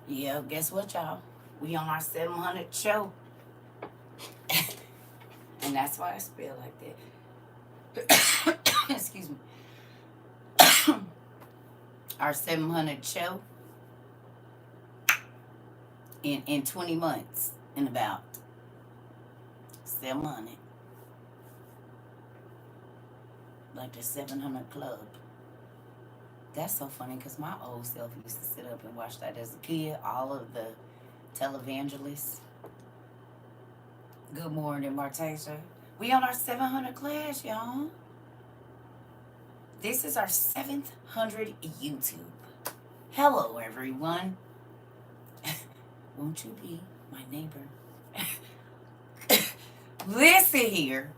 Yeah, guess what, y'all? We on our 700 show. And that's why I spell like that. Excuse me. Our 700 show in 20 months. In about 700. Like the 700 Club. That's so funny because my old self used to sit up and watch that as a kid. All of the televangelists. Good morning, Martasia. We on our 700 class, y'all. This is our 700 YouTube. Hello, everyone. Won't you be my neighbor? Listen here.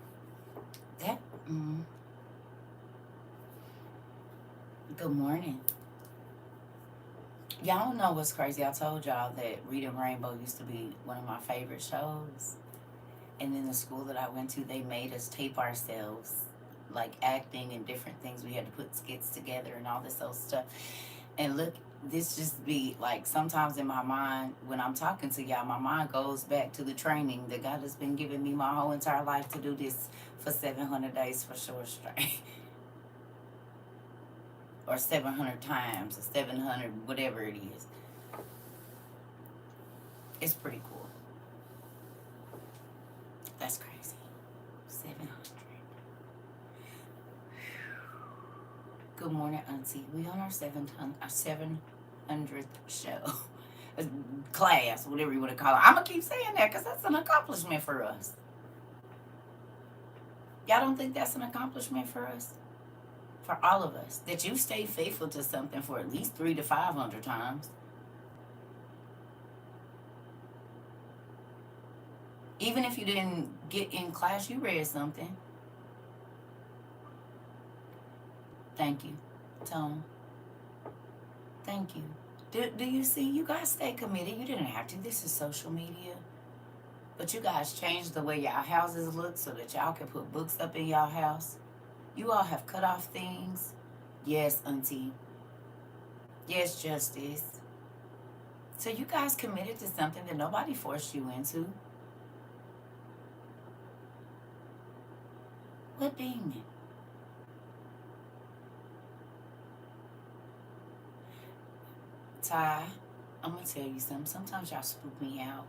That. Good morning. Y'all know what's crazy? I told y'all that Reading Rainbow used to be one of my favorite shows. And in the school that I went to, they made us tape ourselves, like acting and different things. We had to put skits together and all this other stuff. And look, this just be like sometimes in my mind, when I'm talking to y'all, my mind goes back to the training that God has been giving me my whole entire life to do this for 700 days for sure straight. Or 700 times, or 700, whatever it is. It's pretty cool. That's crazy. 700. Good morning, Auntie. We on our 700th show. Class, whatever you want to call it. I'm going to keep saying that because that's an accomplishment for us. Y'all don't think that's an accomplishment for us? For all of us. That you stay faithful to something for at least 300 to 500 times. Even if you didn't get in class, you read something. Thank you, Tom. Thank you. Do you see? You guys stay committed. You didn't have to. This is social media. But you guys changed the way y'all houses look so that y'all can put books up in y'all house. You all have cut off things. Yes, Auntie. Yes, Justice. So you guys committed to something that nobody forced you into. What demon? Ty, I'm going to tell you something. Sometimes y'all spook me out.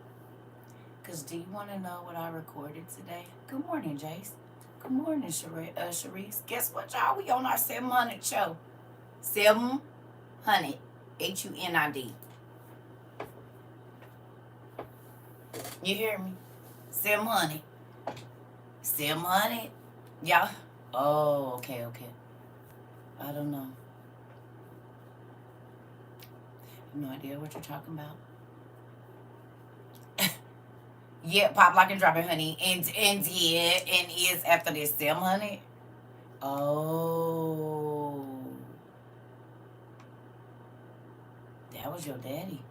Because do you want to know what I recorded today? Good morning, Jace. Good morning, Sharice. Guess what, y'all? We on our 700 show. 700. HUNID. You hear me? 700. 700. Y'all. Oh, okay. I don't know. I have no idea what you're talking about. Yeah, pop, lock, and drop it, honey. And yeah, and is after this 700. Oh. That was your daddy.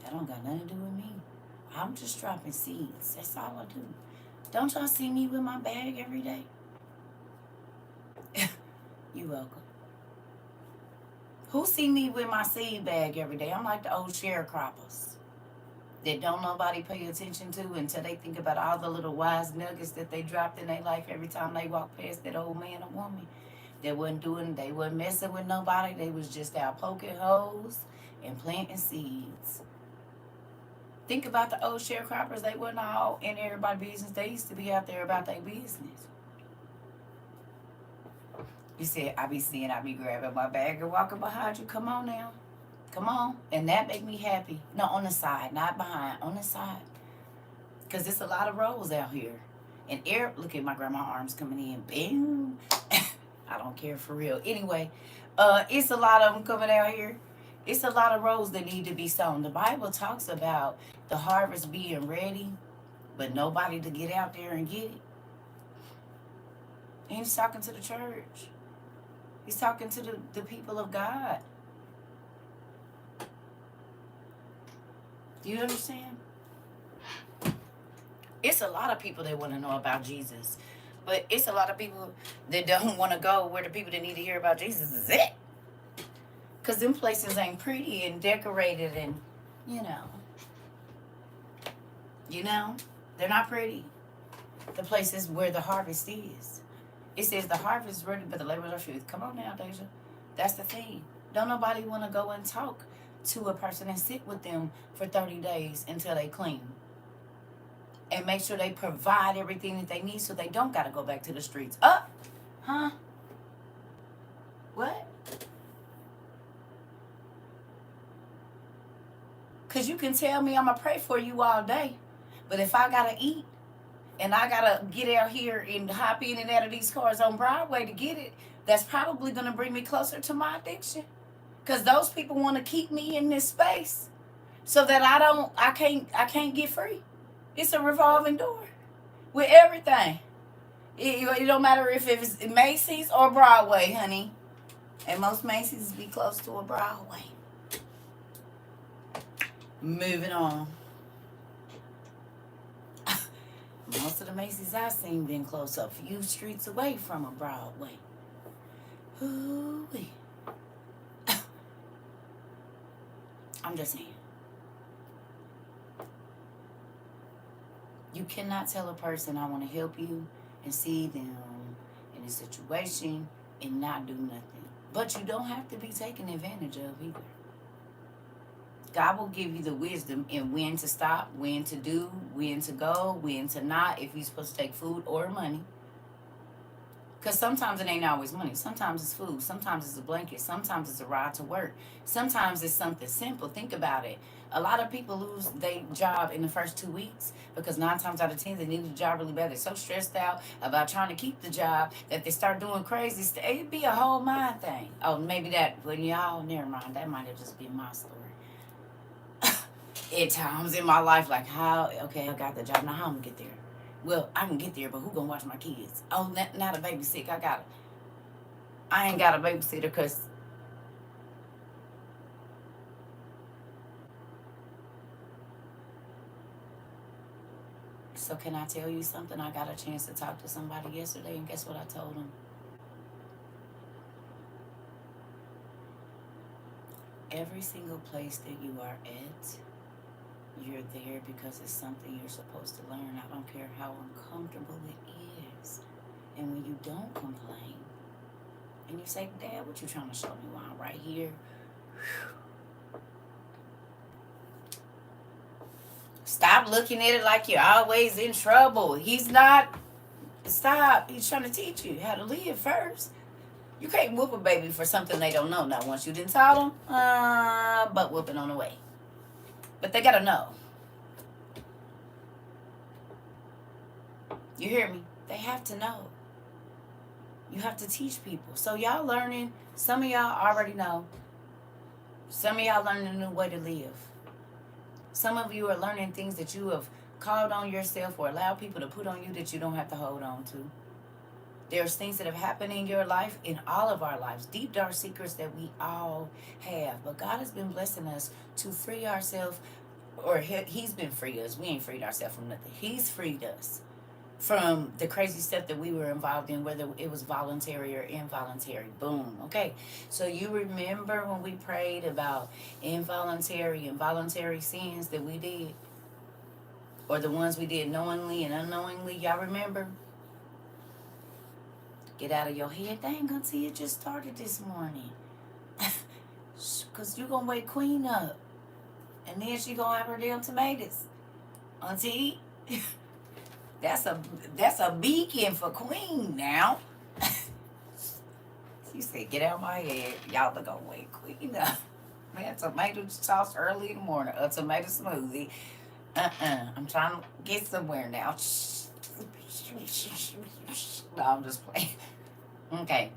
That don't got nothing to do with me. I'm just dropping seeds. That's all I do. Don't y'all see me with my bag every day? You welcome. Who see me with my seed bag every day? I'm like the old sharecroppers that don't nobody pay attention to until they think about all the little wise nuggets that they dropped in their life every time they walk past that old man or woman. They wasn't messing with nobody. They was just out poking holes and planting seeds. Think about the old sharecroppers. They wasn't all in everybody's business. They used to be out there about their business. You said, I be grabbing my bag and walking behind you. Come on now. Come on. And that make me happy. No, on the side, not behind. On the side. Because there's a lot of rows out here. And look at my grandma arms coming in. Bam. I don't care for real. Anyway, it's a lot of them coming out here. It's a lot of rows that need to be sown. The Bible talks about the harvest being ready, but nobody to get out there and get it. And he's talking to the church. He's talking to the people of God. Do you understand? It's a lot of people that want to know about Jesus. But it's a lot of people that don't want to go where the people that need to hear about Jesus is at. Because them places ain't pretty and decorated and You know. You know? They're not pretty. The places where the harvest is. It says the harvest is ready, but the laborers are few. Come on now, Deja. That's the thing. Don't nobody want to go and talk to a person and sit with them for 30 days until they clean. And make sure they provide everything that they need so they don't got to go back to the streets. Huh? What? Because you can tell me I'm going to pray for you all day. But if I got to eat and I got to get out here and hop in and out of these cars on Broadway to get it, that's probably going to bring me closer to my addiction. Because those people want to keep me in this space so that I can't get free. It's a revolving door with everything. It don't matter if it's Macy's or Broadway, honey. And most Macy's be close to a Broadway. Moving on. Most of the Macy's I've seen been close, a few streets away from a Broadway. Ooh-wee. I'm just saying. You cannot tell a person I want to help you and see them in a situation and not do nothing. But you don't have to be taken advantage of either. God will give you the wisdom in when to stop, when to do, when to go, when to not, if you're supposed to take food or money. Because sometimes it ain't always money. Sometimes it's food. Sometimes it's a blanket. Sometimes it's a ride to work. Sometimes it's something simple. Think about it. A lot of people lose their job in the first 2 weeks because 9 times out of 10 they need the job really bad. They're so stressed out about trying to keep the job that they start doing crazy stuff. It'd be a whole mind thing. Oh, maybe that, when y'all, never mind. That might have just been my story. At times in my life, like, okay, I got the job. Now how I'm going to get there? Well, I can get there, but who going to watch my kids? Oh, not a baby sick. I ain't got a babysitter because so can I tell you something? I got a chance to talk to somebody yesterday, and guess what I told them? Every single place that you are at, you're there because it's something you're supposed to learn. I don't care how uncomfortable it is. And when you don't complain, and you say, Dad, what you trying to show me while I'm right here? Stop looking at it like you're always in trouble. He's not. Stop. He's trying to teach you how to live first. You can't whoop a baby for something they don't know. Now, once you didn't tell them, butt whooping on the way. But they got to know. You hear me? They have to know. You have to teach people. So y'all learning. Some of y'all already know. Some of y'all learning a new way to live. Some of you are learning things that you have called on yourself or allowed people to put on you that you don't have to hold on to. There's things that have happened in your life, in all of our lives, deep, dark secrets that we all have. But God has been blessing us to free ourselves, or He's been freeing us. We ain't freed ourselves from nothing. He's freed us from the crazy stuff that we were involved in, whether it was voluntary or involuntary. Boom. Okay. So you remember when we prayed about involuntary and voluntary sins that we did? Or the ones we did knowingly and unknowingly? Y'all remember? Get out of your head. They ain't gonna see it just started this morning. Because you gonna wake Queen up. And then she gonna have her damn tomatoes. Auntie? That's a beacon for Queen now. She said, get out my head. Y'all are gonna wake Queen up. Man, tomato sauce early in the morning. A tomato smoothie. I'm trying to get somewhere now. No, I'm just playing. Okay.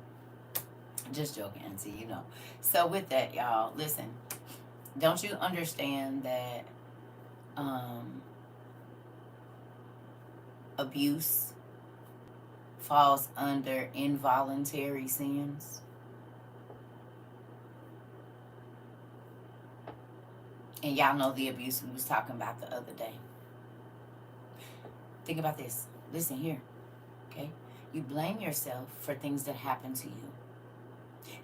Just joking, Auntie, you know. So with that, y'all, listen. Don't you understand that abuse falls under involuntary sins? And y'all know the abuse we was talking about the other day. Think about this. Listen here. Okay? You blame yourself for things that happen to you.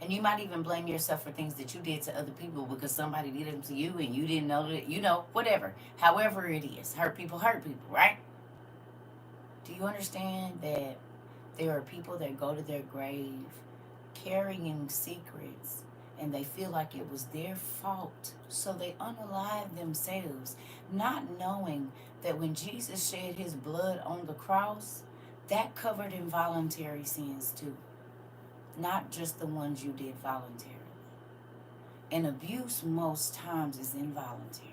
And you might even blame yourself for things that you did to other people because somebody did them to you and you didn't know that, you know, whatever. However it is. Hurt people, right? Do you understand that there are people that go to their grave carrying secrets and they feel like it was their fault? So they unalive themselves, not knowing that when Jesus shed his blood on the cross, that covered involuntary sins too, not just the ones you did voluntarily. And abuse most times is involuntary.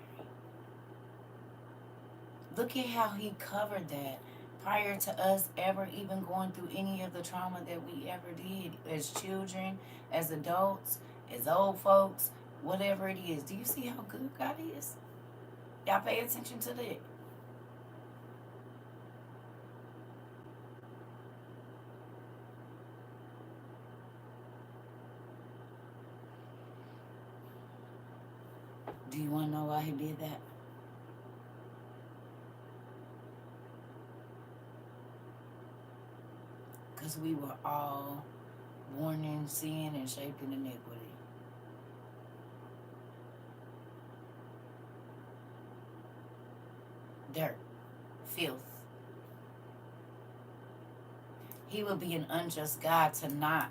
Look at how he covered that prior to us ever even going through any of the trauma that we ever did as children, as adults, as old folks, whatever it is. Do you see how good God is? Y'all pay attention to that. Do you want to know why he did that? Because we were all born in sin and shaped in iniquity. Dirt, filth. He would be an unjust God to not,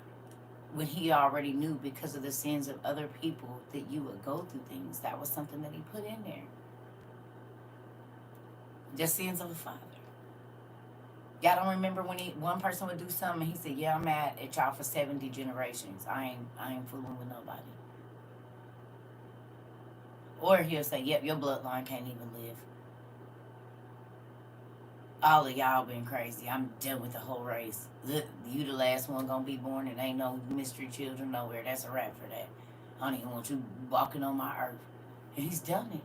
when he already knew because of the sins of other people that you would go through things. That was something that he put in there. The sins of the father. Y'all don't remember when one person would do something and he said, "Yeah, I'm mad at y'all for 70 generations. I ain't fooling with nobody." Or he'll say, "Yep, your bloodline can't even live. All of y'all been crazy. I'm done with the whole race. You the last one gonna be born and ain't no mystery children nowhere. That's a wrap for that. I don't even want you walking on my earth." And he's done it.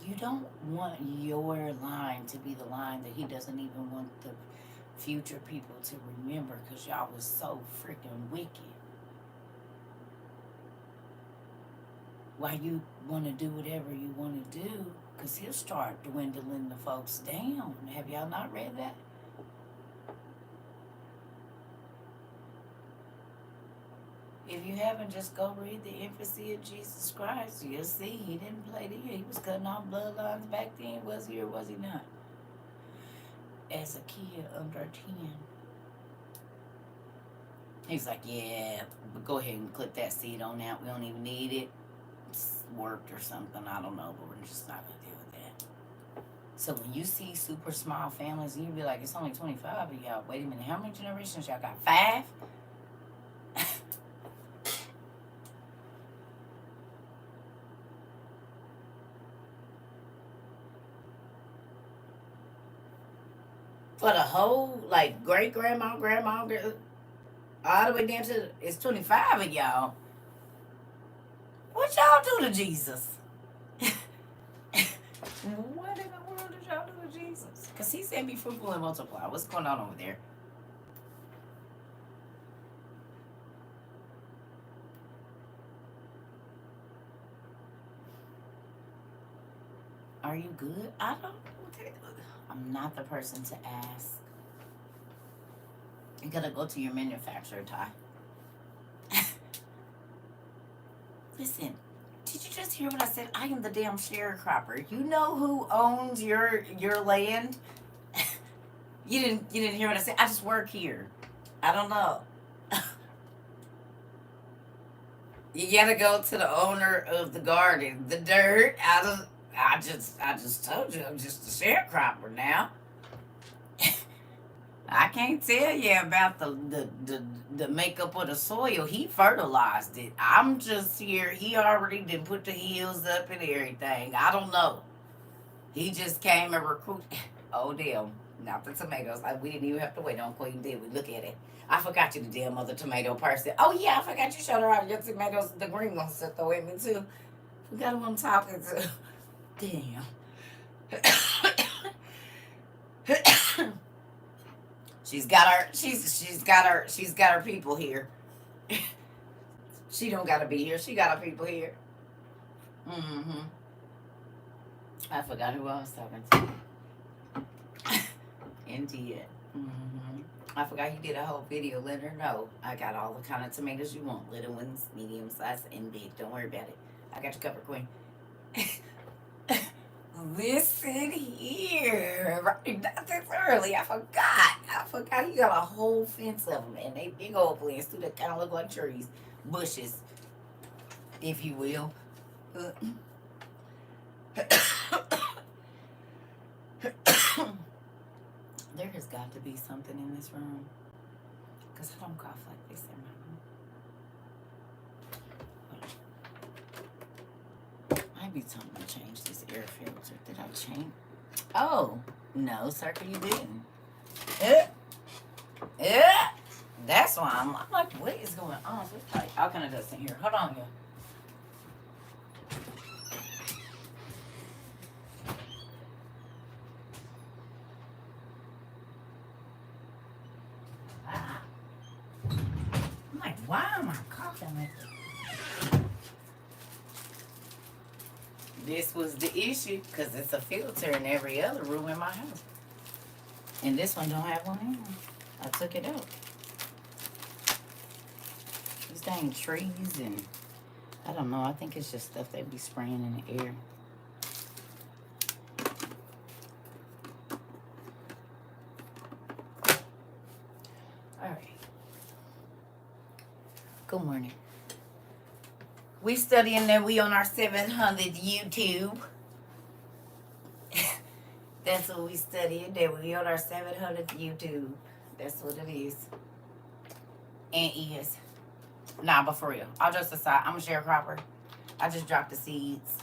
You don't want your line to be the line that he doesn't even want the future people to remember because y'all was so freaking wicked. Why you want to do whatever you want to do, because he'll start dwindling the folks down. Have y'all not read that? If you haven't, just go read the infancy of Jesus Christ. You'll see he didn't play the He was cutting off bloodlines back then, was he or was he not? As a kid under 10. He's like, "Yeah, but go ahead and clip that seed on out. We don't even need it. It's worked or something. I don't know, but we're just not going to deal with that." So when you see super small families, you be like, "It's only 25 of y'all. Wait a minute, how many generations y'all got? 5? For the whole, like, great-grandma, grandma, all the way down to, it's 25 of y'all. What y'all do to Jesus?" What in the world did y'all do to Jesus? Because he said, "Be fruitful and multiply." What's going on over there? Are you good? I don't know. I'm not the person to ask. You gotta go to your manufacturer, Ty. Listen, did you just hear what I said? I am the damn sharecropper. You know who owns your land? You didn't hear what I said? I just work here. I don't know. You gotta go to the owner of the garden. The dirt out of I just told you I'm just a sharecropper now. I can't tell you about the makeup of the soil. He fertilized it. I'm just here. He already did put the heels up and everything. I don't know. He just came and recruited. Oh damn! Not the tomatoes. We didn't even have to wait on Queen, did we? Look at it. I forgot you, the damn other tomato person. Oh yeah, I forgot you showed her all your tomatoes. The green ones to throw at me too. Forgot who I'm talking to. Damn. She's got her people here. She don't gotta be here. She got her people here. Mm-hmm. I forgot who I was talking to. Indeed. I forgot he did a whole video. Let her know. I got all the kind of tomatoes you want. Little ones, medium size, and big. Don't worry about it. I got you covered, Queen. Listen here. Right, not this early. I forgot he got a whole fence of them. And they big old plants, too, that kind of look like trees. Bushes, if you will. There has got to be something in this room. Because I don't cough like this in my room. Might be time to change this air filter. Did I change? Oh, no, Circa, you didn't. That's why I'm like, what is going on? So it's like all kind of dust in here. Hold on, y'all. I'm like, why am I coughing like this? This was the issue because it's a filter in every other room in my house. And this one don't have one in. I took it out. These dang trees and I don't know. I think it's just stuff they be spraying in the air. All right. Good morning. We studying that we on our 700th YouTube. That's what we studying, that we on our 700th YouTube. That's what it is. And is. Nah, but for real. I'll just aside. I'm a sharecropper. I just dropped the seeds.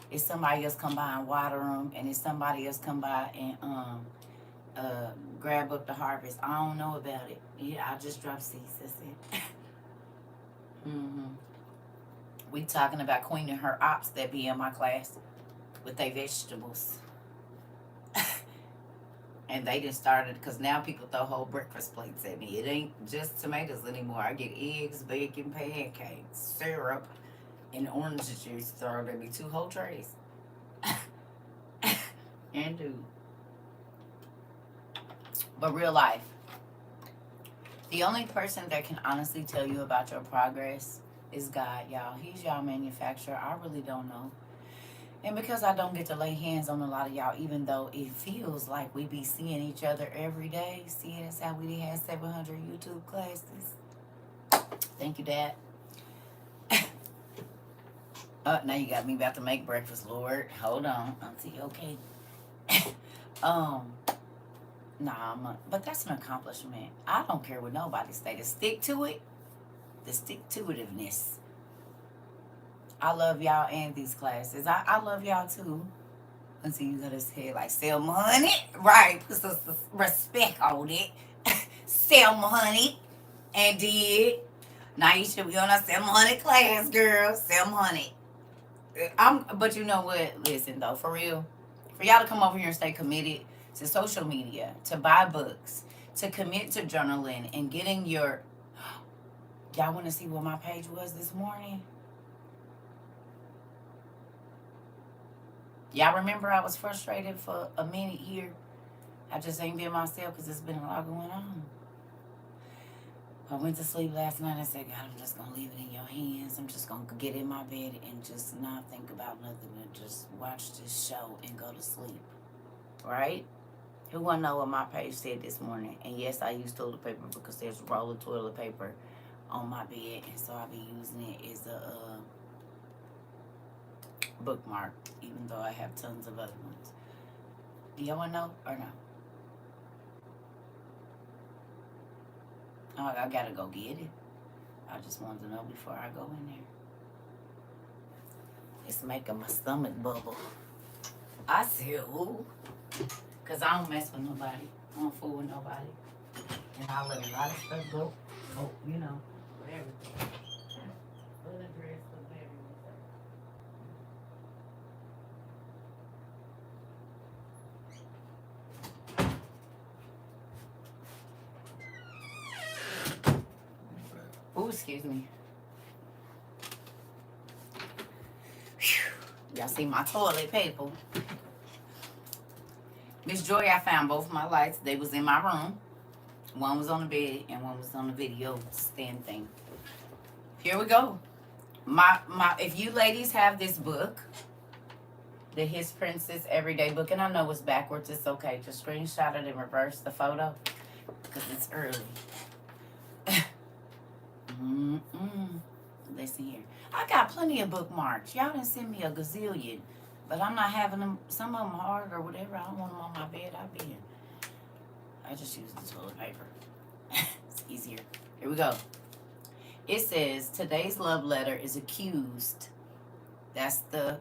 If somebody else come by and water them, and if somebody else come by and grab up the harvest, I don't know about it. Yeah, I just dropped seeds. That's it. We talking about Queen and her ops that be in my class with their vegetables. And they just started, because now people throw whole breakfast plates at me. It ain't just tomatoes anymore. I get eggs, bacon, pancakes, syrup, and orange juice thrown at me. 2 whole trays. And dude. But real life. The only person that can honestly tell you about your progress is God, y'all. He's y'all manufacturer. I really don't know. And because I don't get to lay hands on a lot of y'all, even though it feels like we be seeing each other every day, seeing as how we had 700 YouTube classes. Thank you, Dad. Now you got me about to make breakfast, Lord. Hold on. Auntie, okay. But that's an accomplishment. I don't care what nobody say. To stick to it, the stick-to-itiveness. I love y'all and these classes. I love y'all too. Until you got his head like, Selma Honey. Right. Put some respect on it. Selma Honey. And did. Now you should be on a Selma Honey class, girl. Selma Honey. But you know what? Listen, though, for real. For y'all to come over here and stay committed to social media, to buy books, to commit to journaling and getting your... Y'all want to see what my page was this morning? Y'all remember I was frustrated for a minute here? I just ain't been myself because there's been a lot going on. I went to sleep last night and said, God, I'm just going to leave it in your hands. I'm just going to get in my bed and just not think about nothing and just watch this show and go to sleep. Right? Who want to know what my page said this morning? And yes, I use toilet paper because there's a roll of toilet paper on my bed. And so I'll be using it as a... bookmark, even though I have tons of other ones. Do y'all want to know or no? Oh, I gotta go get it. I just wanted to know before I go in there. It's making my stomach bubble. I said, ooh. Because I don't mess with nobody. I don't fool with nobody. And I let a lot of stuff go. Oh, you know, whatever. Oh, excuse me. Y'all see my toilet paper. Miss Joy, I found both my lights. They was in my room. One was on the bed and one was on the video stand thing. Here we go. My if you ladies have this book, the His Princess Everyday book, and I know it's backwards, it's okay. Just screenshot it and reverse the photo because it's early. Listen here. I got plenty of bookmarks. Y'all done send me a gazillion, but I'm not having them. Some of them hard or whatever. I don't want them on my bed. I just use the toilet paper. It's easier. Here we go. It says today's love letter is accused. That's the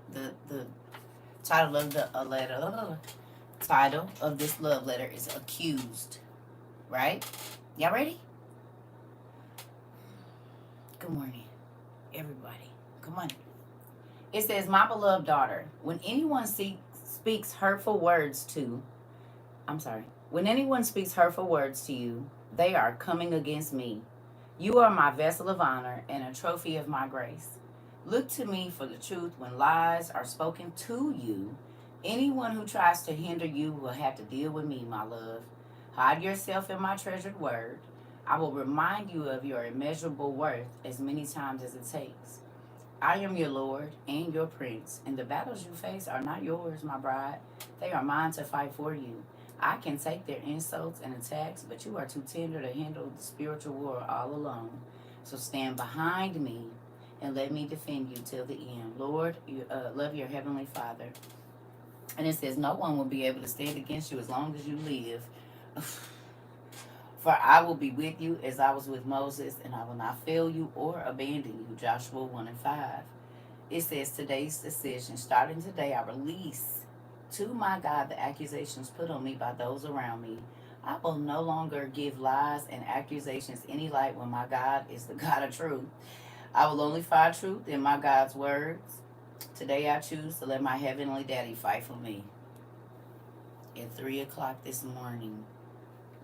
title of the letter. Title of this love letter is accused. Right? Y'all ready? Good morning, everybody. Come on. It says, my beloved daughter, when anyone speaks hurtful words to you, they are coming against me. You are my vessel of honor and a trophy of my grace. Look to me for the truth when lies are spoken to you. Anyone who tries to hinder you will have to deal with me, my love. Hide yourself in my treasured word. I will remind you of your immeasurable worth as many times as it takes. I am your Lord and your Prince, and the battles you face are not yours, my bride. They are mine to fight for you. I can take their insults and attacks, but you are too tender to handle the spiritual war all alone. So stand behind me and let me defend you till the end. Lord, you love your heavenly Father. And it says, no one will be able to stand against you as long as you live. For I will be with you as I was with Moses, and I will not fail you or abandon you. Joshua 1:5. It says, today's decision, starting today, I release to my God the accusations put on me by those around me. I will no longer give lies and accusations any light when my God is the God of truth. I will only find truth in my God's words. Today I choose to let my heavenly daddy fight for me. At 3 o'clock this morning,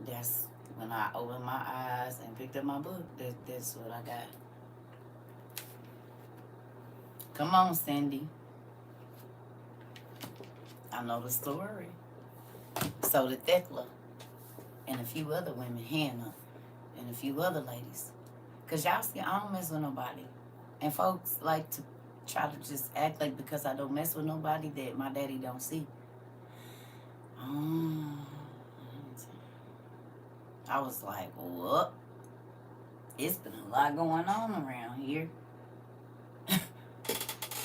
that's when I opened my eyes and picked up my book. That's what I got. Come on, Cindy. I know the story. So did Thekla. And a few other women, Hannah, and a few other ladies. Because y'all see, I don't mess with nobody. And folks like to try to just act like because I don't mess with nobody that my daddy don't see. I was like, what? It's been a lot going on around here.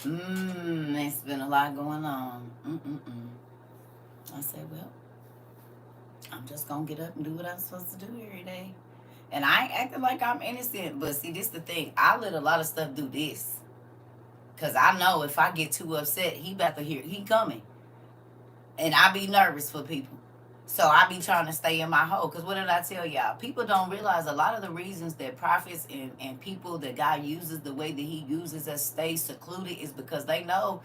It's been a lot going on. I said, well, I'm just going to get up and do what I'm supposed to do every day. And I ain't acting like I'm innocent. But see, this the thing. I let a lot of stuff do this. Because I know if I get too upset, he coming. And I be nervous for people. So I be trying to stay in my hole. Because what did I tell y'all? People don't realize a lot of the reasons that prophets and people that God uses the way that he uses us stay secluded is because they know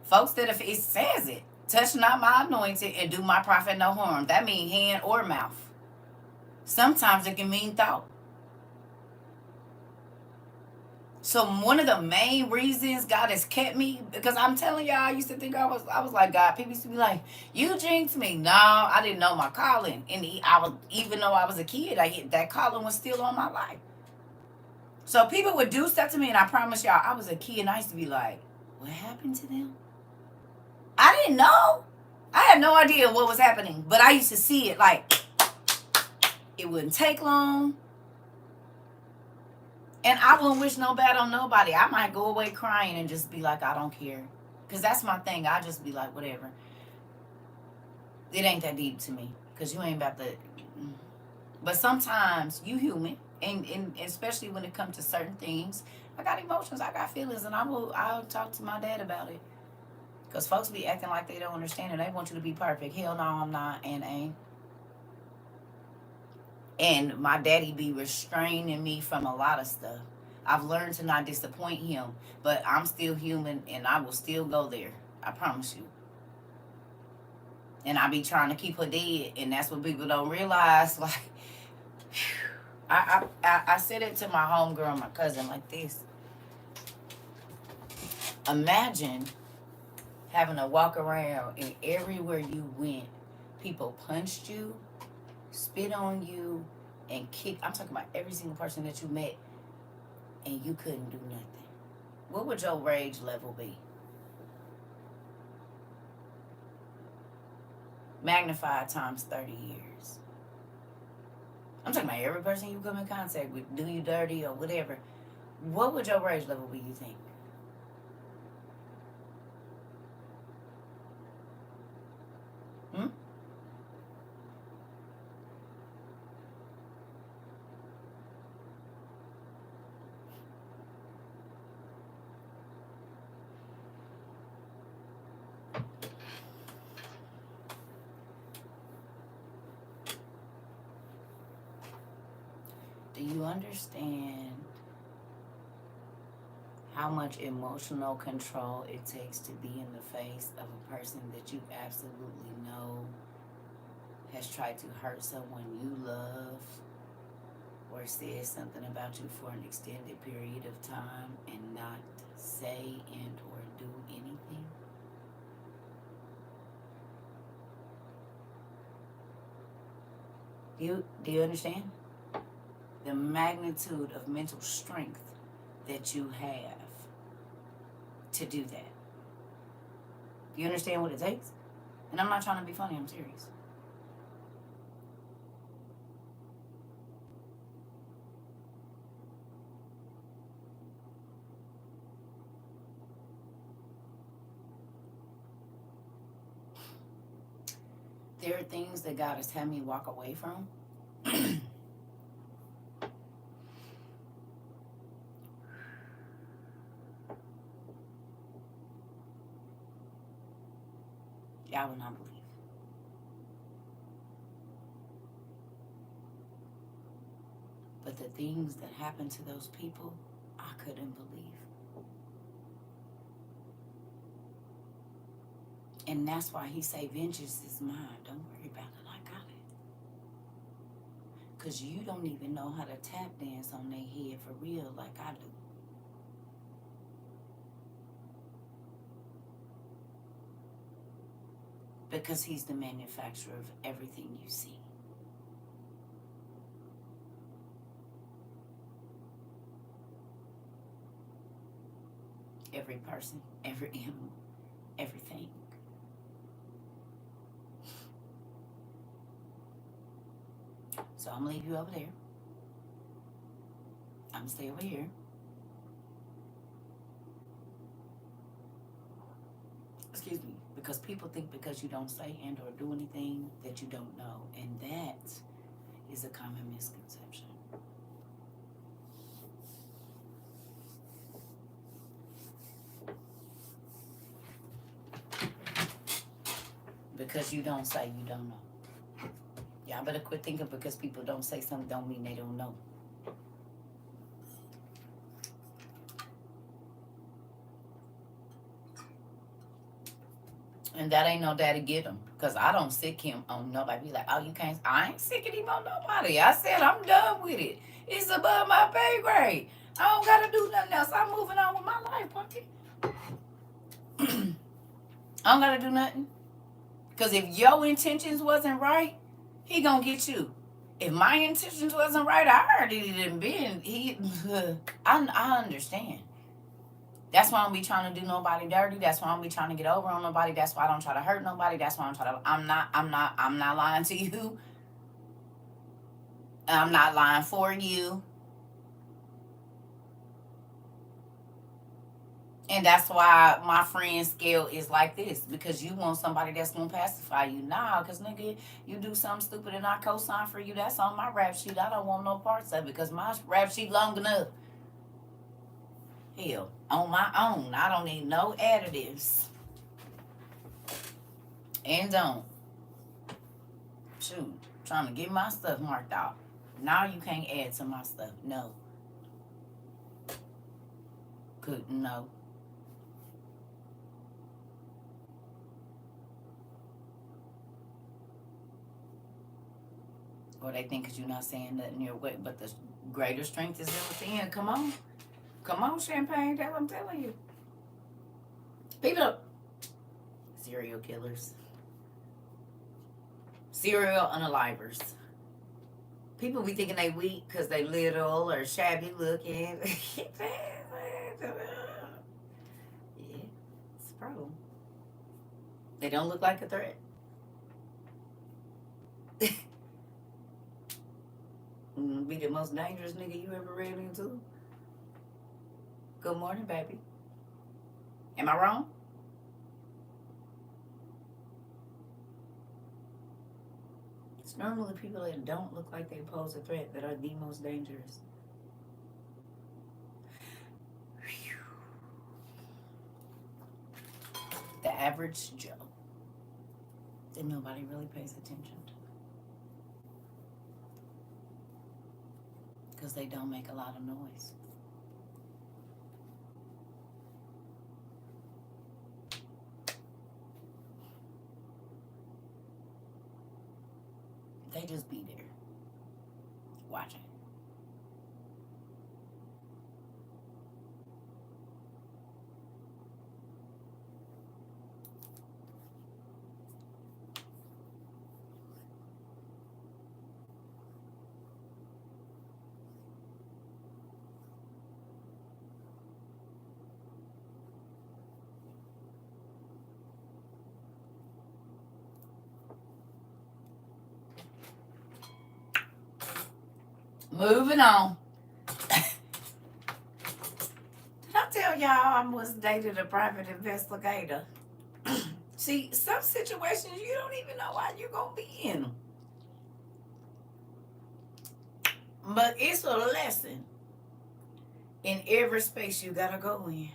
folks that if it says it, touch not my anointed and do my prophet no harm. That means hand or mouth. Sometimes it can mean thought. So one of the main reasons God has kept me, because I'm telling y'all, I used to think I was like God. People used to be like, "You jinxed me." No, I didn't know my calling, and even though I was a kid, that calling was still on my life. So people would do stuff to me, and I promise y'all, I was a kid, and I used to be like, "What happened to them?" I didn't know. I had no idea what was happening, but I used to see it like it wouldn't take long. And I wouldn't wish no bad on nobody. I might go away crying and just be like, I don't care. Because that's my thing. I just be like, whatever. It ain't that deep to me. Because you ain't about to. But sometimes you human. And especially when it comes to certain things. I got emotions. I got feelings. And I'll talk to my dad about it. Because folks be acting like they don't understand. And they want you to be perfect. Hell no, I'm not. And ain't. And my daddy be restraining me from a lot of stuff. I've learned to not disappoint him, but I'm still human and I will still go there. I promise you. And I be trying to keep her dead, and that's what people don't realize. Like, I said it to my homegirl, my cousin, like this. Imagine having to walk around and everywhere you went, People punched you, spit on you, and kicked. I'm talking about every single person that you met, and you couldn't do nothing. What would your rage level be? Magnified times 30 years. I'm talking about every person you come in contact with, do you dirty or whatever. What would your rage level be, you think? Hmm? Do you understand how much emotional control it takes to be in the face of a person that you absolutely know has tried to hurt someone you love or said something about you for an extended period of time and not say and or do anything? Do you understand the magnitude of mental strength that you have to do that? Do you understand what it takes? And I'm not trying to be funny, I'm serious. There are things that God has had me walk away from. Y'all will not believe. But the things that happened to those people, I couldn't believe. And that's why he say, vengeance is mine. Don't worry about it. I got it. Because you don't even know how to tap dance on their head for real like I do. Because he's the manufacturer of everything you see. Every person, every animal, everything. So I'm gonna leave you over there. I'm gonna stay over here. Excuse me. Because people think because you don't say and or do anything that you don't know. And that is a common misconception. Because you don't say, you don't know. Y'all better quit thinking because people don't say something don't mean they don't know. And that ain't no daddy get him. Because I don't sick him on nobody. Be like, oh, you can't. I ain't sicking him on nobody. I said I'm done with it. It's above my pay grade. I don't got to do nothing else. I'm moving on with my life, Punky. I don't got to do nothing. Because if your intentions wasn't right, he gonna get you. If my intentions wasn't right, I already didn't been. I understand. That's why I don't be trying to do nobody dirty. That's why I don't be trying to get over on nobody. That's why I don't try to hurt nobody. That's why I'm not lying to you. I'm not lying for you. And that's why my friend scale is like this. Because you want somebody that's going to pacify you. Nah, because nigga, you do something stupid and I co-sign for you. That's on my rap sheet. I don't want no parts of it because my rap sheet long enough. Hell, on my own. I don't need no additives. And don't. Shoot, trying to get my stuff marked out. Now you can't add to my stuff. No. No. Or they think because you're not saying nothing your way, but the greater strength is in within. Come on. Come on, Champagne. That's what I'm telling you. People, serial killers. Serial unalivers. People be thinking they weak because they little or shabby looking. Yeah, it's a problem. They don't look like a threat. Be the most dangerous nigga you ever ran into. Good morning, baby. Am I wrong? It's normally people that don't look like they pose a threat that are the most dangerous. The average Joe that nobody really pays attention to because they don't make a lot of noise. They just be there watching. Moving on. Did I tell y'all I was dated a private investigator? See, some situations you don't even know why you're going to be in them. But it's a lesson in every space you got to go in.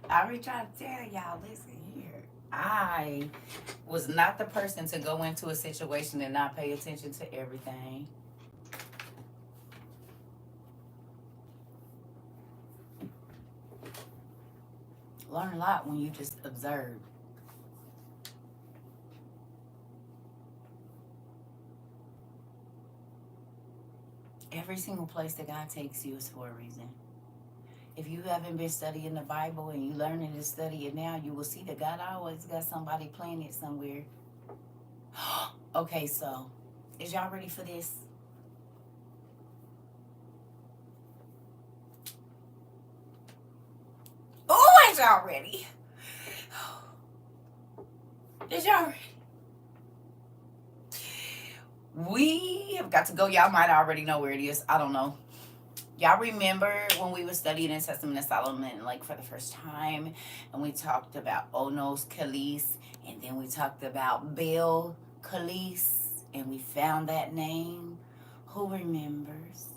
I already tried to tell y'all, listen here. I was not the person to go into a situation and not pay attention to everything. Learn a lot when you just observe. Every single place that God takes you is for a reason. If you haven't been studying the Bible and you learning to study it now, you will see that God always got somebody playing it somewhere. Okay, so is y'all ready for this? Oh, is y'all ready? Is y'all ready? We have got to go. Y'all might already know where it is. I don't know. Y'all remember when we were studying in Testament of Solomon, like for the first time, and we talked about Onos Kalis, and then we talked about Baal Kalis, and we found that name. Who remembers?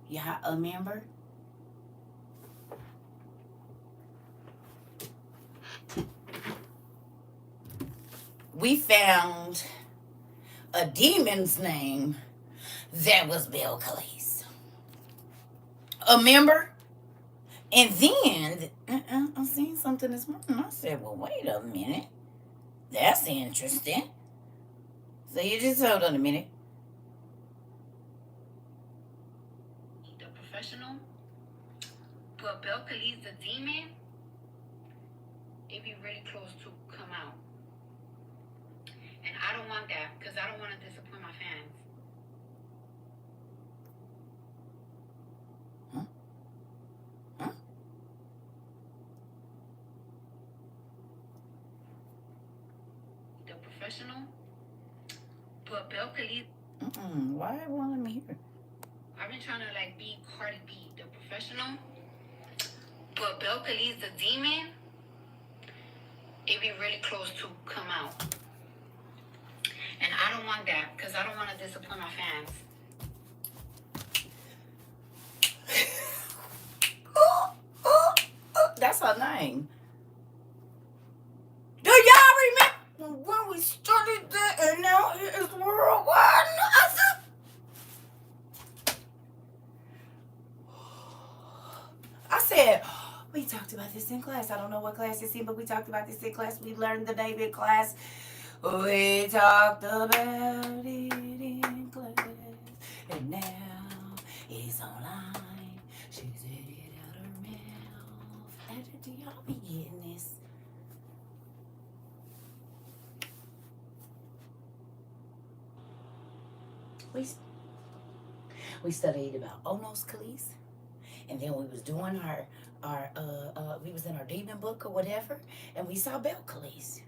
Y'all remember? We found a demon's name that was Baal Kalis. A member? And then, I seen something this morning. I said, well, wait a minute. That's interesting. So you just hold on a minute. The professional, but Baal Kalis, the demon, it be really close to come out. And I don't want that because I don't want to disappoint my fans. The professional, but Baal Kalis. Why won't let me hear? I've been trying to like be Cardi B, the professional, but Baal Kalis, the demon, it be really close to come out. And I don't want that because I don't want to disappoint my fans. That's her name. Do y'all remember when we started that and now it is worldwide? I said, we talked about this in class. I don't know what class it's in, but we talked about this in class. We learned the name in class. We talked about it in class, and now it's online. She said it out her mouth. Do y'all be getting this? We studied about Onos Kalis, and then we was doing our we was in our demon book or whatever, and we saw Belcalis.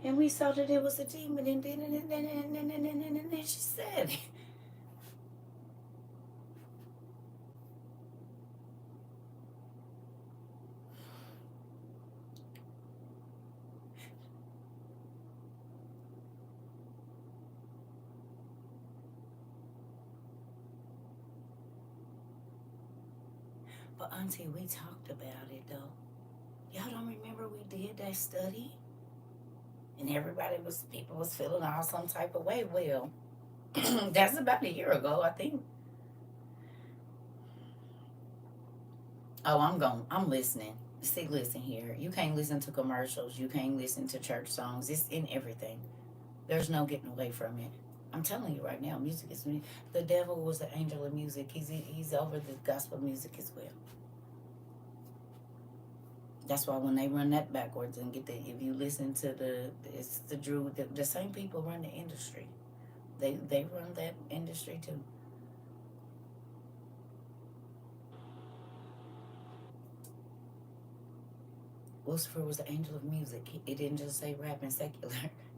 And we saw that it was a demon, and then she said it. But Auntie, we talked about it though. Y'all don't remember we did that study? And people was feeling all some type of way. Well, that's about a year ago, I think. Oh, I'm listening. See, listen here. You can't listen to commercials. You can't listen to church songs. It's in everything. There's no getting away from it. I'm telling you right now, music is the devil was the angel of music. He's over the gospel music as well. That's why when they run that backwards and if you listen to it's the Drew, the same people run the industry. They run that industry too. Lucifer was the angel of music. It didn't just say rap and secular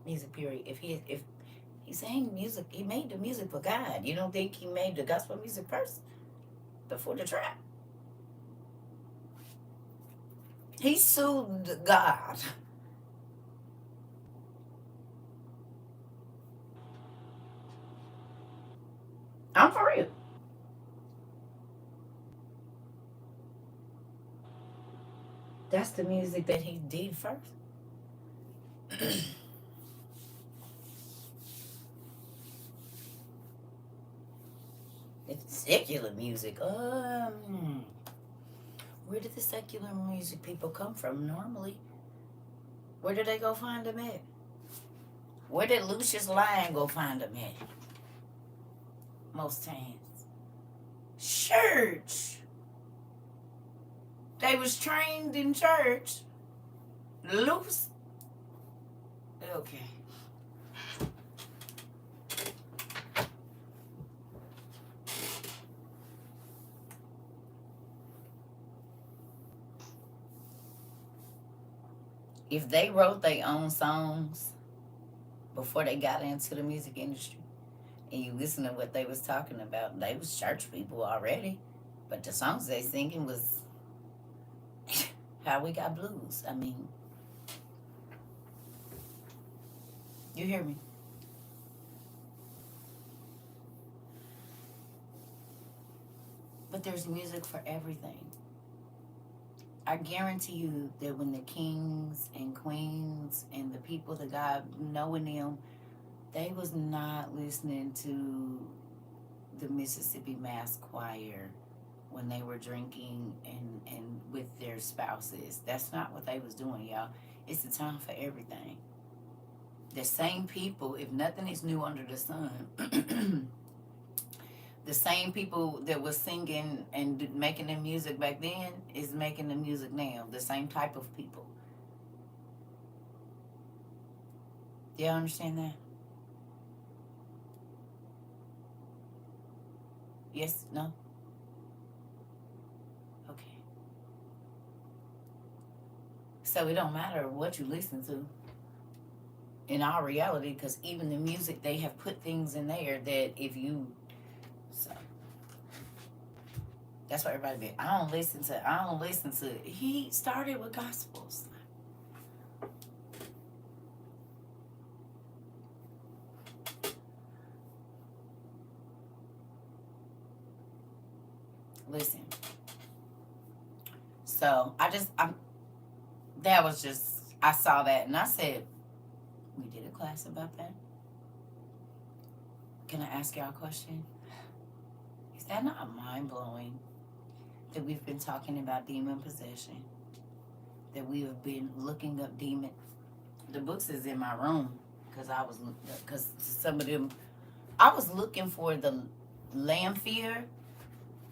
music. Period. If he sang music, he made the music for God. You don't think he made the gospel music first before the trap? He sued God. I'm for real. That's the music that he did first. It's secular music. Where did the secular music people come from normally? Where did they go find them at? Where did Lucius Lyon go find them at? Most times. Church. They was trained in church. Loose. Okay. If they wrote their own songs before they got into the music industry, and you listen to what they was talking about, they was church people already. But the songs they singing was how we got blues. I mean, you hear me? But there's music for everything. I guarantee you that when the kings and queens and the people that God knowing them, they was not listening to the Mississippi Mass Choir when they were drinking and with their spouses. That's not what they was doing, y'all. It's the time for everything. The same people, if nothing is new under the sun, the same people that was singing and making the music back then is making the music now. The same type of people. Do y'all understand that? Yes? No? Okay. So it don't matter what you listen to in our reality, because even the music, they have put things in there that if you... So that's why everybody be, I don't listen to. He started with gospels. Listen. So that was just, I saw that and I said, we did a class about that. Can I ask y'all a question? Is that not mind blowing that we've been talking about demon possession that we have been looking up demon. The books is in my room because some of them I was looking for the Lamphere,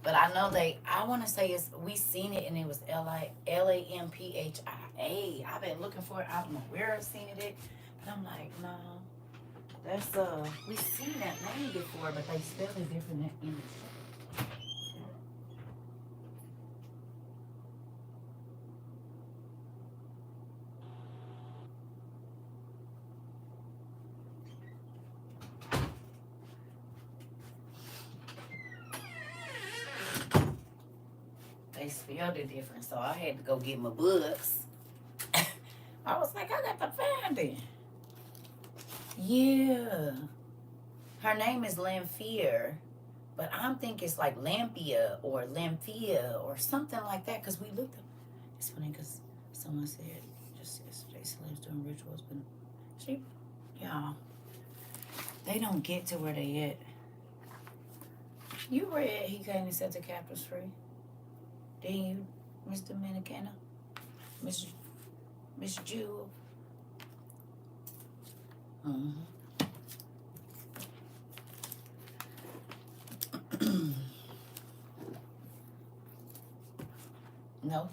but I know I want to say we seen it and it was Lampphia. I've been looking for it. I don't know where I've seen it at, but I'm like, no, that's we seen that name before, but they spell it different in the they spelled it different, so I had to go get my books. I was like, I got to find it. Yeah. Her name is Lamphere, but I'm thinking it's like Lampia or Lamphia or something like that because we looked at it's funny because someone said just yesterday slaves doing rituals, but she, y'all, they don't get to where they at. You read He Came to Set the Captives Free, didn't you, Miss Dominicana? Miss Jewel? Mm-hmm. No?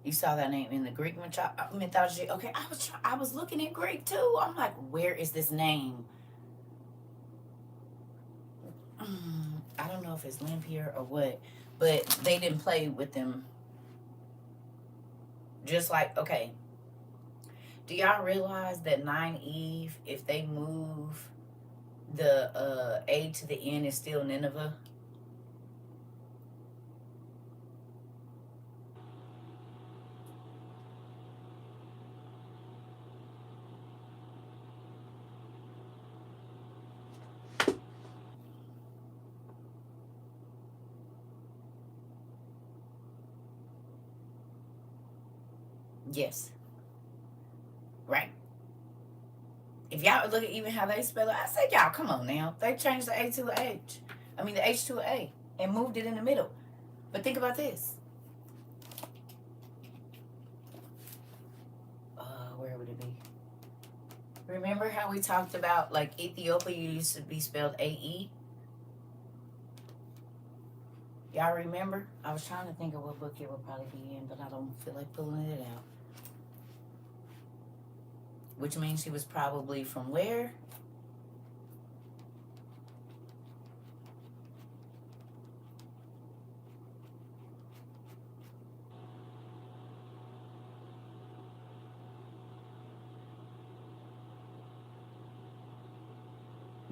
You saw that name in the Greek mythology? Okay, I was looking at Greek too. I'm like, where is this name? I don't know if it's Lamphere or what, but they didn't play with them. Just like, okay, do y'all realize that 9 Eve, if they move the A to the N, is still Nineveh? Yes. Right. If y'all look at even how they spell it, I said, y'all, come on now. They changed the A to an H. I mean, the H to an A and moved it in the middle. But think about this. Where would it be? Remember how we talked about like Ethiopia used to be spelled A-E? Y'all remember? I was trying to think of what book it would probably be in, but I don't feel like pulling it out. Which means she was probably from where?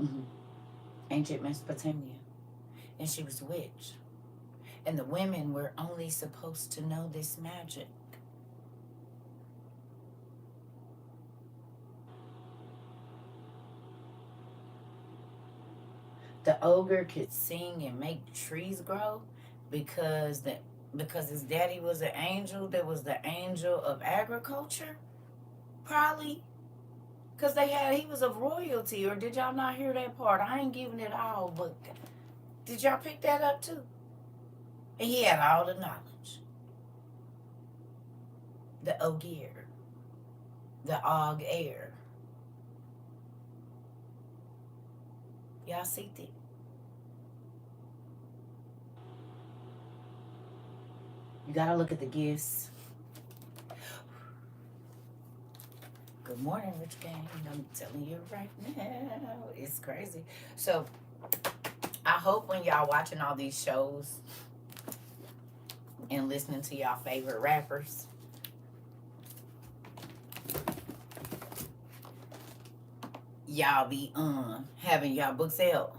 Mm-hmm. Ancient Mesopotamia. And she was a witch. And the women were only supposed to know this magic. The ogre could sing and make trees grow because his daddy was an angel that was the angel of agriculture, probably. Because he was of royalty, or did y'all not hear that part? I ain't giving it all, but did y'all pick that up too? And he had all the knowledge. The Ogier, the Og Air. Y'all see that? You gotta look at the gifts. Good morning, Rich Gang. I'm telling you right now, it's crazy. So, I hope when y'all watching all these shows and listening to y'all favorite rappers, y'all be having y'all books out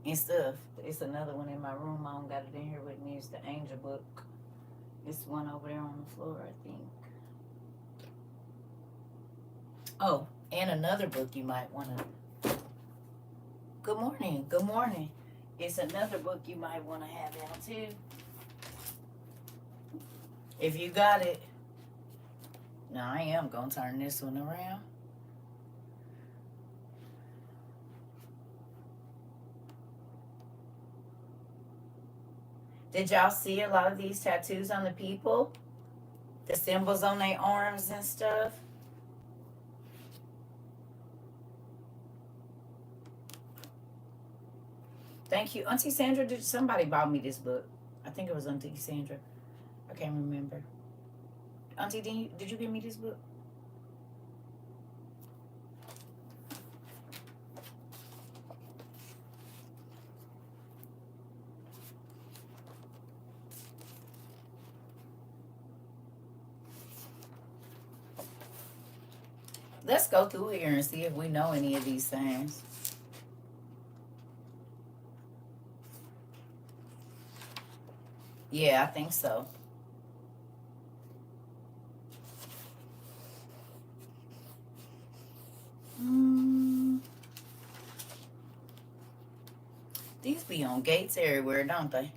and stuff. It's another one in my room. I don't got it in here with me. It's the Angel book. It's one over there on the floor, I think. Oh, and another book you might want to. Good morning. Good morning. It's another book you might want to have out too. If you got it. Now I am going to turn this one around. Did y'all see a lot of these tattoos on the people? The symbols on their arms and stuff? Thank you. Auntie Sandra, did somebody bought me this book? I think it was Auntie Sandra. I can't remember. Auntie, did you give me this book? Let's go through here and see if we know any of these things. Yeah, I think so. These be on gates everywhere, don't they?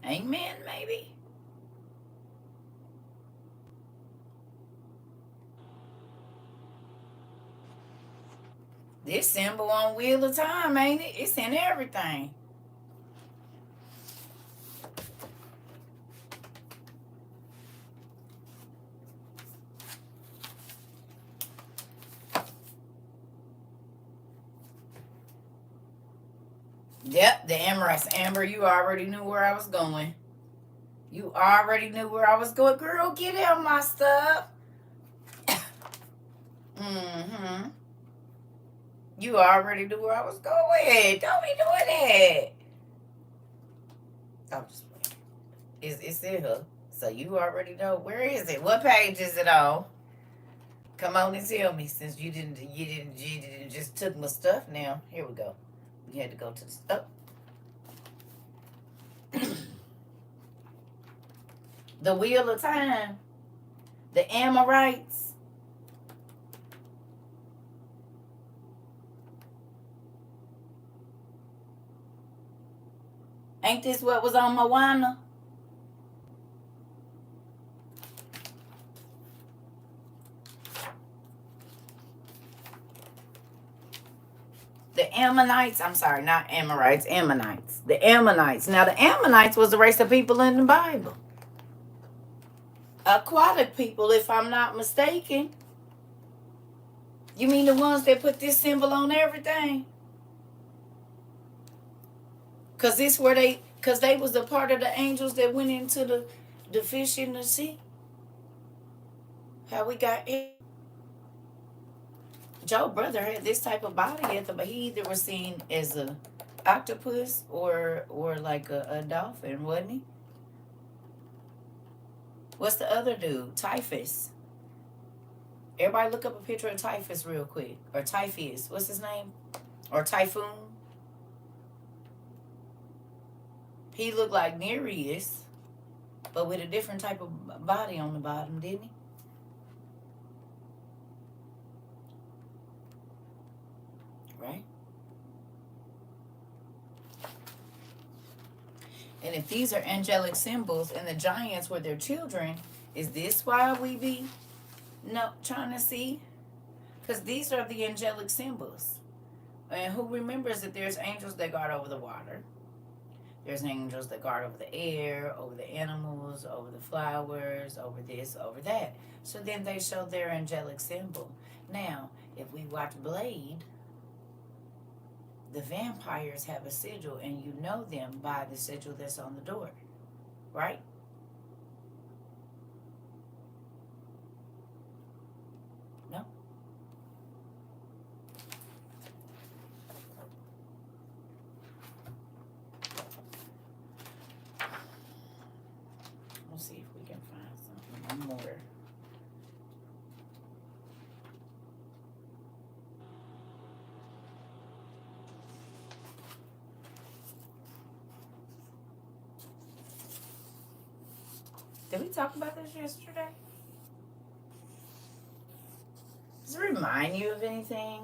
Amen, maybe. This symbol on Wheel of Time, ain't it? It's in everything. Yep, the Amorites. Amber, you already knew where I was going. You already knew where I was going. Girl, get out my stuff. Mm-hmm. You already knew where I was going. Don't be doing that. I'm just playing. It's in her. So you already know. Where is it? What page is it on? Come on and tell me, since you didn't just took my stuff now. Here we go. We had to go to the stuff. The Wheel of Time. The Amorites. Ain't this what was on Moana? The Ammonites, I'm sorry, not Amorites, Ammonites. The Ammonites. Now, the Ammonites was a race of people in the Bible. Aquatic people, if I'm not mistaken. You mean the ones that put this symbol on everything? Because they was a part of the angels that went into the fish in the sea. How we got it. Joe's brother had this type of body, but he either was seen as a octopus or like a dolphin, wasn't he? What's the other dude? Typhus. Everybody look up a picture of Typhus real quick. Or Typhus. What's his name? Or Typhoon. He looked like Nereus, but with a different type of body on the bottom, didn't he? Right? And if these are angelic symbols and the giants were their children, is this why we be trying to see? Because these are the angelic symbols. And who remembers that there's angels that guard over the water? There's angels that guard over the air, over the animals, over the flowers, over this, over that. So then they show their angelic symbol. Now, if we watch Blade, the vampires have a sigil, and you know them by the sigil that's on the door, right? No? Let's see if we can find something more. Did we talk about this yesterday? Does it remind you of anything?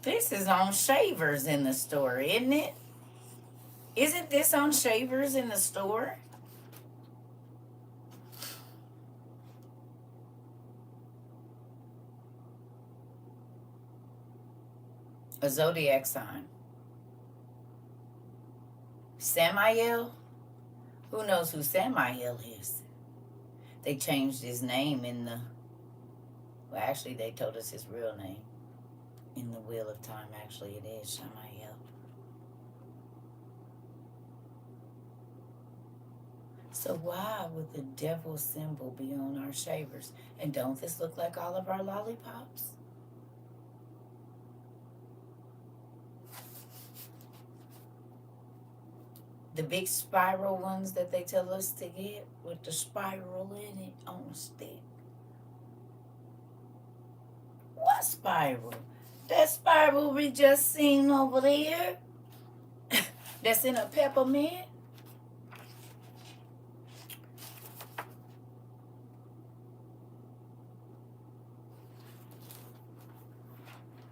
This is on shavers in the store, isn't it? Isn't this on shavers in the store? A zodiac sign. Samael? Who knows who Samael is? They changed his name in the... Well, actually, they told us his real name. In the Wheel of Time, actually, it is Samael. So why would the devil symbol be on our shavers? And don't this look like all of our lollipops? The big spiral ones that they tell us to get with the spiral in it on a stick. What spiral? That spiral we just seen over there? That's in a peppermint?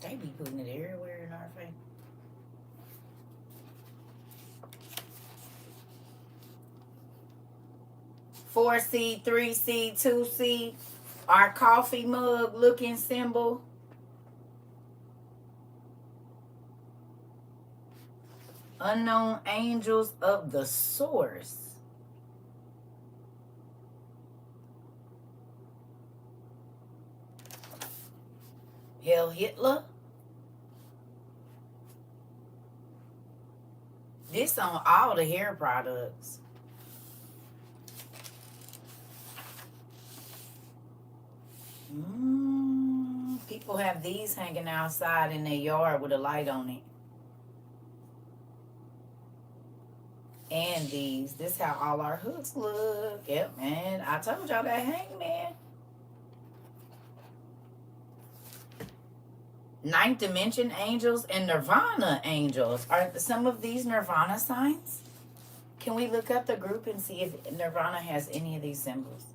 They be putting it everywhere in our face. Four C, 3C, 2C, our coffee mug looking symbol. Unknown angels of the source. Hail Hitler. This on all the hair products. People have these hanging outside in their yard with a light on it. And these. This how all our hooks look. Yep, man. I told y'all that hangman. Ninth dimension angels and nirvana angels. Are some of these nirvana signs? Can we look up the group and see if nirvana has any of these symbols?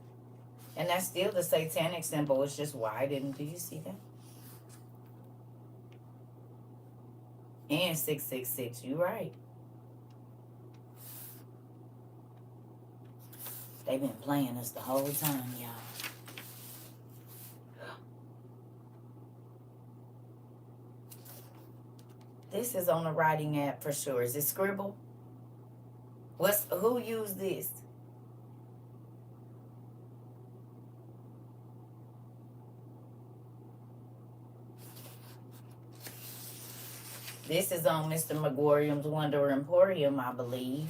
And that's still the satanic symbol. It's just widened. Do you see that? And 666. You're right. They've been playing us the whole time, y'all. This is on the writing app for sure. Is it Scribble? Who used this? This is on Mr. McGorium's Wonder Emporium, I believe.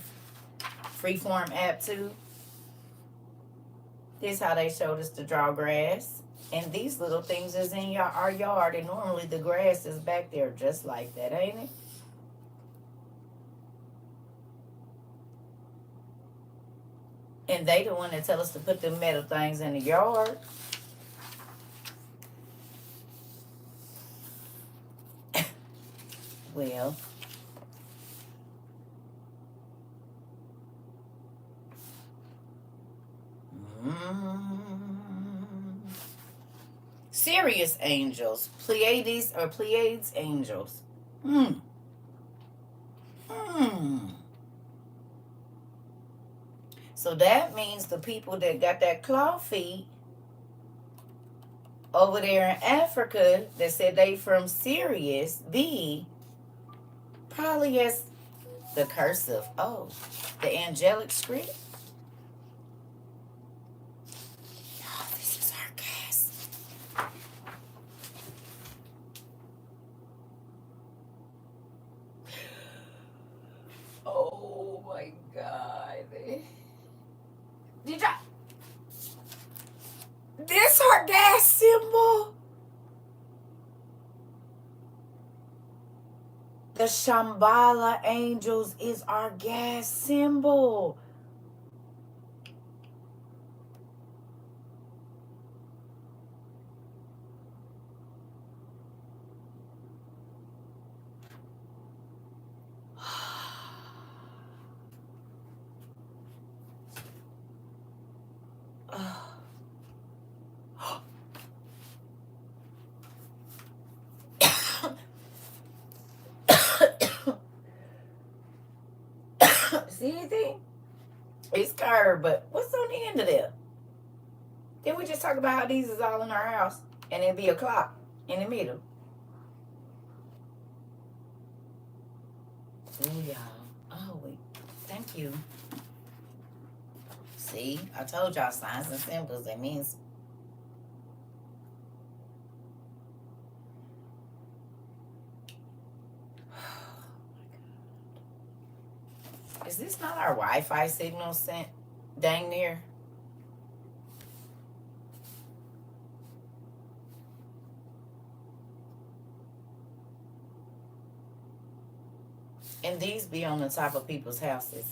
Freeform app too. This how they showed us to draw grass. And these little things is in our yard. And normally the grass is back there just like that, ain't it? And they the one that tell us to put them metal things in the yard. Well, Sirius angels, Pleiades or Pleiades angels. So that means the people that got that claw feet over there in Africa that said they from Sirius B probably has the cursive. Oh, the angelic script. Oh, this is our gas. Oh my God. Did I? This our gas symbol? The Shambhala angels is our gas symbol. See anything? It's curved, but what's on the end of there? Didn't we just talk about how these is all in our house? And it'd be a clock in the middle. Ooh, y'all. Oh, wait. Thank you. See? I told y'all signs and symbols. That means... Is this not our Wi-Fi signal sent dang near? And these be on the top of people's houses.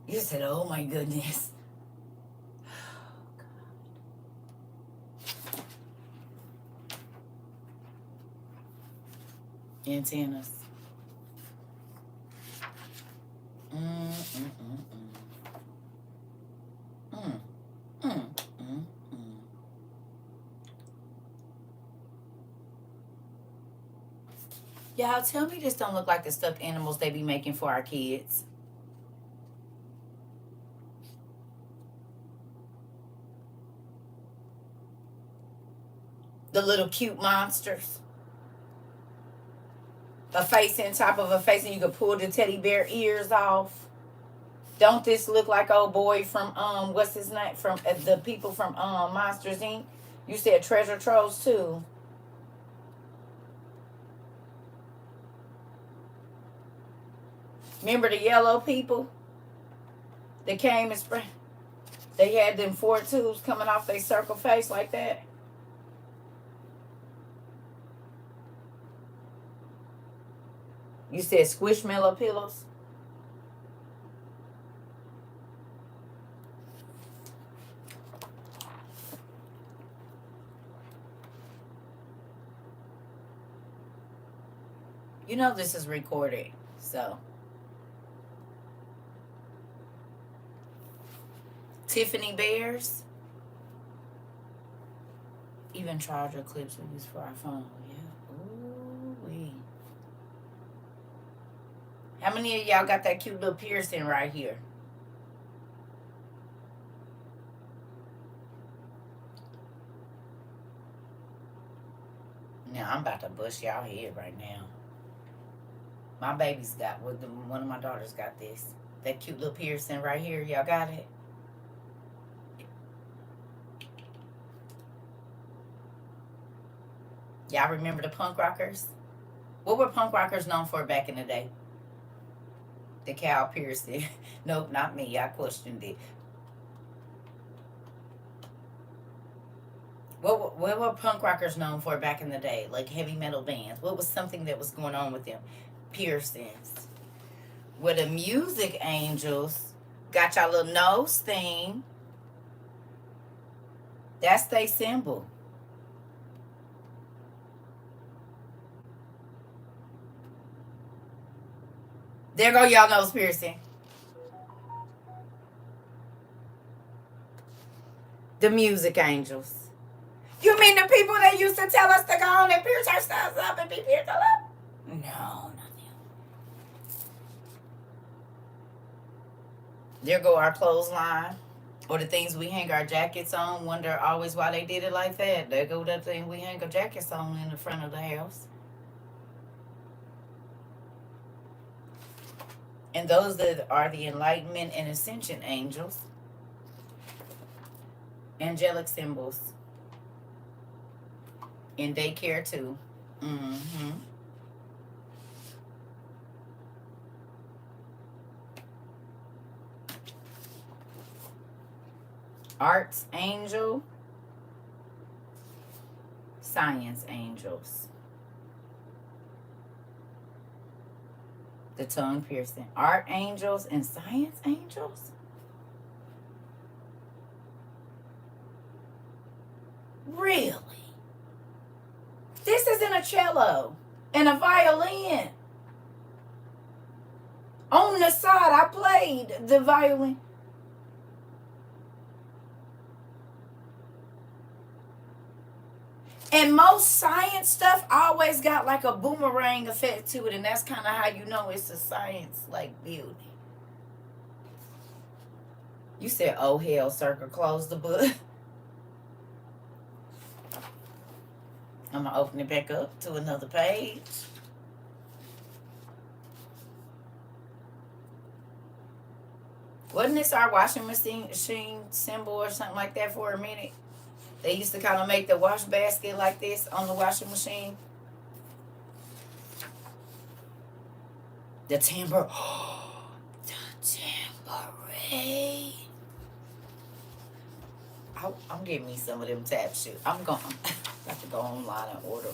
You said, oh my goodness. Antennas. Y'all, tell me this don't look like the stuffed animals they be making for our kids. The little cute monsters. A face on top of a face, and you could pull the teddy bear ears off. Don't this look like old boy from what's his name, from the people from Monsters Inc? You said treasure troves too. Remember the yellow people that came and sprayed? They had them 4 tubes coming off their circle face like that. You said squishmallow pillows? You know this is recorded, so. Tiffany bears. Even charger clips we use for our phone. Yeah. Ooh-wee. How many of y'all got that cute little piercing right here? Now I'm about to bust y'all head right now. My baby's got, one of my daughters got this. That cute little piercing right here. Y'all got it? Y'all remember the punk rockers? What were punk rockers known for back in the day? The cow piercing. Nope, not me. I questioned it. What were punk rockers known for back in the day? Like heavy metal bands. What was something that was going on with them? Piercings. Where the music angels got y'all little nose thing. That's their symbol. There go y'all nose piercing. The music angels. You mean the people that used to tell us to go on and pierce ourselves up and be pierced all up? No, not them. There go our clothesline. Or the things we hang our jackets on. Wonder always why they did it like that. There go that thing we hang our jackets on in the front of the house. And those that are the enlightenment and ascension angels. Angelic symbols. In daycare too. Mm-hmm. Arts angel. Science angels. The tongue piercing. Art angels and science angels? Really? This isn't a cello and a violin. On the side, I played the violin. And most science stuff always got like a boomerang effect to it, and that's kind of how you know it's a science like building. You said, "Oh hell, CERCA, close the book." I'm gonna open it back up to another page. Wasn't this our washing machine symbol or something like that for a minute? They used to kind of make the wash basket like this on the washing machine. The timber. The tambourine. I'm getting me some of them tap shoes. I'm have to go online and order.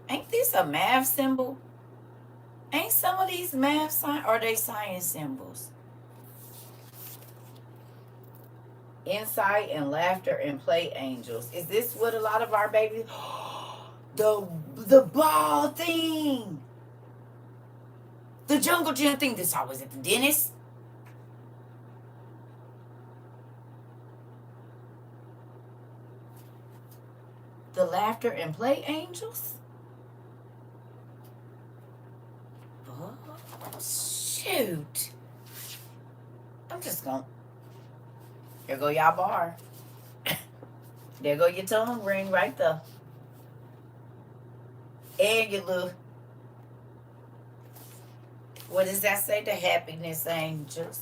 Ain't this a math symbol? Ain't some of these math sign or are they science symbols? Insight and laughter and play angels. Is this what a lot of our babies? The ball thing. The jungle gym thing. This always at the dentist. The laughter and play angels. Oh, shoot. I'm just gonna. There go y'all bar. There go your tongue ring right there. And your little. What does that say? The happiness angels.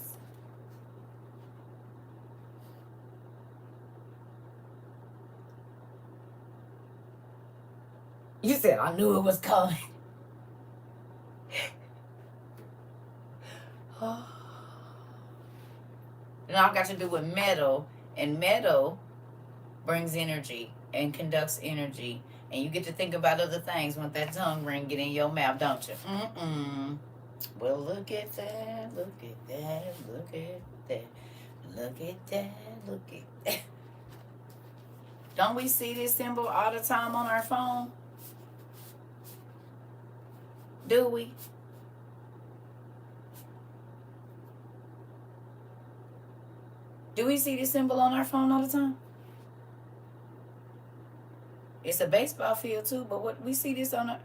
You said I knew it was coming. And all got to do with metal, and metal brings energy and conducts energy, and you get to think about other things when that tongue ring get in your mouth, don't you? Well, look at that, look at that, look at that, look at that, look at that. Don't we see this symbol all the time on our phone? Do we? Do we see this symbol on our phone all the time? It's a baseball field too, but what we see this on our...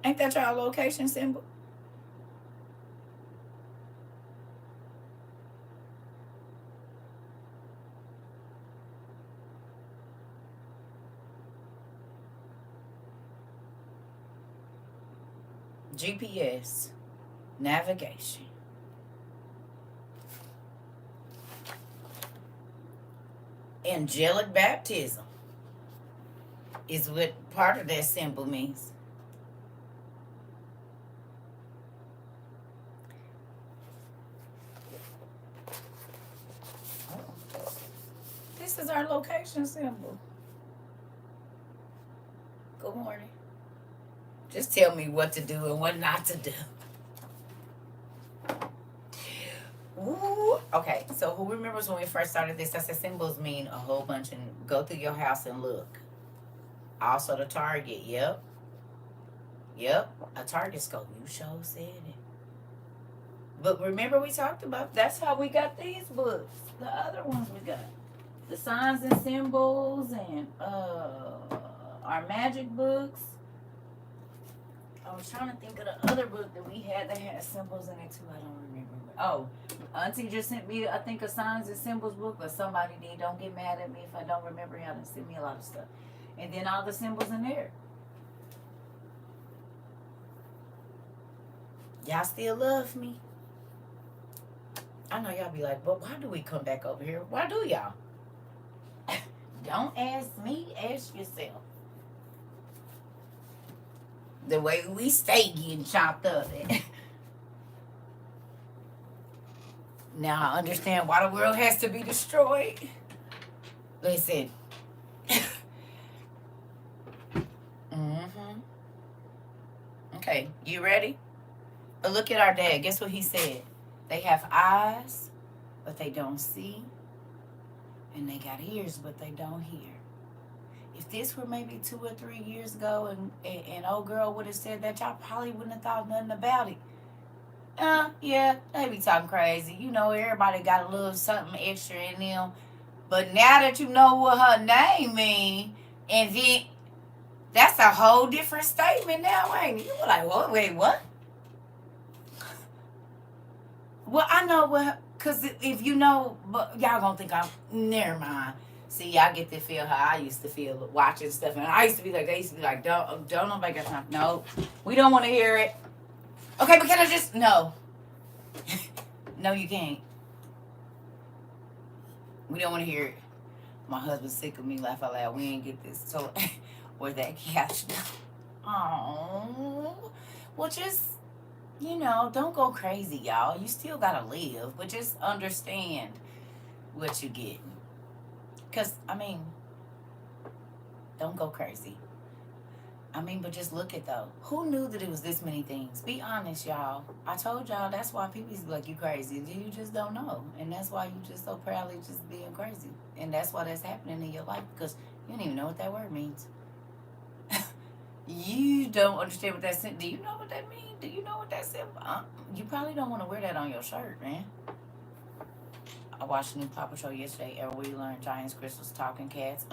Ain't that your location symbol? GPS, navigation. Angelic baptism is what part of that symbol means. This is our location symbol. Good morning. Just tell me what to do and what not to do. Ooh, okay, so who remembers when we first started this? I said symbols mean a whole bunch, and go through your house and look. Also the target, yep, a target scope. You sure said it. But remember we talked about, that's how we got these books. The other ones we got. The signs and symbols and our magic books. I was trying to think of the other book that we had that had symbols in it too. I don't remember. Oh, Auntie just sent me, I think, a signs and symbols book, but somebody did. Don't get mad at me if I don't remember. Y'all done sent me a lot of stuff. And then all the symbols in there. Y'all still love me? I know y'all be like, but why do we come back over here? Why do y'all? Don't ask me, ask yourself. The way we stay getting chopped up. Now I understand why the world has to be destroyed. Listen. Okay, you ready? But look at our dad. Guess what he said? They have eyes, but they don't see. And they got ears, but they don't hear. If this were maybe 2 or 3 years ago and old girl would have said that, y'all probably wouldn't have thought nothing about it. Yeah, they be talking crazy. You know, everybody got a little something extra in them. But now that you know what her name means, and then that's a whole different statement now, ain't it? You were like, what? Wait, what? Well, I know what, because if you know, but y'all gonna think I'm, never mind. See, y'all get to feel how I used to feel watching stuff. And I used to be like, don't nobody got time. No, we don't want to hear it. Okay, but can I just, no. No, you can't. We don't want to hear it. My husband's sick of me laugh out loud. We ain't get this. So, or that couch. Oh, well, just, don't go crazy, y'all. You still gotta live, but just understand what you get. Because, don't go crazy. But just look at though. Who knew that it was this many things? Be honest, y'all. I told y'all that's why people be like, you crazy. You just don't know. And that's why you just so proudly just being crazy. And that's why that's happening in your life, because you don't even know what that word means. You don't understand what that symbol. Do you know what that means? Do you know what that symbol? You probably don't want to wear that on your shirt, man. I watched the new Paw Patrol yesterday, and we learned giants, crystals, talking cats.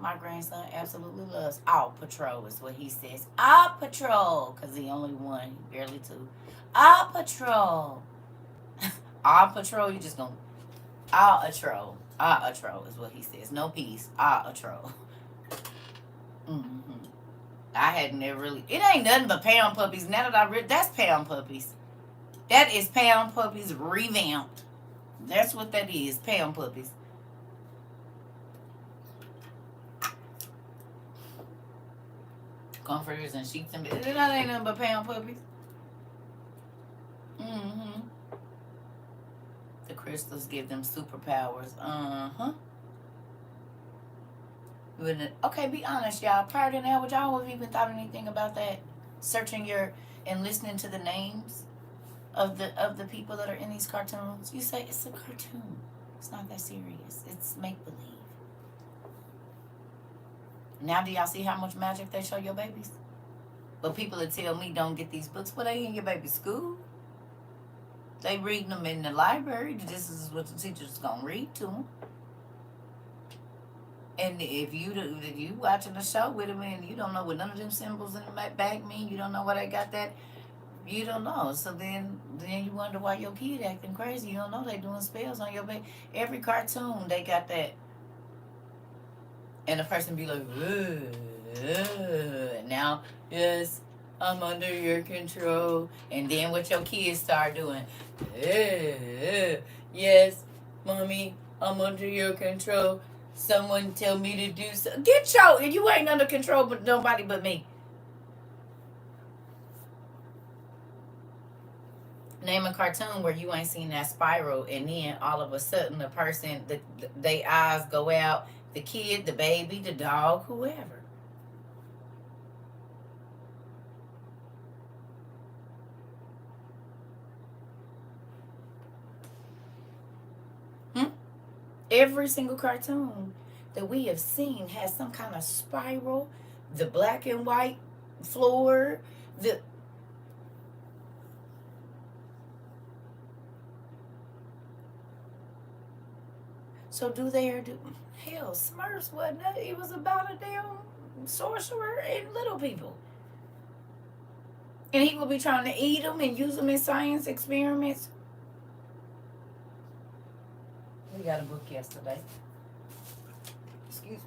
My grandson absolutely loves Paw Patrol, is what he says. Paw Patrol, because he only one, barely two. Paw Patrol. Paw Patrol, you just gonna Paw Patrol. Paw Patrol is what he says. No peace. Paw Patrol. I had never really. It ain't nothing but pound puppies. Now that I read, that's pound puppies. That is pound puppies revamped. That's what that is. Pound puppies. Comforters and sheets and beds. That ain't nothing but pound puppies. The crystals give them superpowers. Okay, be honest, y'all. Prior to now, would y'all have even thought anything about that? Searching and listening to the names of the people that are in these cartoons. You say it's a cartoon. It's not that serious. It's make believe. Now do y'all see how much magic they show your babies? But people that tell me don't get these books, well, they in your baby's school. They reading them in the library. This is what the teacher's gonna read to them. And if you watching the show with them and you don't know what none of them symbols in the back mean, you don't know why they got that, you don't know. So then you wonder why your kid acting crazy. You don't know they doing spells on your baby. Every cartoon they got that. And the person be like, now, yes, I'm under your control. And then what your kids start doing, yes, mommy, I'm under your control. Someone tell me to do so. Get your, you ain't under control but nobody but me. Name a cartoon where you ain't seen that spiral and then all of a sudden the person, they eyes go out, the kid, the baby, the dog, whoever. Every single cartoon that we have seen has some kind of spiral, the black and white floor, so do they or do, hell, Smurfs wasn't it? It was about a damn sorcerer and little people. And he would be trying to eat them and use them in science experiments. We got a book yesterday. Excuse me.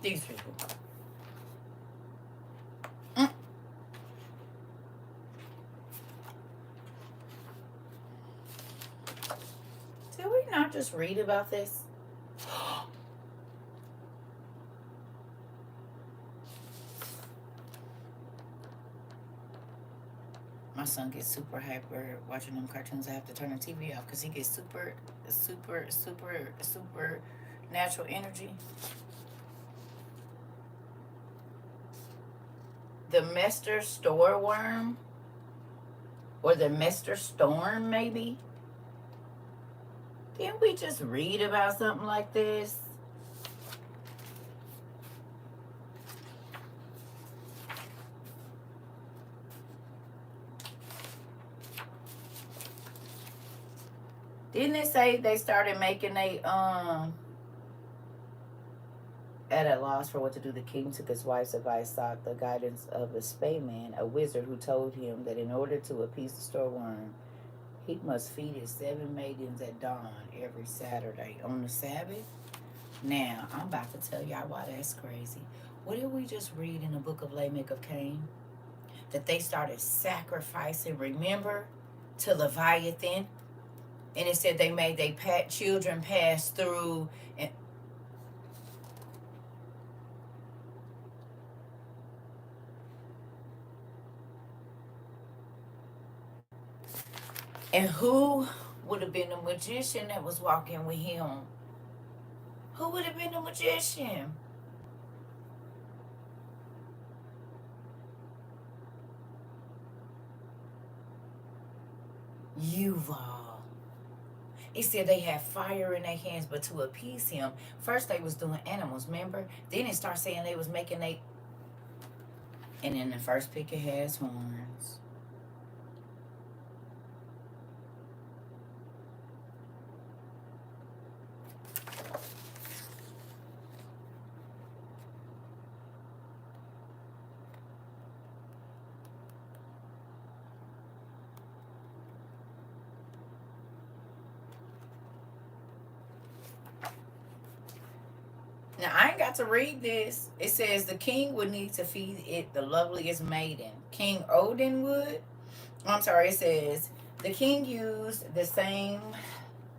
These people. Did we not just read about this? My son gets super hyper watching them cartoons. I have to turn the TV off because he gets super natural energy. The Mester Storeworm, or the Mester Storm, maybe. Didn't we just read about something like this? Didn't it say they started making at a loss for what to do, the king took his wife's advice, sought the guidance of a spaeman, a wizard, who told him that in order to appease the storeworm, he must feed his 7 maidens at dawn every Saturday on the Sabbath. Now, I'm about to tell y'all why that's crazy. What did we just read in the book of Lamech of Cain? That they started sacrificing, remember, to Leviathan. And it said they made their children pass through. And who would have been the magician that was walking with him? Who would have been the magician? Yuval. It said they had fire in their hands, but to appease him, first they was doing animals, remember? Then it started saying they was making and then the first picture has horns. Now, I ain't got to read this. It says the king would need to feed it the loveliest maiden. King Odin would. I'm sorry, it says the king used the same.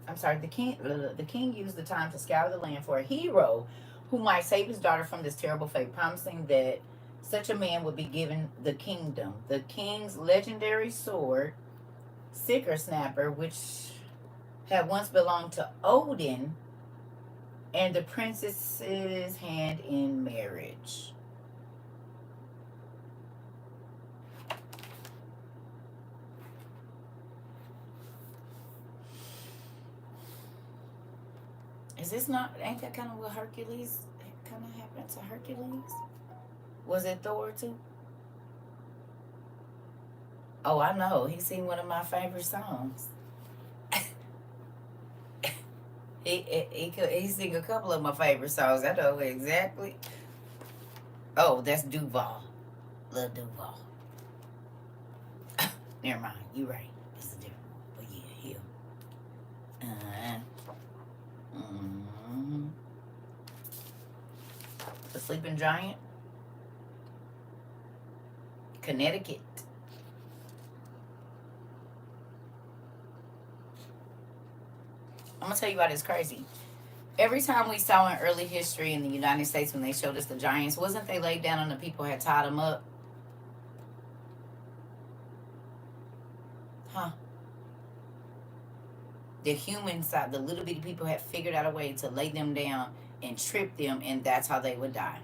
I'm sorry, the king used the time to scour the land for a hero who might save his daughter from this terrible fate, promising that such a man would be given the kingdom. The king's legendary sword, Sicker Snapper, which had once belonged to Odin, and the princess's hand in marriage. Is this not, ain't that kind of what Hercules, kind of happened to Hercules? Was it Thor too? Oh, I know. He sing one of my favorite songs. He sing a couple of my favorite songs. I know exactly. Oh, that's Duval. Love Duval. Never mind. You right. It's different. But yeah, him. The Sleeping Giant. Connecticut. I'm gonna tell you why this crazy. Every time we saw in early history in the United States when they showed us the giants, wasn't they laid down and the people had tied them up? Huh? The human side, the little bitty people had figured out a way to lay them down and trip them, and that's how they would die.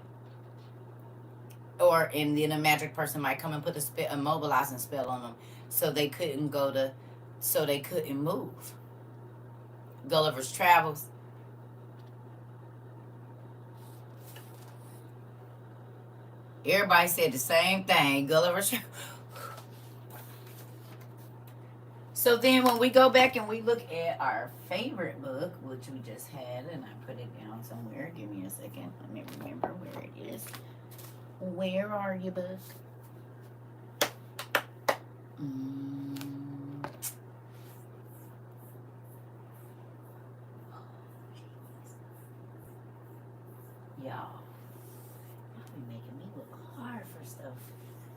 Or, and then a magic person might come and put a mobilizing spell on them so they couldn't so they couldn't move. Gulliver's Travels. Everybody said the same thing. Gulliver's Travels. So then when we go back and we look at our favorite book, which we just had, and I put it down somewhere. Give me a second. Let me remember where it is. Where are you, book? Y'all, y'all be making me look hard for stuff.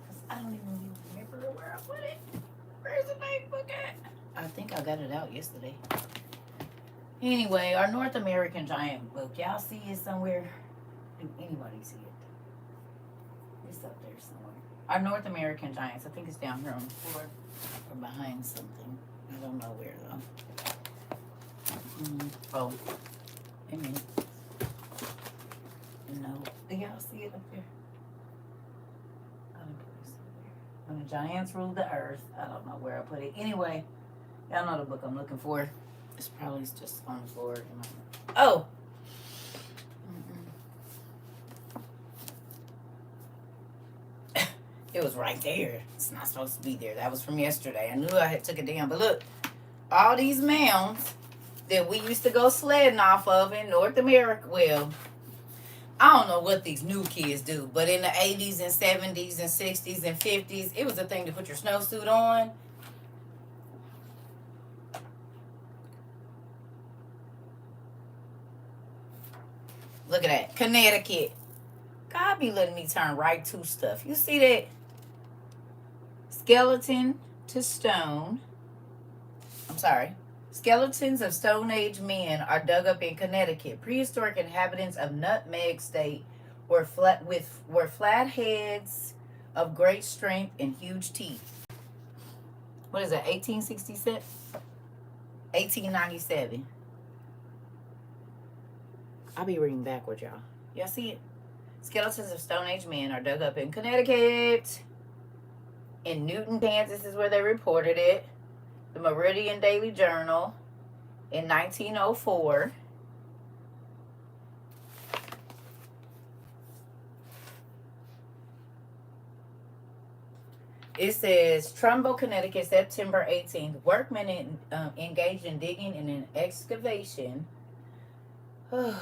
Because I don't even remember where I put it. Where's the big book at? I think I got it out yesterday. Anyway, our North American Giant book. Y'all see it somewhere? Do anybody see it? It's up there somewhere. Our North American Giants. I think it's down here on the floor or behind something. I don't know where though. Oh, wait a minute. No, do y'all see it up there? I don't put it somewhere. When the giants ruled the earth, I don't know where I put it. Anyway, y'all know the book I'm looking for. It's probably just on the floor. Oh. It was right there. It's not supposed to be there. That was from yesterday. I knew I had took it down. But look, all these mounds that we used to go sledding off of in North America. Well, I don't know what these new kids do, but in the 80s and 70s and 60s and 50s, it was a thing to put your snowsuit on. Look at that. Connecticut. God be letting me turn right to stuff. You see that? Skeleton to stone. I'm sorry. Skeletons of Stone Age men are dug up in Connecticut. Prehistoric inhabitants of Nutmeg State were flat heads of great strength and huge teeth. What is that? 1867? 1897. I'll be reading backwards, y'all. Y'all see it? Skeletons of Stone Age men are dug up in Connecticut. In Newton, Kansas is where they reported it. The Meridian Daily Journal in 1904. It says, Trumbull, Connecticut, September 18th. Workmen engaged in digging and an excavation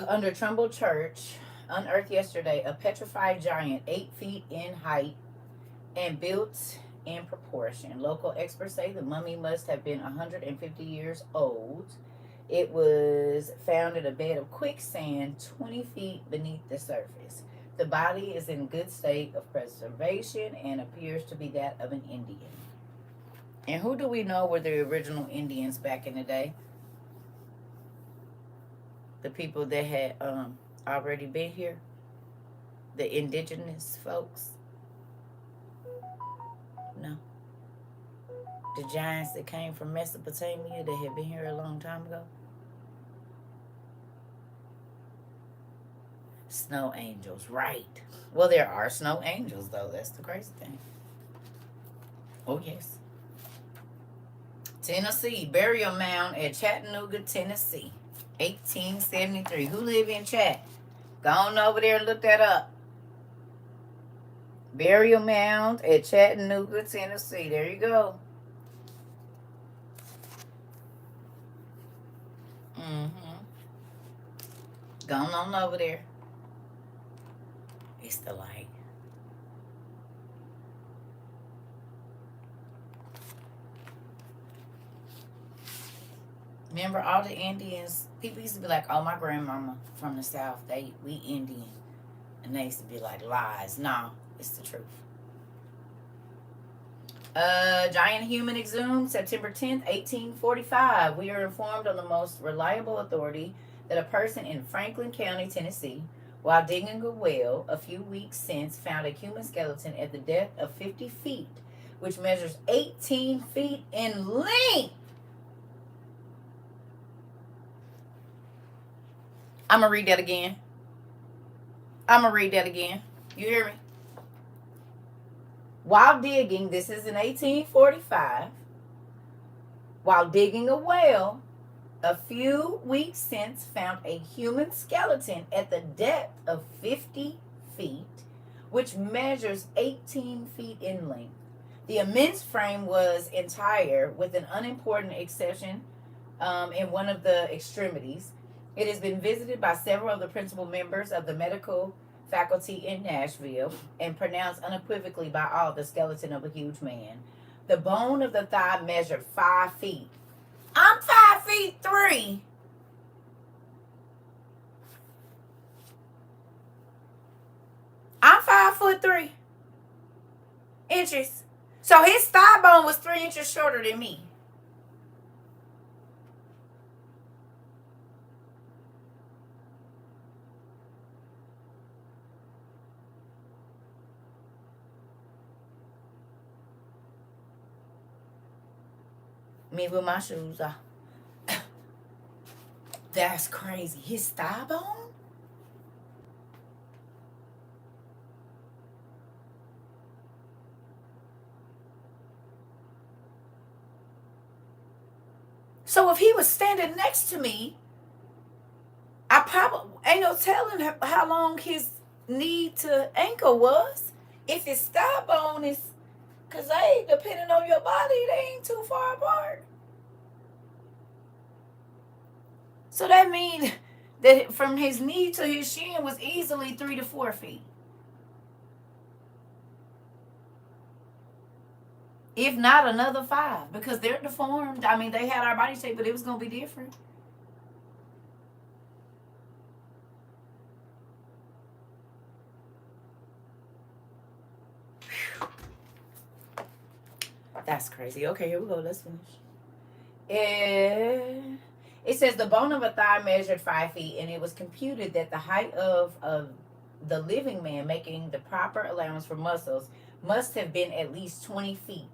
under Trumbull Church unearthed yesterday a petrified giant 8 feet in height and built in proportion. Local experts say the mummy must have been 150 years old. It was found in a bed of quicksand 20 feet beneath the surface. The body is in good state of preservation and appears to be that of an Indian. And who do we know were the original Indians back in the day? The people that had already been here? The indigenous folks? No. The giants that came from Mesopotamia that had been here a long time ago? Snow angels, right. Well, there are snow angels, though. That's the crazy thing. Oh, yes. Tennessee, burial mound at Chattanooga, Tennessee, 1873. Who live in Chat? Go on over there and look that up. Burial mound at Chattanooga, Tennessee. There you go. Going on over there. It's the light. Remember all the Indians? People used to be like, oh, my grandmama from the South, we Indian. And they used to be like, lies. No, it's the truth. Giant human exhumed, September 10th, 1845. We are informed on the most reliable authority that a person in Franklin County, Tennessee, while digging a well a few weeks since, found a human skeleton at the depth of 50 feet, which measures 18 feet in length. I'm going to read that again. You hear me? While digging, this is in 1845, while digging a well, a few weeks since found a human skeleton at the depth of 50 feet, which measures 18 feet in length. The immense frame was entire, with an unimportant exception in one of the extremities. It has been visited by several of the principal members of the medical faculty in Nashville and pronounced unequivocally by all the skeleton of a huge man. The bone of the thigh measured 5 feet. I'm 5'3". I'm 5'3" inches. So his thigh bone was 3 inches shorter than me. Me with my shoes off. That's crazy. His thigh bone? So if he was standing next to me, I probably ain't no telling how long his knee to ankle was. If his thigh bone is, because depending on your body, they ain't too far apart. So that means that from his knee to his shin was easily 3 to 4 feet. If not another 5, because they're deformed. I mean, they had our body shape, but it was going to be different. That's crazy. Okay, here we go. Let's finish. It says the bone of a thigh measured 5 feet, and it was computed that the height of the living man, making the proper allowance for muscles, must have been at least 20 feet.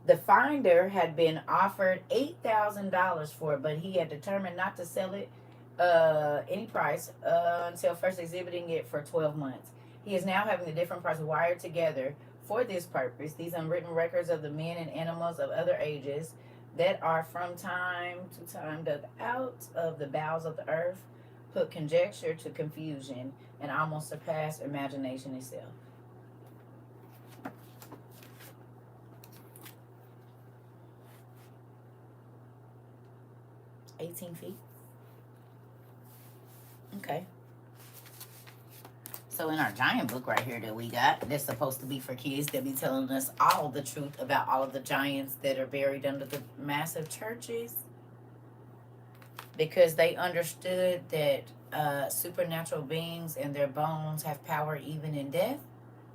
The finder had been offered $8,000 for it, but he had determined not to sell it any price until first exhibiting it for 12 months. He is now having the different parts wired together for this purpose. These unwritten records of the men and animals of other ages that are from time to time dug out of the bowels of the earth put conjecture to confusion and almost surpass imagination itself. 18 feet. Okay. So in our giant book right here that we got, that's supposed to be for kids, that be telling us all the truth about all of the giants that are buried under the massive churches, because they understood that supernatural beings and their bones have power even in death.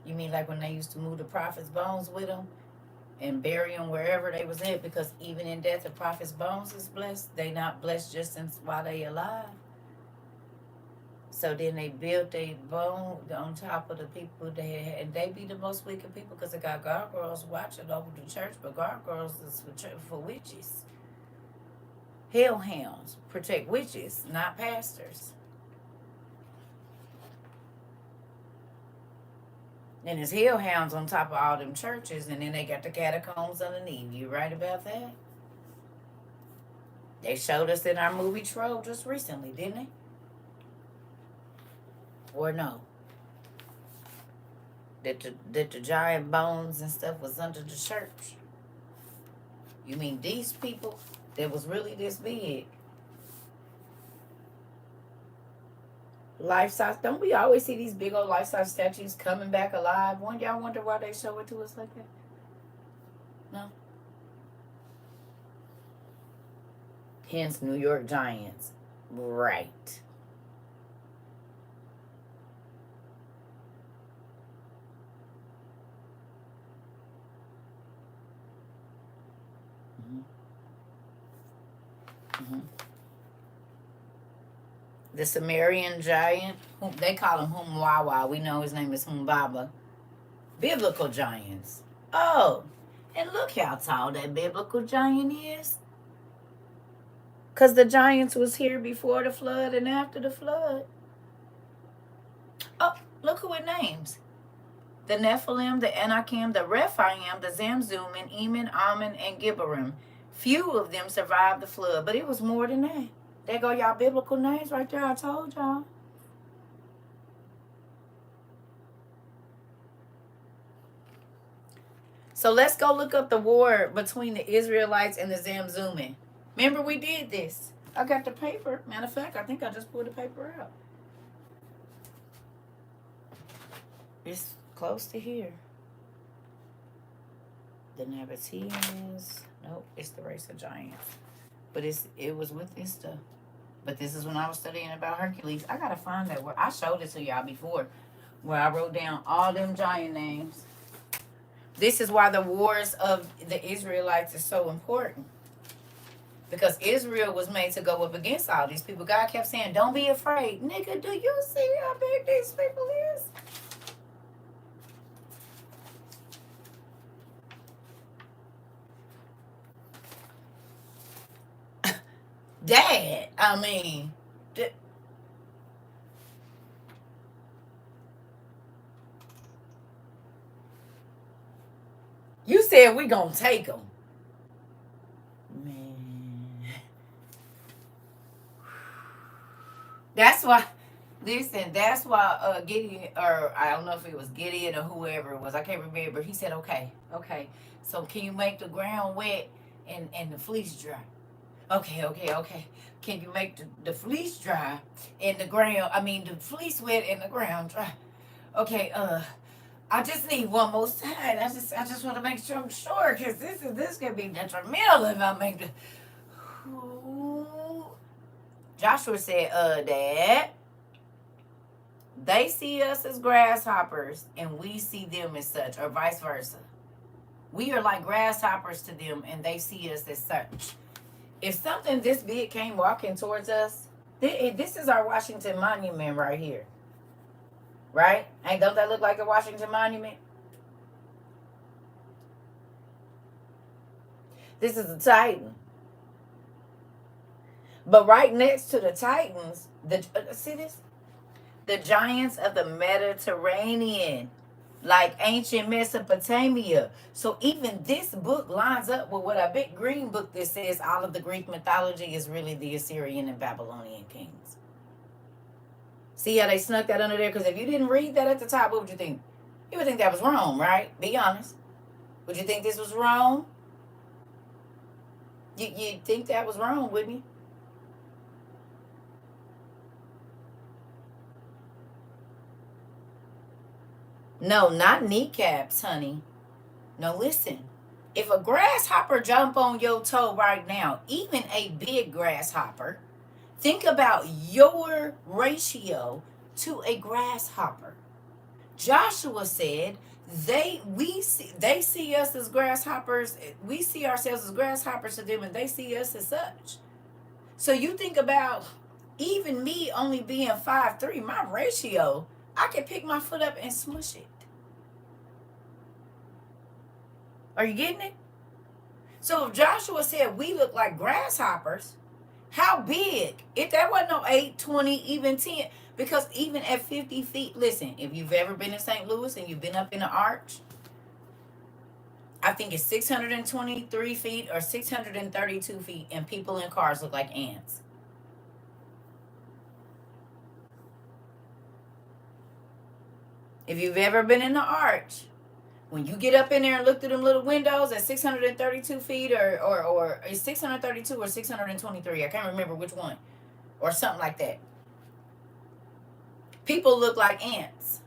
You mean like when they used to move the prophets' bones with them and bury them wherever they was at, because even in death the prophets' bones is blessed. They not blessed just while they alive. So then they built a bone on top of the people they had, and they be the most wicked people because they got gargoyles watching over the church, but gargoyles is for witches. Hellhounds protect witches, not pastors. And there's hellhounds on top of all them churches, and then they got the catacombs underneath. You right about that? They showed us in our movie Troll just recently, didn't they? Or no? That the giant bones and stuff was under the church. You mean these people that was really this big? Life size. Don't we always see these big old life size statues coming back alive? Won't y'all wonder why they show it to us like that? No. Hence New York Giants. Right. Mm-hmm. The Sumerian giant, they call him Humwawa. We know his name is Humbaba. Biblical giants. Oh, and look how tall that biblical giant is. Because the giants was here before the flood and after the flood. Oh, look who it names. The Nephilim, the Anakim, the Rephaim, the Zamzum, and Eman, Ammon, and Gibbarim. Few of them survived the flood, but it was more than that. There go y'all biblical names right there. I told y'all. So let's go look up the war between the Israelites and the Zamzummim. Remember we did this. I got the paper. Matter of fact, I think I just pulled the paper out. It's close to here. The Nabateans. Nope, it's the race of giants. But it was with this stuff. But this is when I was studying about Hercules. I gotta find that where I showed it to y'all before, where I wrote down all them giant names. This is why the wars of the Israelites is so important. Because Israel was made to go up against all these people. God kept saying, don't be afraid. Nigga, do you see how big these people is? Dad, I mean, you said we gonna take them. Man. That's why, listen, that's why Gideon, or I don't know if it was Gideon or whoever it was, I can't remember. He said, okay, so can you make the ground wet and the fleece dry? Okay. Can you make the fleece dry in the ground? I mean, the fleece wet in the ground dry. Okay, I just need one more side. I just want to make sure I'm sure, because this could be detrimental if I make the. Ooh. Joshua said, Dad, they see us as grasshoppers and we see them as such, or vice versa. We are like grasshoppers to them and they see us as such. If something this big came walking towards us, this is our Washington Monument right here. Right? Hey, don't that look like a Washington Monument? This is the Titan. But right next to the Titans, see this? The giants of the Mediterranean, like ancient Mesopotamia. So even this book lines up with what a big green book that says all of the Greek mythology is really the Assyrian and Babylonian kings. See how they snuck that under there? Because if you didn't read that at the top, what would you think? You would think that was Rome, right? Be honest. Would you think this was Rome? You'd think that was Rome, wouldn't you? No, not kneecaps, honey. No, listen. If a grasshopper jump on your toe right now, even a big grasshopper, think about your ratio to a grasshopper. Joshua said they see us as grasshoppers. We see ourselves as grasshoppers to them, and they see us as such. So you think about even me only being 5'3", my ratio, I can pick my foot up and smush it. Are you getting it? So if Joshua said we look like grasshoppers, how big? If that wasn't no 8, 20, even 10, because even at 50 feet, listen, if you've ever been in St. Louis and you've been up in the arch, I think it's 623 feet or 632 feet, and people in cars look like ants. If you've ever been in the arch, when you get up in there and look through them little windows at 632 feet or it's 632 or 623, I can't remember which one, or something like that. People look like ants.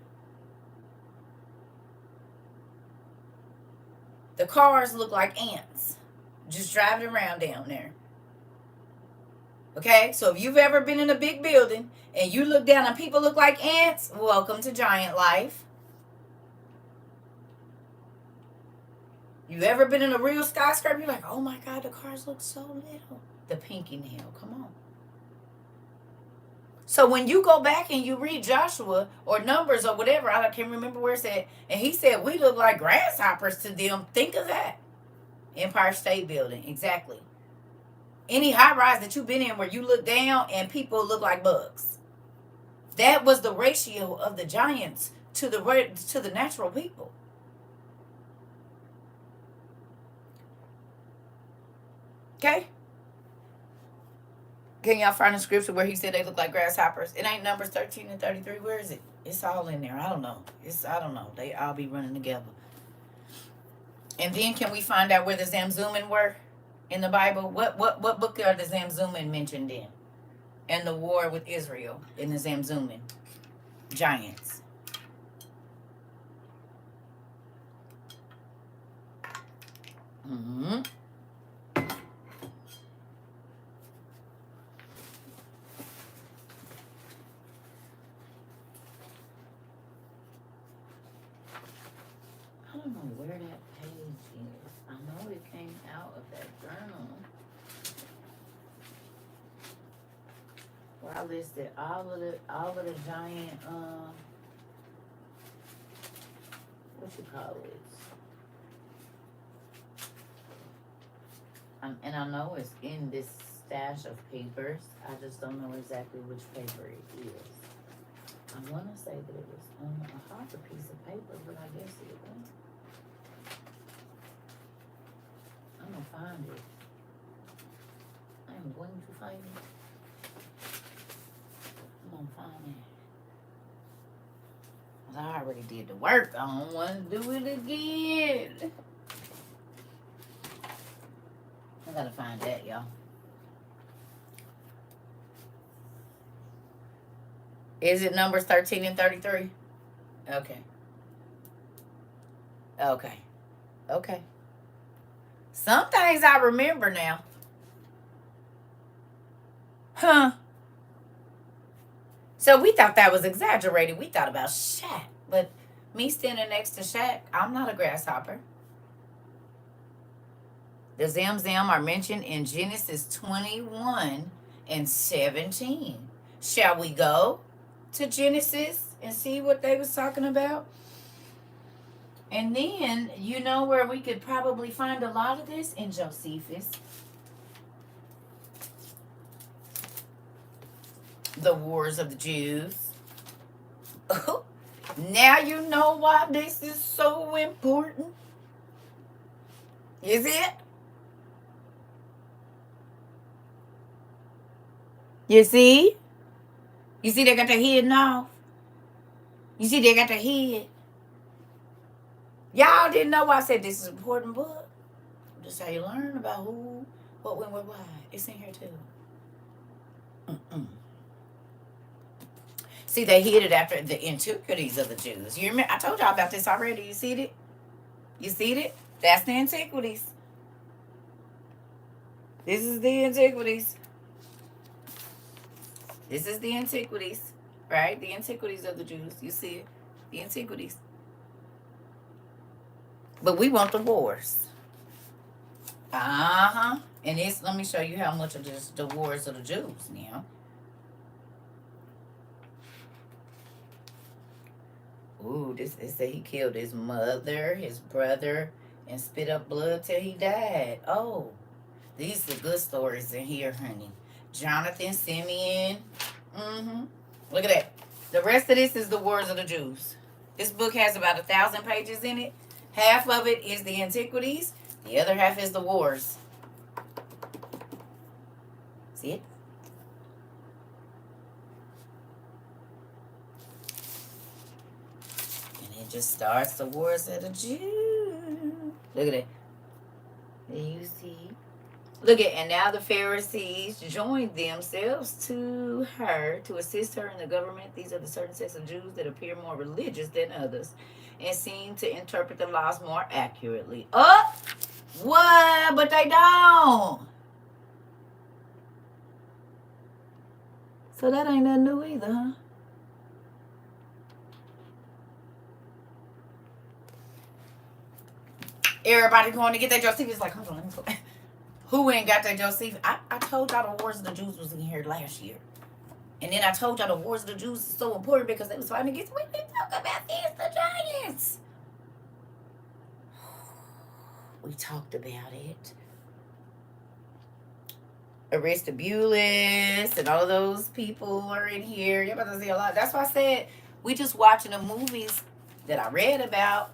The cars look like ants just driving around down there. Okay, so if you've ever been in a big building and you look down and people look like ants, welcome to giant life. You ever been in a real skyscraper? You're like, oh my God, the cars look so little. The pinky nail, come on. So when you go back and you read Joshua or Numbers or whatever, I can't remember where it's at, and he said we look like grasshoppers to them, think of that. Empire State Building, exactly. Any high rise that you've been in where you look down and people look like bugs. That was the ratio of the giants to the natural people. Okay? Can y'all find a scripture where he said they look like grasshoppers? It ain't Numbers 13 and 33. Where is it? It's all in there. I don't know. They all be running together. And then can we find out where the Zamzummim were in the Bible? What book are the Zamzummim mentioned in? And the war with Israel in the Zamzummim. Giants. Mm-hmm. I don't know where that page is. I know it came out of that journal where I listed all of the giant what you call it? And I know it's in this stash of papers. I just don't know exactly which paper it is. I want to say that it was on a harder piece of paper, but I guess it wasn't. I'm going to find it. I'm going to find it. I'm going to find it. Because I already did the work. I don't want to do it again. I got to find that, y'all. Is it Numbers 13 and 33? Okay. Okay. Okay. Some things I remember now. Huh. So we thought that was exaggerated. We thought about Shaq. But me standing next to Shaq, I'm not a grasshopper. The Zamzam are mentioned in Genesis 21 and 17. Shall we go to Genesis and see what they was talking about? And then, you know where we could probably find a lot of this? In Josephus. The Wars of the Jews. Now you know why this is so important. Is it? You see? You see they got their head off? You see they got their head? Y'all didn't know why I said this is an important book. Just how you learn about who, what, when, where, why. It's in here too. See, they hid it after the antiquities of the Jews. You remember? I told y'all about this already. You see it? You see it? That's the antiquities. This is the antiquities. This is the antiquities, right? The antiquities of the Jews. You see it? The antiquities. But we want the wars. Uh-huh. And it's, let me show you how much of this, the wars of the Jews now. Ooh, this is that he killed his mother, his brother, and spit up blood till he died. Oh, these are good stories in here, honey. Jonathan, Simeon. Look at that. The rest of this is the Wars of the Jews. This book has about 1,000 pages in it. Half of it is the antiquities. The other half is the wars. See it? Just starts the Wars of the Jews. Look at it. There you see. Look at, and now the Pharisees joined themselves to her to assist her in the government. These are the certain sects of Jews that appear more religious than others and seem to interpret the laws more accurately. Oh, what? But they don't. So that ain't nothing new either, huh? Everybody going to get that Josephus. Like, hold on, let me go. Who ain't got that Josephus? I told y'all the Wars of the Jews was in here last year. And then I told y'all the Wars of the Jews is so important because they was fighting against, we didn't talk about this, the giants. We talked about it. Aristobulus and all of those people are in here. You're about to see a lot. That's why I said we just watching the movies that I read about.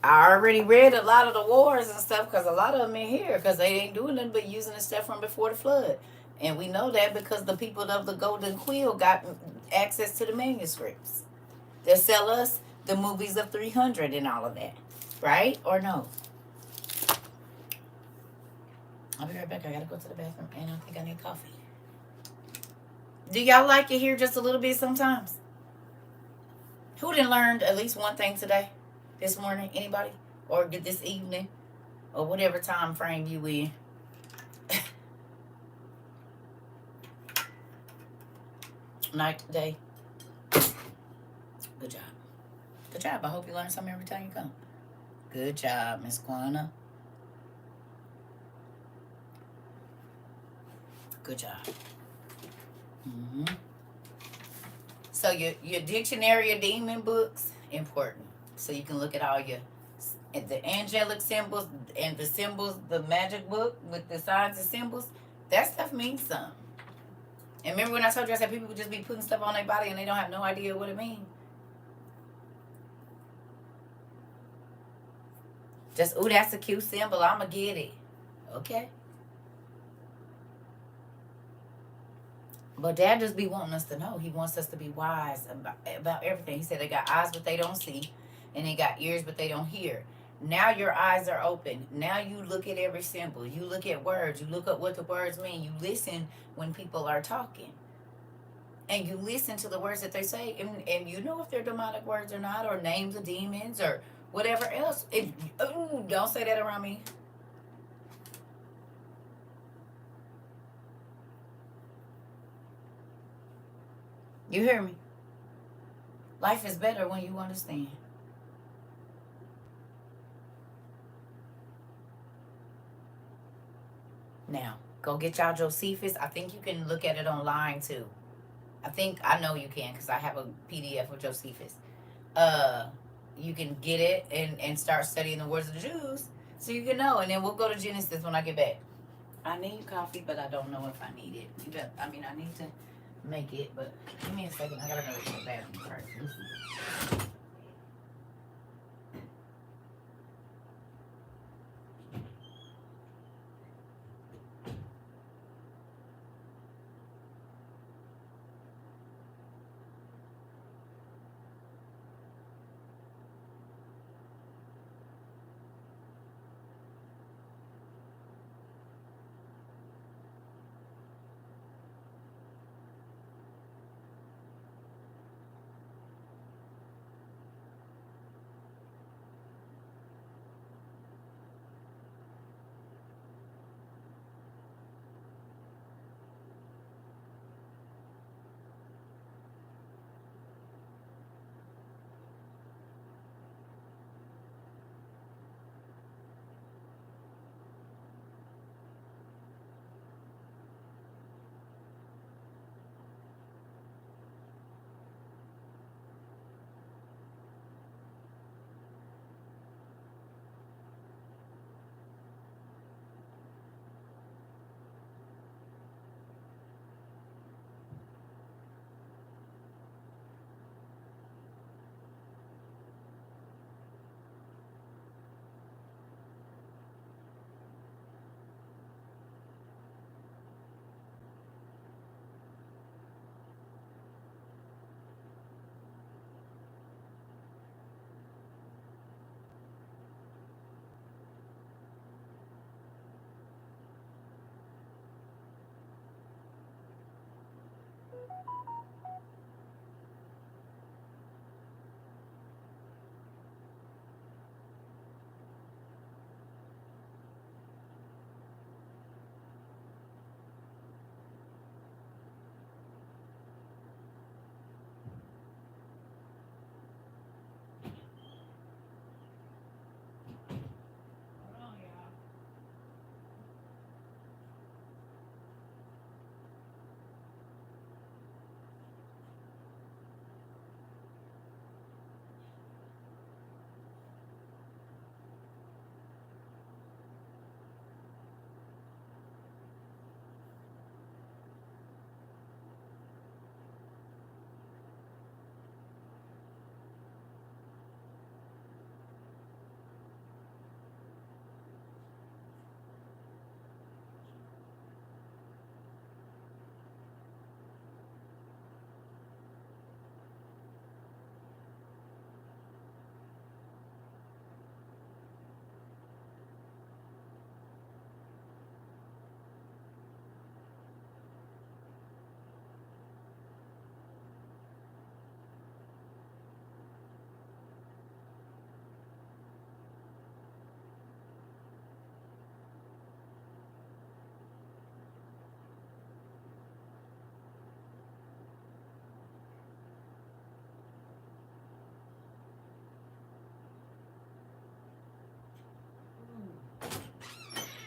I already read a lot of the wars and stuff because a lot of them in here because they ain't doing nothing but using the stuff from before the flood. And we know that because the people of the Golden Quill got access to the manuscripts. They sell us the movies of 300 and all of that. Right? Or no? I'll be right back. I gotta go to the bathroom and I think I need coffee. Do y'all like it here just a little bit sometimes? Who didn't learn at least one thing today? This morning? Anybody? Or this evening? Or whatever time frame you in. Night, day. Good job. Good job. I hope you learn something every time you come. Good job, Miss Quana. Good job. So your dictionary of demon books, important. So you can look at all the angelic symbols and the symbols, the magic book with the signs and symbols. That stuff means something. And remember when I told you, I said people would just be putting stuff on their body and they don't have no idea what it means. Just, ooh, that's a cute symbol. I'ma get it. Okay. But Dad just be wanting us to know. He wants us to be wise about everything. He said they got eyes, but they don't see. And they got ears, but they don't hear. Now your eyes are open. Now you look at every symbol. You look at words. You look at what the words mean. You listen when people are talking. and you listen to the words that they say, and you know if they're demonic words or not, or names of demons or whatever else. Ooh, don't say that around me. You hear me? Life is better when you understand. Now, go get y'all Josephus. I think you can look at it online too. I know you can because I have a PDF of Josephus. You can get it and start studying the words of the Jews so you can know. And then we'll go to Genesis when I get back. I need coffee, but I don't know if I need it. I need to make it, but give me a second. I gotta go to the bathroom first.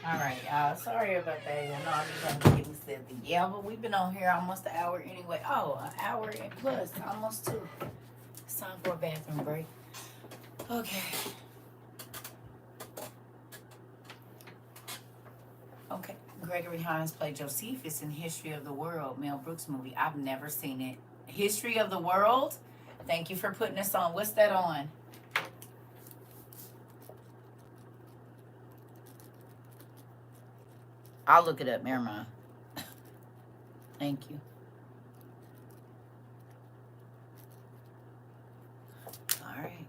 All right, y'all. Sorry about that. I know I'm just trying to get me something. Yeah, but we've been on here almost an hour anyway. Oh, an hour and plus, almost two. It's time for a bathroom break. Okay. Okay. Gregory Hines played Josephus in History of the World, Mel Brooks movie. I've never seen it. History of the World? Thank you for putting this on. What's that on? I'll look it up. Never mind. Thank you. All right.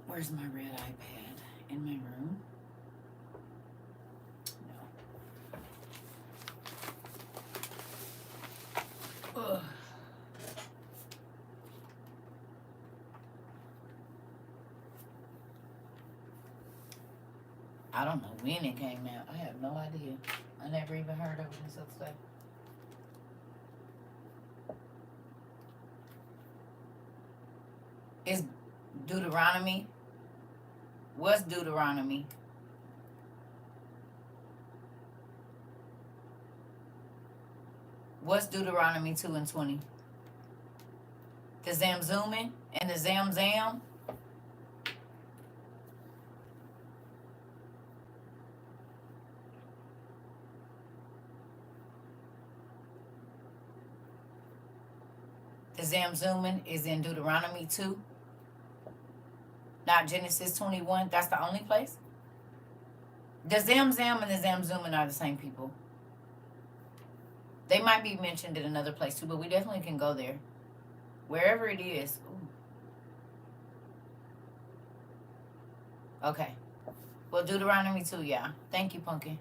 Where's my red iPad? In my room? No. I don't know when it came out. I have no idea. I never even heard of it until today. It's Deuteronomy. What's Deuteronomy? What's Deuteronomy 2 and 20? The Zamzummim and the Zamzam? The Zamzummim is in Deuteronomy 2, not Genesis 21. That's the only place. The Zamzam and the Zamzummim are the same people. They might be mentioned in another place too, but we definitely can go there. Wherever it is. Ooh. Okay. Well, Deuteronomy 2, yeah. Thank you, Pumpkin.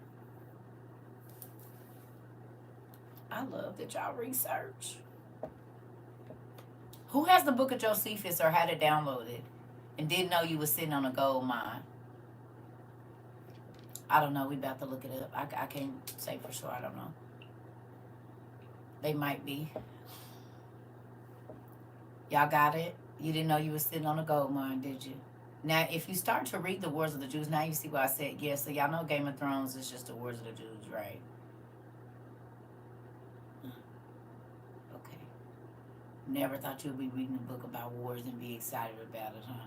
I love that y'all research. Who has the book of Josephus or had it downloaded and didn't know you was sitting on a gold mine? I don't know. We about to look it up. I can't say for sure. I don't know. They might be. Y'all got it? You didn't know you was sitting on a gold mine, did you? Now, if you start to read the Wars of the Jews, now you see why I said yes. So y'all know Game of Thrones is just the Wars of the Jews, right? Okay. Never thought you would be reading a book about wars and be excited about it, huh?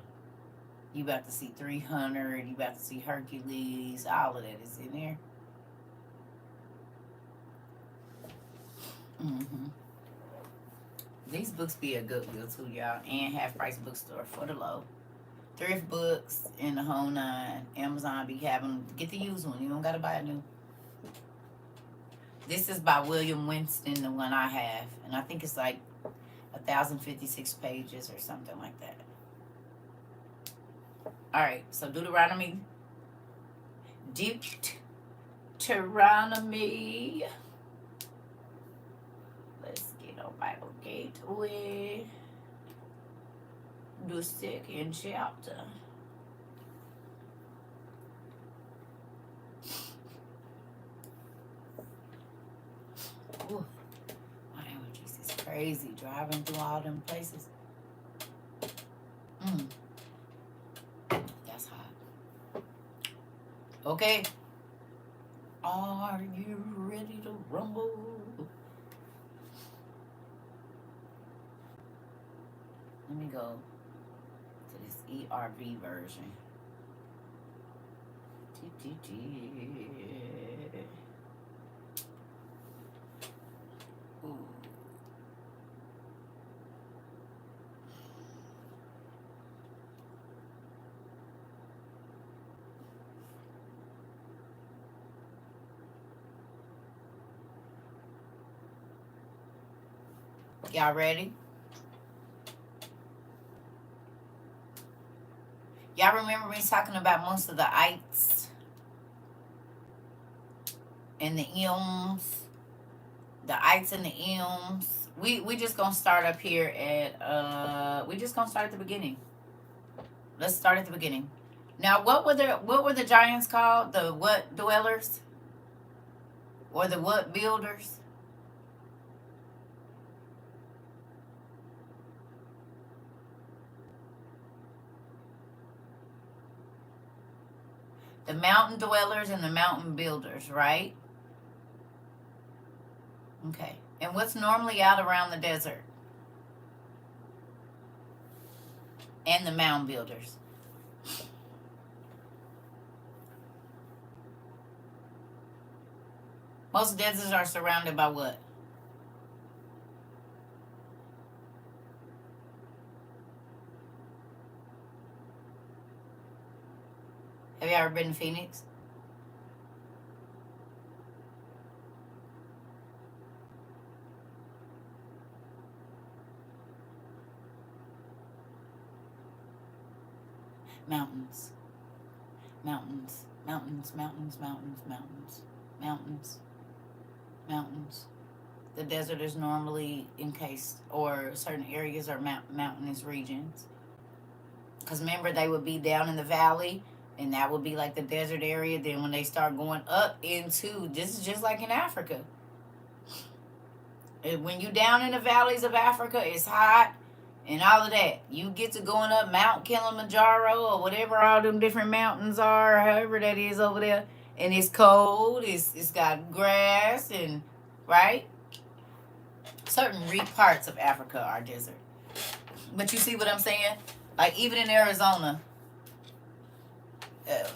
You about to see 300. You about to see Hercules. All of that is in there. Mm-hmm. These books be a Goodwill too, y'all, and Half Price Bookstore for the low. Thrift books in the whole nine. Amazon be having them. Get the used one. You don't gotta buy a new. This is by William Winston, the one I have, and I think it's like 1,056 pages or something like that. All right, so Deuteronomy. Deuteronomy. Let's get on Bible Gateway. The second chapter. Ooh, my allergies is crazy driving through all them places. That's hot. Okay. Are you ready to rumble? Let me go to this ERV version. Ooh. Y'all ready? Y'all remember me talking about most of the ites and the ems? The ites and the ems. We just gonna start up here at we just gonna start at the beginning. Let's start at the beginning. Now what were the giants called? The what dwellers? Or the what builders? The mountain dwellers and the mountain builders, right? Okay. And what's normally out around the desert? And the mound builders. Most deserts are surrounded by what? Have you ever been to Phoenix? Mountains. Mountains. Mountains, mountains, mountains, mountains. Mountains. Mountains. The desert is normally encased, or certain areas are mountainous regions. Because remember, they would be down in the valley And that would be like the desert area. Then when they start going up into, this is just like in Africa. When you down in the valleys of Africa, it's hot and all of that. You get to going up Mount Kilimanjaro or whatever all them different mountains are, however that is over there. And it's cold. It's got grass and, right? Certain parts of Africa are desert. But you see what I'm saying? Like even in Arizona,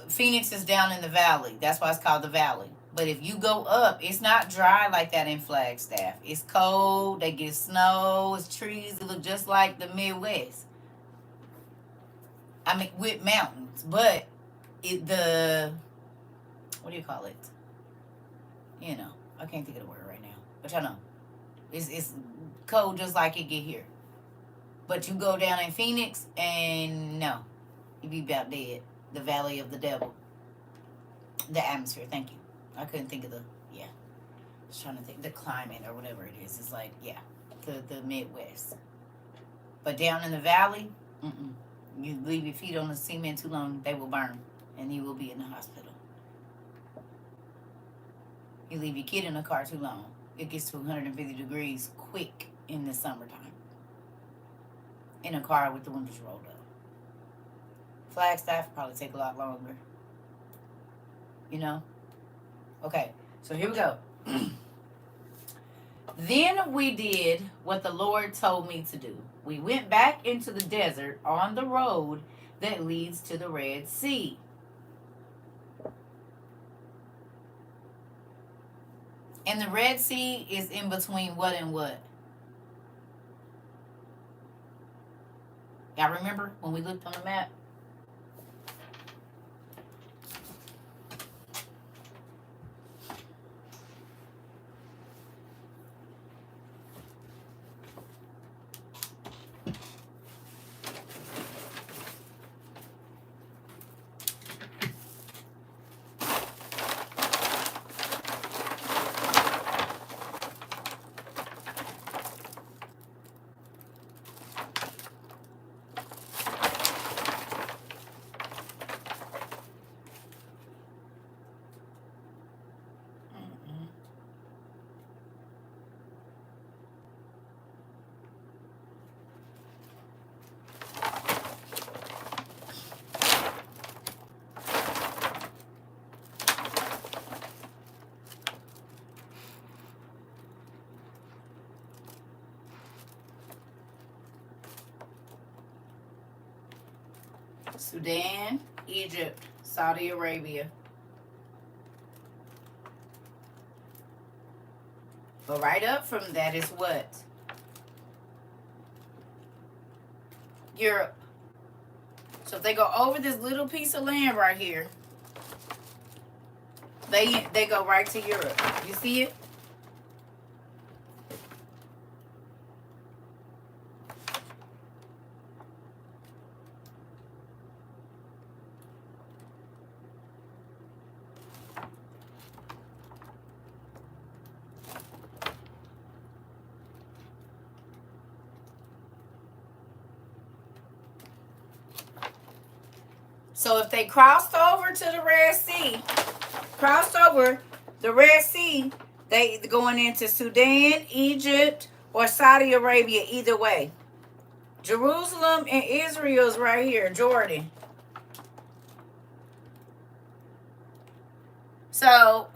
Phoenix is down in the valley. That's why it's called the valley. But if you go up, it's not dry like that in Flagstaff. It's cold. They get snow. It's trees that look just like the Midwest. I mean, with mountains. But what do you call it? You know, I can't think of the word right now. But y'all know. It's cold just like it get here. But you go down in Phoenix and no, you be about dead. The valley of the devil. The atmosphere, thank you. I couldn't think of I was trying to think, the climate or whatever it is. It's like, the Midwest. But down in the valley, you leave your feet on the cement too long, they will burn. And you will be in the hospital. You leave your kid in the car too long, it gets to 150 degrees quick in the summertime. In a car with the windows rolled up. Flagstaff probably take a lot longer. You know? Okay, so here we go. Then we did what the Lord told me to do. We went back into the desert on the road that leads to the Red Sea. And the Red Sea is in between what and what? Y'all remember when we looked on the map? Sudan, Egypt, Saudi Arabia. But right up from that is what? Europe. So if they go over this little piece of land right here, they go right to Europe. You see it? So if they crossed over to the Red Sea, they going into Sudan, Egypt, or Saudi Arabia, either way. Jerusalem and Israel's right here, Jordan. So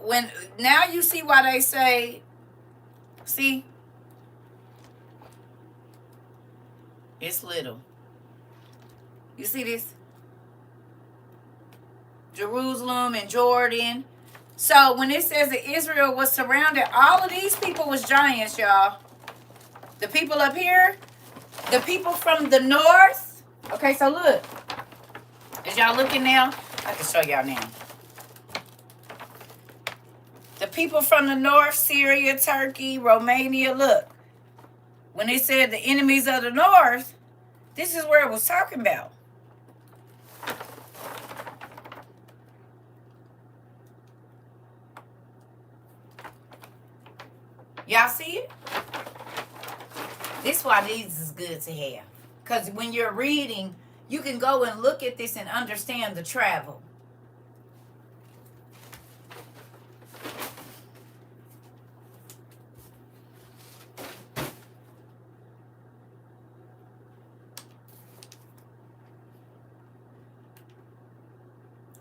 now you see why they say, see, it's little. You see this? Jerusalem and Jordan. So when it says that Israel was surrounded, all of these people was giants, y'all. The people up here, the people from the north. Okay, so look. As y'all looking now, I can show y'all now. The people from the north, Syria, Turkey, Romania, look. When it said the enemies of the north, this is where it was talking about. Y'all see it? This is why these is good to have. Because when you're reading, you can go and look at this and understand the travel.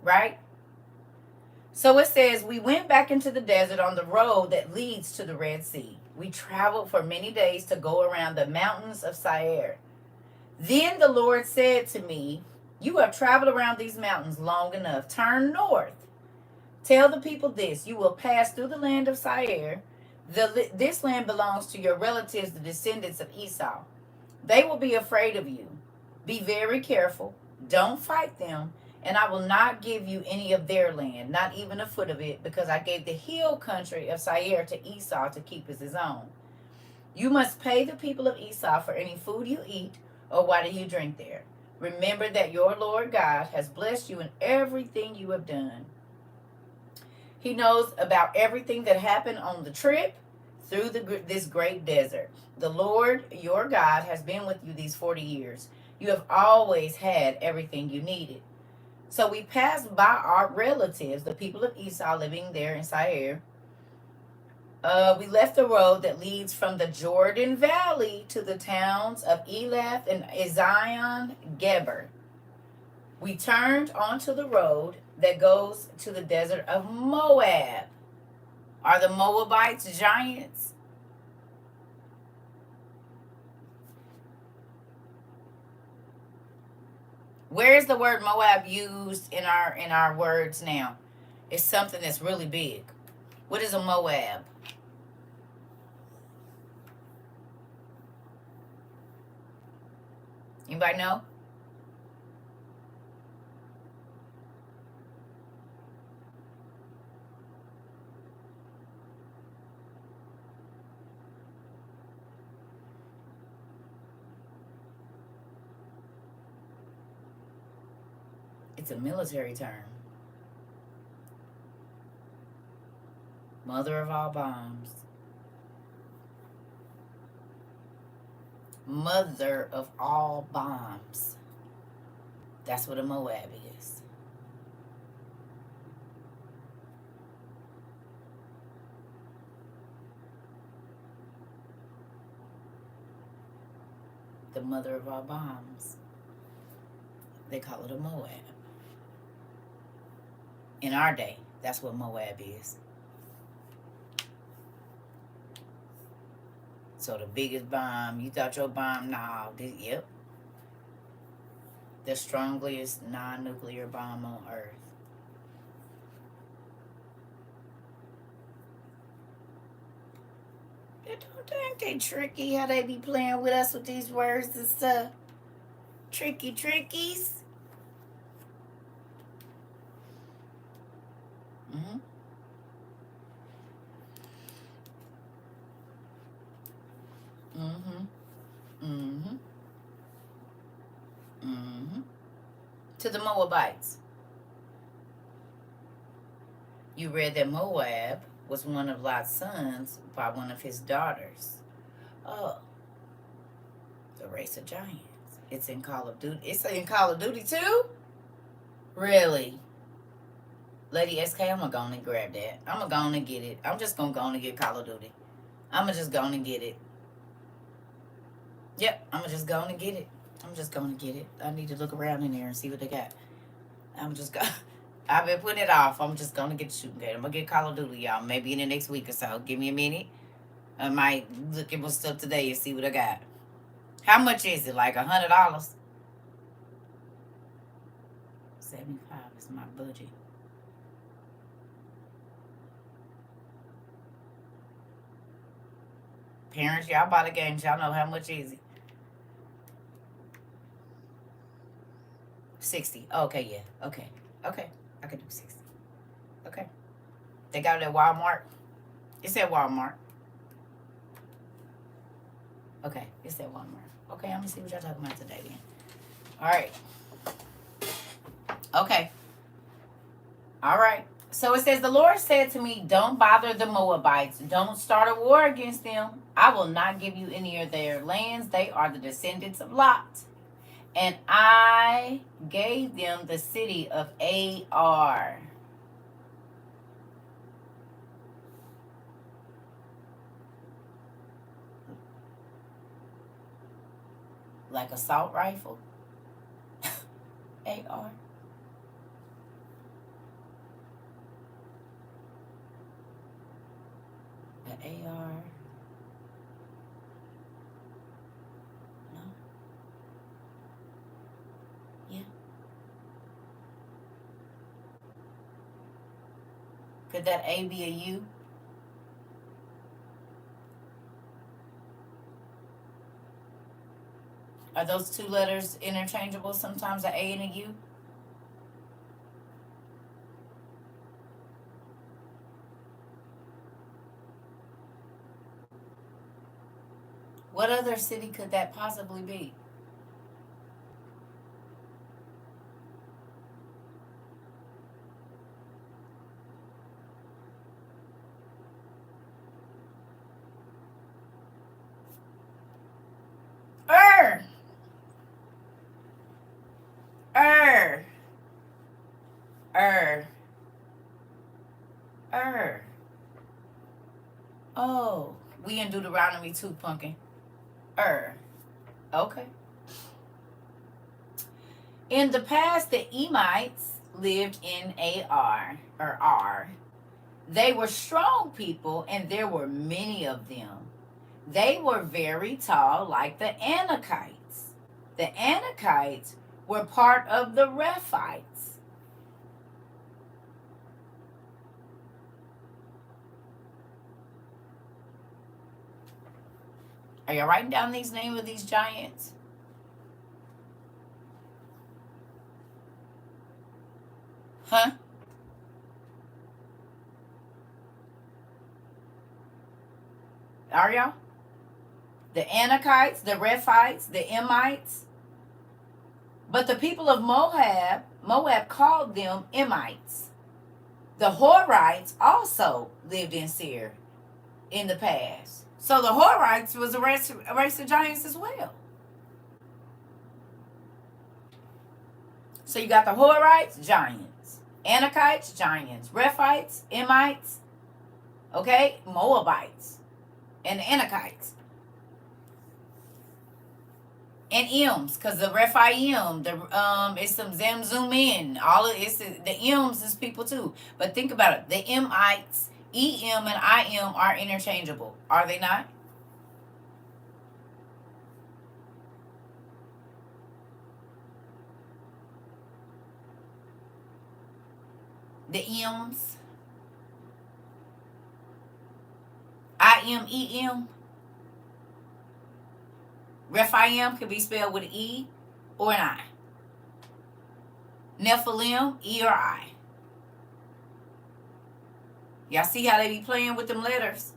right? So it says, we went back into the desert on the road that leads to the Red Sea. We traveled for many days to go around the mountains of Seir. Then the Lord said to me, you have traveled around these mountains long enough. Turn north. Tell the people this. You will pass through the land of Seir. This land belongs to your relatives, the descendants of Esau. They will be afraid of you. Be very careful. Don't fight them. And I will not give you any of their land, not even a foot of it, because I gave the hill country of Seir to Esau to keep as his own. You must pay the people of Esau for any food you eat or water you drink there. Remember that your Lord God has blessed you in everything you have done. He knows about everything that happened on the trip through this great desert. The Lord, your God, has been with you these 40 years. You have always had everything you needed. So we passed by our relatives, the people of Esau living there in Seir. We left the road that leads from the Jordan Valley to the towns of Elath and Ezion Geber. We turned onto the road that goes to the desert of Moab. Are the Moabites giants? Where is the word Moab used in our words now? It's something that's really big. What is a Moab? Anybody know? It's a military term. Mother of all bombs. Mother of all bombs. That's what a Moab is. The mother of all bombs. They call it a Moab. In our day, that's what Moab is. So the biggest bomb, you thought your bomb, yep. The strongest non-nuclear bomb on Earth. Don't think they tricky how they be playing with us with these words and stuff. Trickies. Mm-hmm. Mm-hmm. Mm-hmm. Mm-hmm. To the Moabites. You read that Moab was one of Lot's sons by one of his daughters. Oh, the race of giants. It's in Call of Duty. It's in Call of Duty too? Really? Lady SK, I'm going to go on and grab that. I'm going to go on and get it. I'm just going to go on and get Call of Duty. I'm going to just go on and get it. Yep, I'm going to just go on and get it. I'm just going to get it. I need to look around in there and see what they got. I'm just going I've been putting it off. I'm just going to get the shooting game. I'm going to get Call of Duty, y'all. Maybe in the next week or so. Give me a minute. I might look at my stuff today and see what I got. How much is it? Like $100? 75 is my budget. Parents, y'all buy the games. Y'all know how much is it? 60. Okay, yeah. Okay. I can do 60. Okay. They got it at Walmart. It's at Walmart. Okay, it's at Walmart. Okay, I'm gonna see what y'all talking about today then. All right. Okay. All right. So it says, the Lord said to me, don't bother the Moabites. Don't start a war against them. I will not give you any of their lands. They are the descendants of Lot. And I gave them the city of Ar. Like assault rifle. Ar. AR. No. Yeah. Could that A be a U? Are those two letters interchangeable? Sometimes an A and a U? What other city could that possibly be? Er! Er! Er! Er! Oh, we in Deuteronomy 2, pumpkin. Okay. In the past, the Emites lived in AR, or R. They were strong people, and there were many of them. They were very tall, like the Anakites. The Anakites were part of the Rephites. Are you writing down these names of these giants? Huh? Are y'all? The Anakites, the Rephites, the Emites. But the people of Moab called them Emites. The Horites also lived in Seir in the past. So the Horites was a race of giants as well. So you got the Horites, giants. Anakites, giants. Rephites, Emites, okay? Moabites, and the Anakites. And Ems, because the Rephaim, it's some Zamzumin. All of it's the Ems is people too. But think about it. The Emites, EM and IM are interchangeable. Are they not? The Ems. IMEM. Rephaim could be spelled with an E or an I. Nephilim, E or I. Y'all see how they be playing with them letters?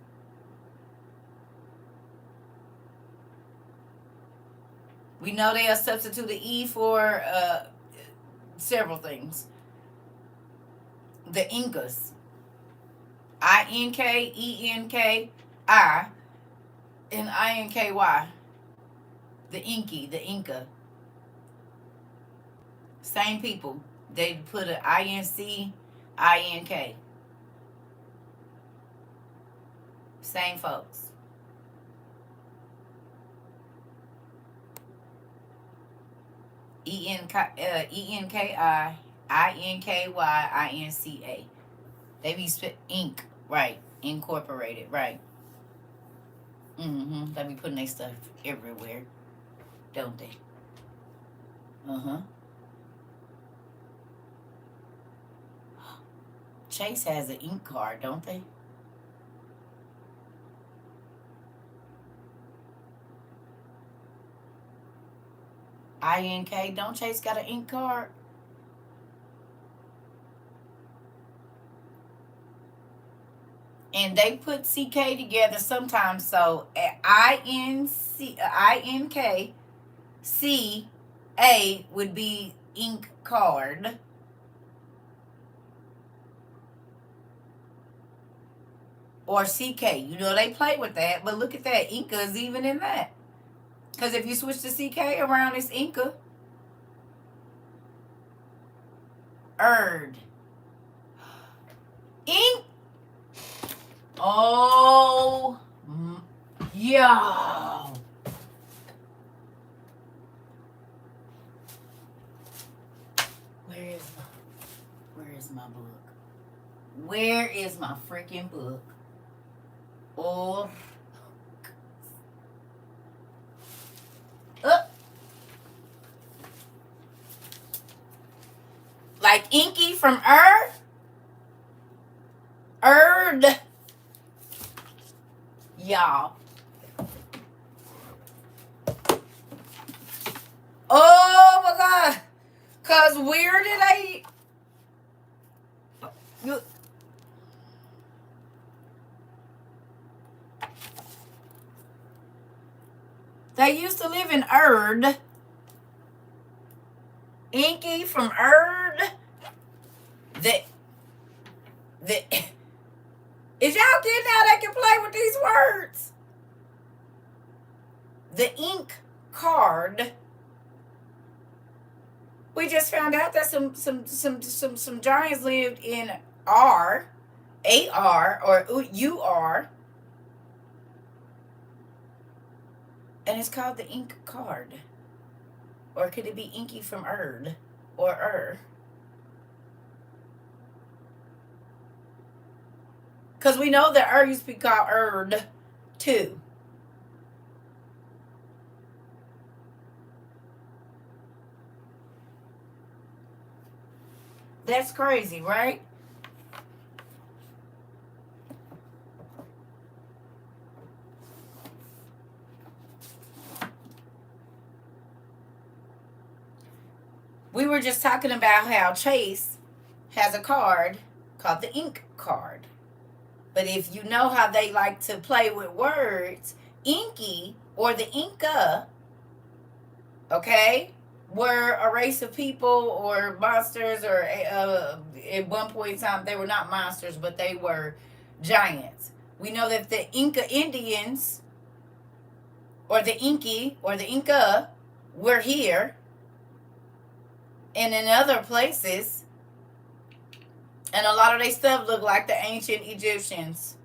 We know they'll substitute the E for several things. The Incas. INKENKI and INKY. The Inky, the Inca. Same people. They put an INC, INK. Same folks. ENKI, INKY, INCA. They be ink, right? Incorporated, right? They be putting their stuff everywhere, don't they? Chase has an ink card, don't they? INK, don't Chase got an ink card? And they put CK together sometimes, so INK CA would be ink card. Or CK. You know they play with that, but look at that. Inca is even in that. Because if you switch to CK around, it's Inca. Erd. Ink. Oh, yeah. Where is my book? Where is my freaking book? or like inky from Erd. Y'all. Oh my God. Cause where did you they used to live in Erd. Inky from Erd. The is y'all getting how they can play with these words? The ink card. We just found out that some giants lived in AR, or UR, and it's called the ink card. Or could it be inky from Erd or Because we know that used to be called Erd too. That's crazy, right? We were just talking about how Chase has a card called the ink card. But if you know how they like to play with words, inky or the Inca, okay, were a race of people or monsters, or at one point in time, they were not monsters, but they were giants. We know that the Inca Indians, or the Inky, or the Inca, were here and in other places. And a lot of their stuff looked like the ancient Egyptians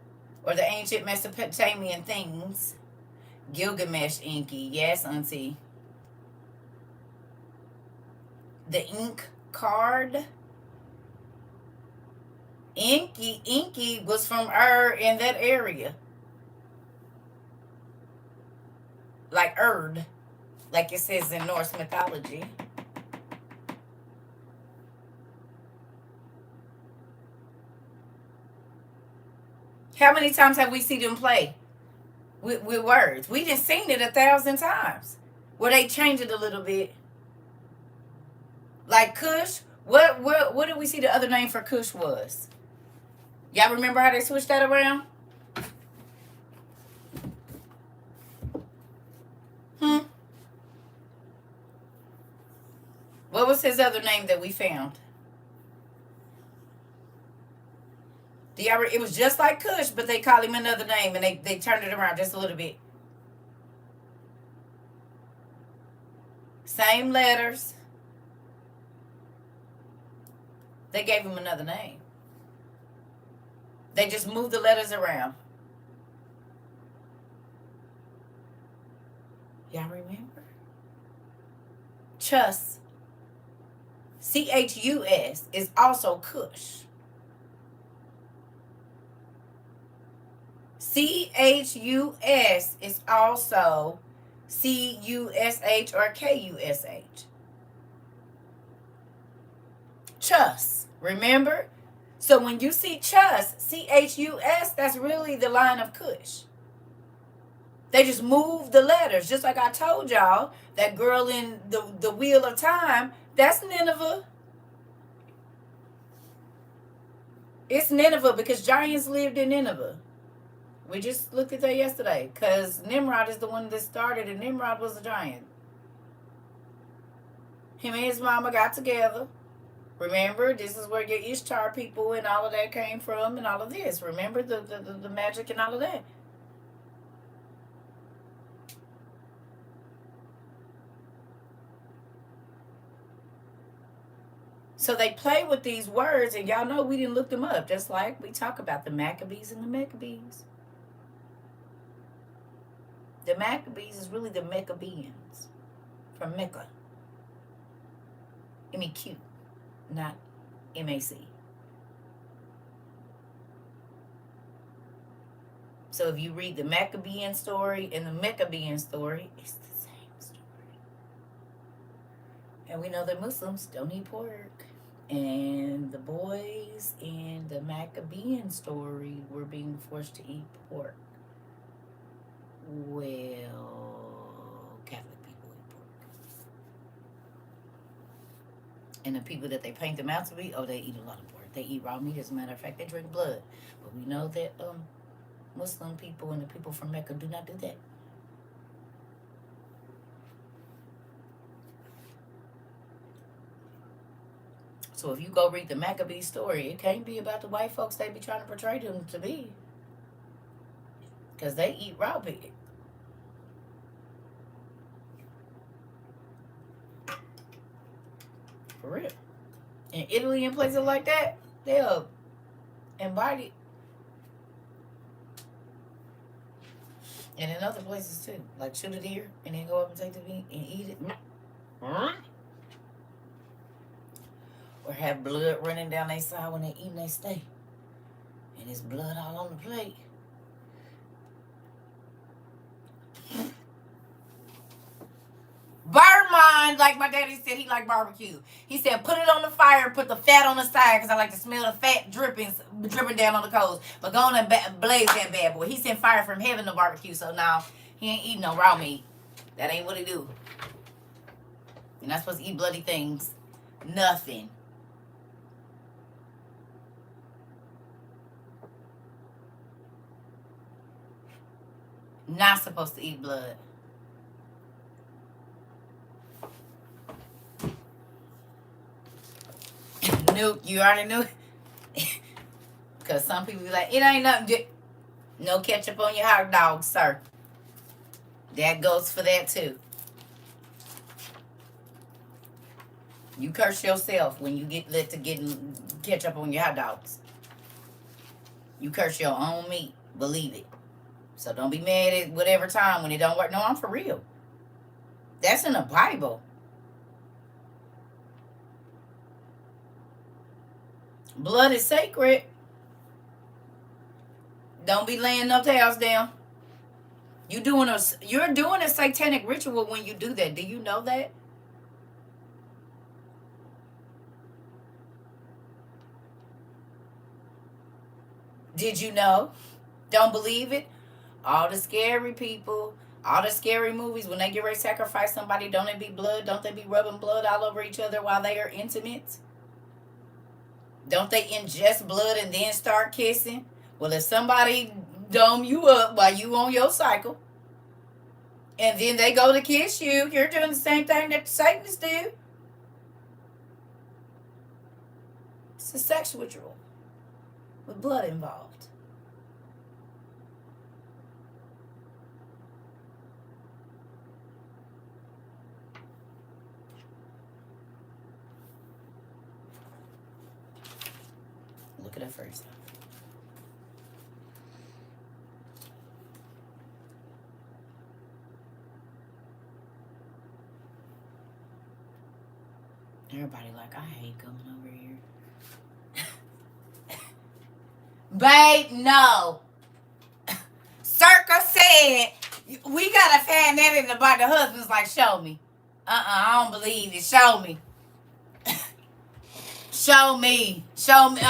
or the ancient Mesopotamian things. Gilgamesh Inky. Yes, auntie. The ink card. Inky was from in that area. Like Erd. Like it says in Norse mythology. How many times have we seen them play with words? We just seen it 1,000 times. Where they change it a little bit. Like Kush. What did we see the other name for Kush was? Y'all remember how they switched that around? What was his other name that we found? It was just like Kush, but they call him another name, and they turned it around just a little bit. Same letters. They gave him another name. They just moved the letters around. Y'all remember? Chus. Chus is also Kush. Chus is also Cush or Kush. Chus, remember? So when you see Chus, Chus, that's really the line of Kush. They just moved the letters. Just like I told y'all, that girl in the Wheel of Time, that's Nineveh. It's Nineveh because giants lived in Nineveh. We just looked at that yesterday because Nimrod is the one that started, and Nimrod was a giant. Him and his mama got together. Remember, this is where your Ishtar people and all of that came from, and all of this. Remember the magic and all of that. So they play with these words, and y'all know we didn't look them up, just like we talk about the Maccabees and the Maccabees. The Maccabees is really the Maccabeans from Mecca. MEQ, not MAC. So if you read the Maccabean story and the Maccabean story, it's the same story. And we know that Muslims don't eat pork. And the boys in the Maccabean story were being forced to eat pork. Well, Catholic people eat pork. And the people that they paint them out to be, oh, they eat a lot of pork. They eat raw meat. As a matter of fact, they drink blood. But we know that Muslim people and the people from Mecca do not do that. So if you go read the Maccabee story, it can't be about the white folks they be trying to portray them to be. Because they eat raw pig. For real. In Italy and places like that, they'll invite it. And in other places too. Like shoot a deer and then go up and take the meat and eat it. Or have blood running down their side when they eating their steak. And there's blood all on the plate. Burn mine, like my daddy said, he liked barbecue. He said, put it on the fire, put the fat on the side, because I like to smell the fat dripping down on the coals. But go on and blaze that bad boy. He sent fire from heaven to barbecue, so now he ain't eating no raw meat. That ain't what he do. You're not supposed to eat bloody things. Nothing. Not supposed to eat blood. Knew you already knew. Because some people be like, it ain't nothing. No ketchup on your hot dog, sir. That goes for that too. You curse yourself when you get let to get ketchup on your hot dogs. You curse your own meat. Believe it. So don't be mad at whatever time when it don't work. No, I'm for real. That's in the Bible. Blood is sacred. Don't be laying no towels down. You're doing a satanic ritual when you do that. Do you know that? Did you know? Don't believe it? All the scary people, all the scary movies, when they get ready to sacrifice somebody, don't they be blood? Don't they be rubbing blood all over each other while they are intimate? Don't they ingest blood and then start kissing? Well, if somebody dome you up while you on your cycle, and then they go to kiss you, you're doing the same thing that the Satanists do. It's a sex ritual with blood involved. Look at it first. Everybody like, I hate coming over here. Babe, no. CERCA said, we gotta find that in the Bible. The husband's like, show me. I don't believe it. Show me. Show me. Show me.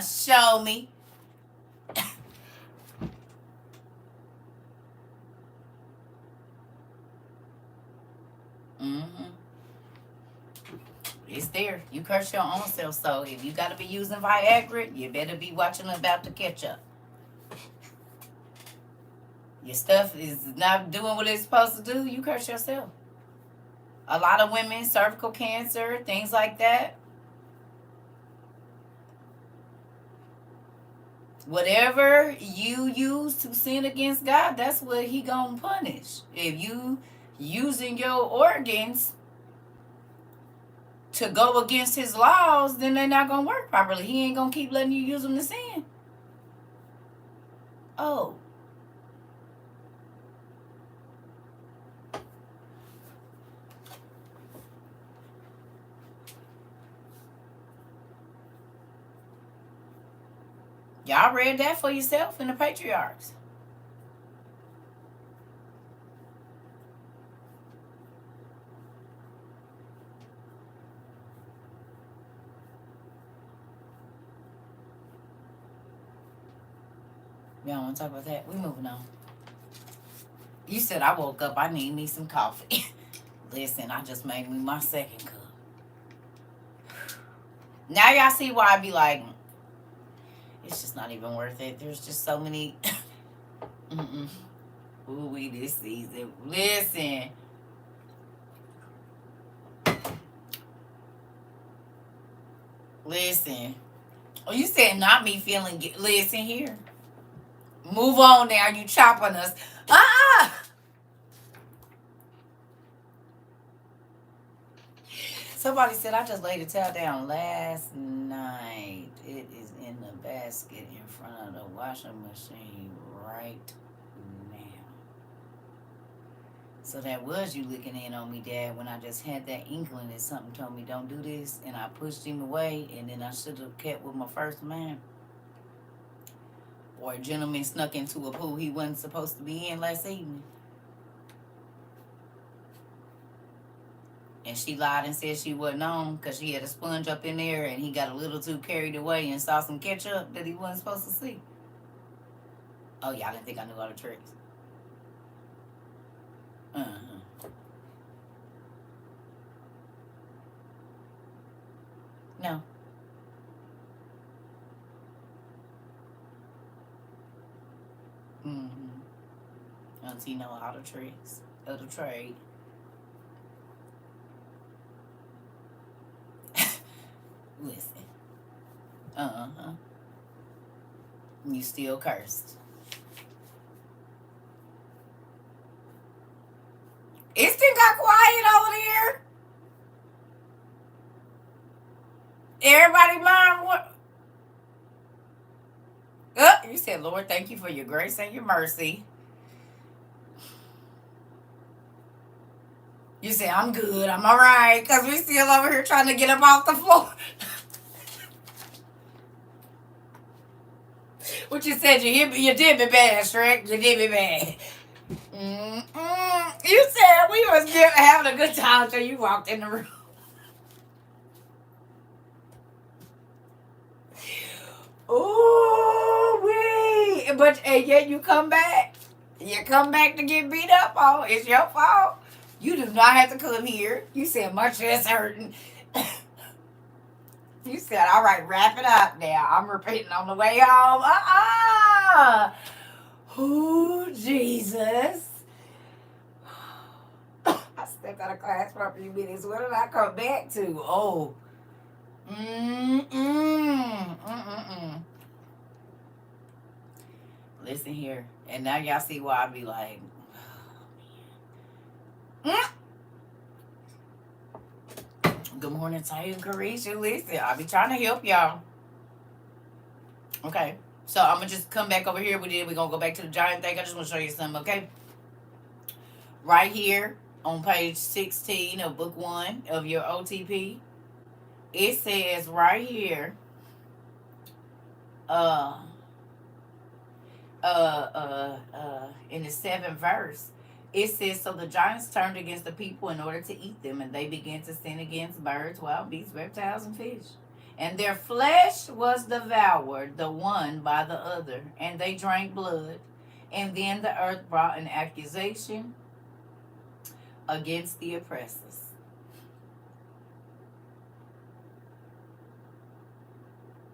Show me. It's there. You curse your own self. So if you gotta be using Viagra, you better be watching about to catch up. Your stuff is not doing what it's supposed to do, you curse yourself. A lot of women, cervical cancer, things like that. Whatever you use to sin against God, that's what he gonna punish. If you using your organs to go against his laws, then they're not gonna work properly. He ain't gonna keep letting you use them to sin. Oh. Y'all read that for yourself in the Patriarchs. You don't want to talk about that? We moving on. You said I woke up. I need me some coffee. Listen, I just made me my second cup. Now y'all see why I be like, it's just not even worth it. There's just so many. Ooh, we this season. Listen. Listen. Oh, you said not me feeling. Listen here. Move on now. You chopping us. Somebody said I just laid the towel down last night. It is in the basket in front of the washing machine right now. So that was you looking in on me, Dad, when I just had that inkling that something told me don't do this, and I pushed him away, and then I should have kept with my first man. Or a gentleman snuck into a pool he wasn't supposed to be in last evening. And she lied and said she wasn't on because she had a sponge up in there and he got a little too carried away and saw some ketchup that he wasn't supposed to see. Oh, y'all didn't think I knew all the tricks. No. Auntie know all the tricks of the trade. Listen. You still cursed. It's still got quiet over there. Everybody mind what? You said, Lord, thank you for your grace and your mercy. You said, I'm good. I'm all right. Because we still over here trying to get up off the floor. What you said, you did me bad, Shrek. You did me bad. You said we was having a good time until you walked in the room. Ooh, wee. And yet you come back. You come back to get beat up on. It's your fault. You do not have to come here. You said my chest hurting. You said, all right, wrap it up now. I'm repeating on the way home. Oh, Jesus. I stepped out of class for a few minutes. What did I come back to? Oh. Listen here. And now y'all see why I be like, good morning, Taya and Carisha. Listen, I be trying to help y'all. Okay. So I'm going to just come back over here. We're going to go back to the giant thing. I just want to show you something, okay? Right here on page 16 of book 1 of your OTP, it says right here, in the 7th verse, it says, so the giants turned against the people in order to eat them, and they began to sin against birds, wild beasts, reptiles, and fish. And their flesh was devoured, the one by the other, and they drank blood. And then the earth brought an accusation against the oppressors.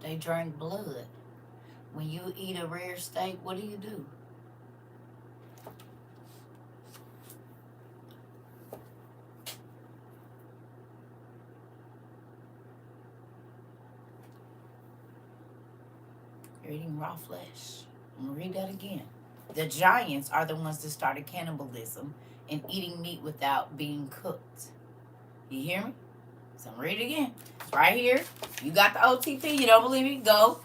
They drank blood. When you eat a rare steak, what do? You're eating raw flesh. I'm going to read that again. The giants are the ones that started cannibalism and eating meat without being cooked. You hear me? So I'm going to read it again. It's right here. You got the OTP. You don't believe me? Go.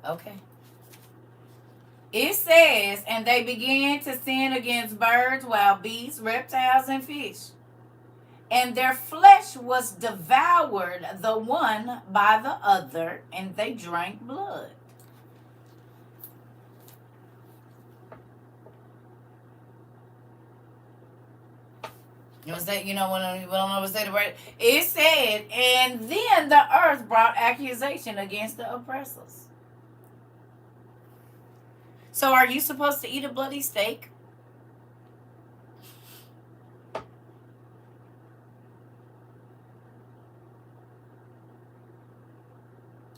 Okay. It says, and they began to sin against birds, wild beasts, reptiles, and fish. And their flesh was devoured, the one by the other, and they drank blood. You know what I'm saying? You know what I'm saying? Right? It said, and then the earth earth brought accusation against the oppressors. So are you supposed to eat a bloody steak?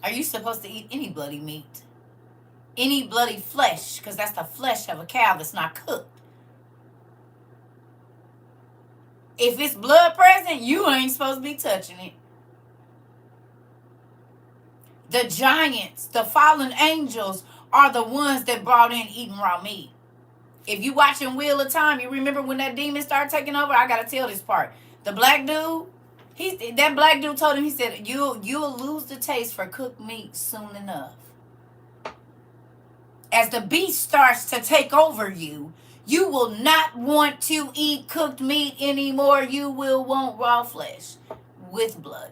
Are you supposed to eat any bloody meat? Any bloody flesh? Because that's the flesh of a cow that's not cooked. If it's blood present, you ain't supposed to be touching it. The giants, the fallen angels, are the ones that brought in eating raw meat. If you watching Wheel of Time, you remember when that demon started taking over? I gotta tell this part. The black dude, that black dude told him, he said, you'll lose the taste for cooked meat soon enough. As the beast starts to take over you, you will not want to eat cooked meat anymore. You will want raw flesh with blood.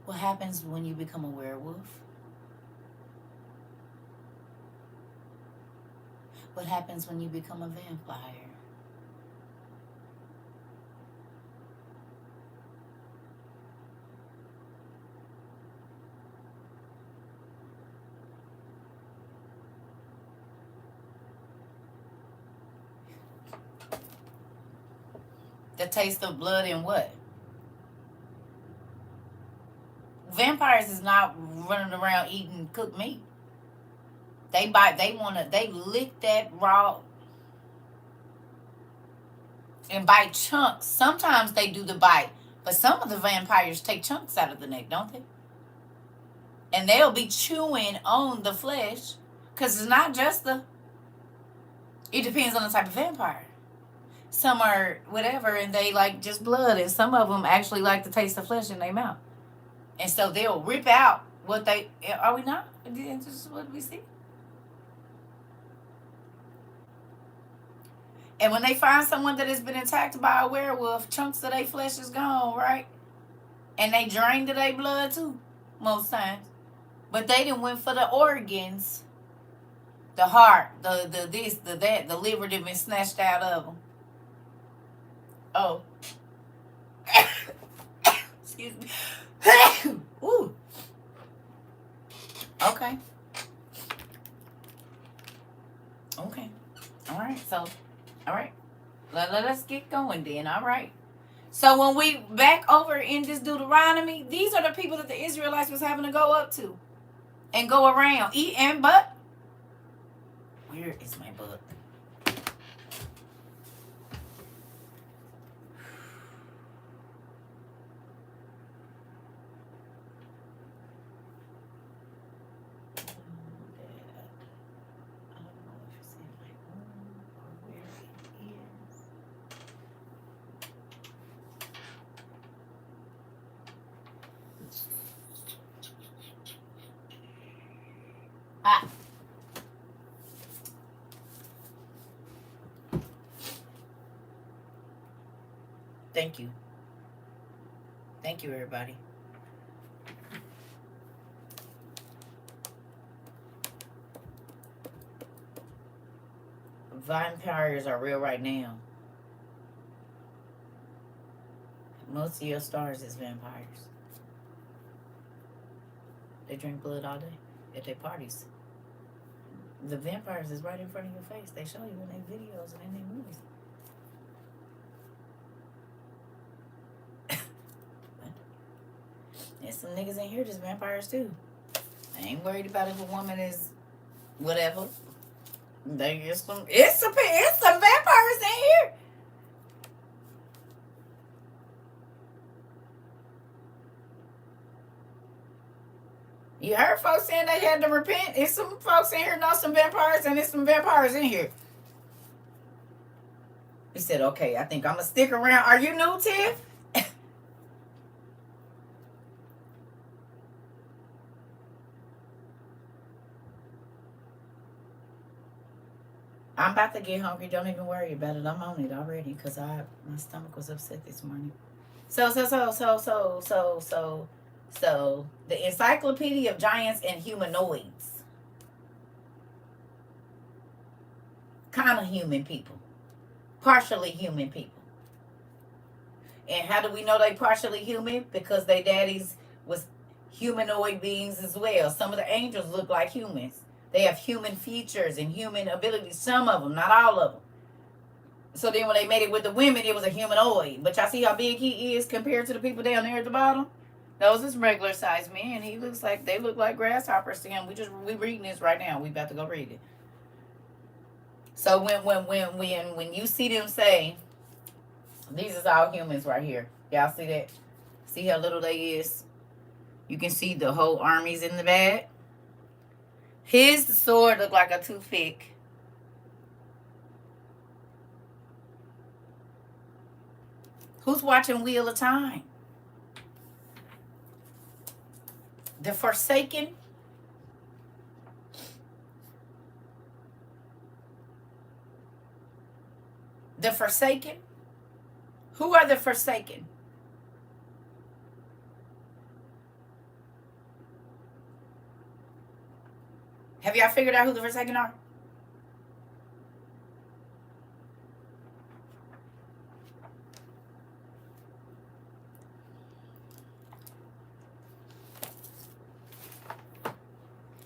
What happens when you become a werewolf? What happens when you become a vampire? The taste of blood and what? Vampires is not running around eating cooked meat. They lick that raw and bite chunks. Sometimes they do the bite, but some of the vampires take chunks out of the neck, don't they? And they'll be chewing on the flesh, because it's not just it depends on the type of vampire. Some are whatever, and they like just blood, and some of them actually like to taste the flesh in their mouth. And so they'll rip out what they, are we not? This is what we see. And when they find someone that has been attacked by a werewolf, chunks of their flesh is gone, right? And they drained their blood too, most times. But they done went for the organs, the heart, the this, the that, the liver that been snatched out of them. Oh. Excuse me. Ooh. Okay. Okay. All right. So, all right. Let's get going then. All right. So when we back over in this Deuteronomy, these are the people that the Israelites was having to go up to and go around. But where is my book? Thank you. Thank you, everybody. Vampires are real right now. Most of your stars is vampires. They drink blood all day at their parties. The vampires is right in front of your face. They show you in their videos and in their movies. There's some niggas in here that's vampires too. I ain't worried about if a woman is whatever. It's some vampires in here. You heard folks saying they had to repent. It's some folks in here know some vampires, and there's some vampires in here. He said, okay, I think I'm going to stick around. Are you new, Tiff? I'm about to get hungry. Don't even worry about it. I'm on it already because my stomach was upset this morning. So So, the Encyclopedia of Giants and Humanoids. Kind of human people. Partially human people. And how do we know they partially human? Because their daddies was humanoid beings as well. Some of the angels look like humans. They have human features and human abilities. Some of them, not all of them. So then when they made it with the women, it was a humanoid. But y'all see how big he is compared to the people down there at the bottom? Those is regular sized men. He looks like they look like grasshoppers to him. We reading this right now. We about to go read it. So when you see them say, these is all humans right here. Y'all see that? See how little they is? You can see the whole armies in the back. His sword looked like a toothpick. Who's watching Wheel of Time? The Forsaken. The Forsaken. Who are the Forsaken? Have y'all figured out who the Forsaken are?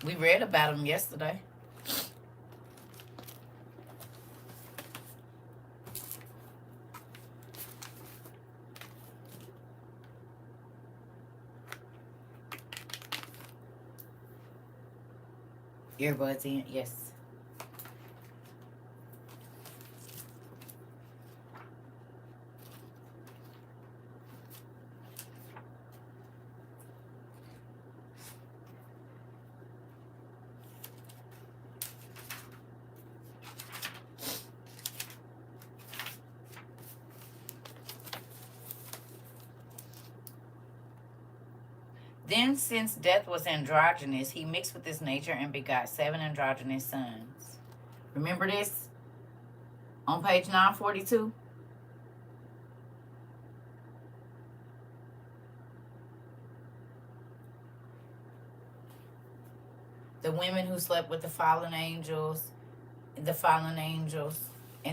We read about them yesterday. Earbuds in, yes. Then, since death was androgynous, he mixed with his nature and begot 7 androgynous sons. Remember this? On page 942? The women who slept with the fallen angels, and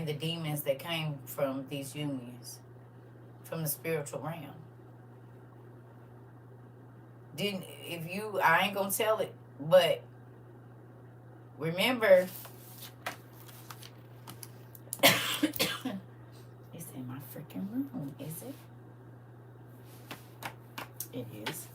the demons that came from these unions, from the spiritual realm. I ain't gonna tell it, but remember, it's in my freaking room, is it? It is.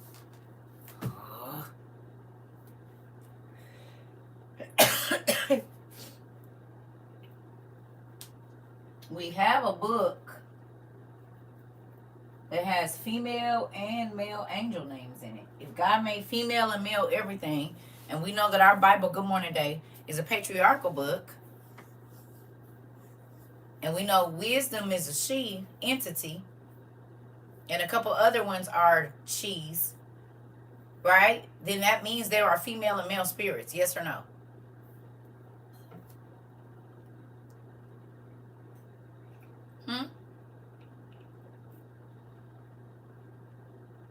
We have a book that has female and male angel names in it. If God made female and male everything, and we know that our Bible, Good Morning Day, is a patriarchal book, and we know wisdom is a she entity, and a couple other ones are she's, right? Then that means there are female and male spirits, yes or no?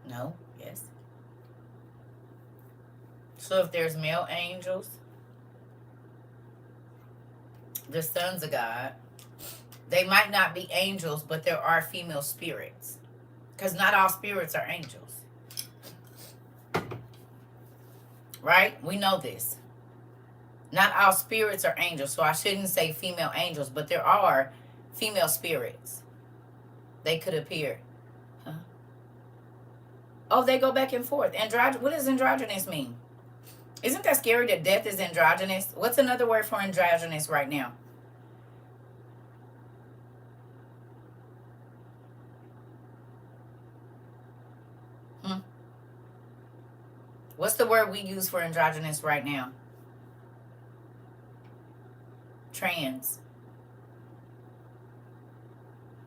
No, yes. So if there's male angels, the sons of God, they might not be angels, but there are female spirits. Because not all spirits are angels. Right? We know this. Not all spirits are angels, so I shouldn't say female angels, but there are female spirits. They could appear. Huh? Oh, they go back and forth. What does androgynous mean? Isn't that scary that death is androgynous? What's another word for androgynous right now? What's the word we use for androgynous right now? Trans.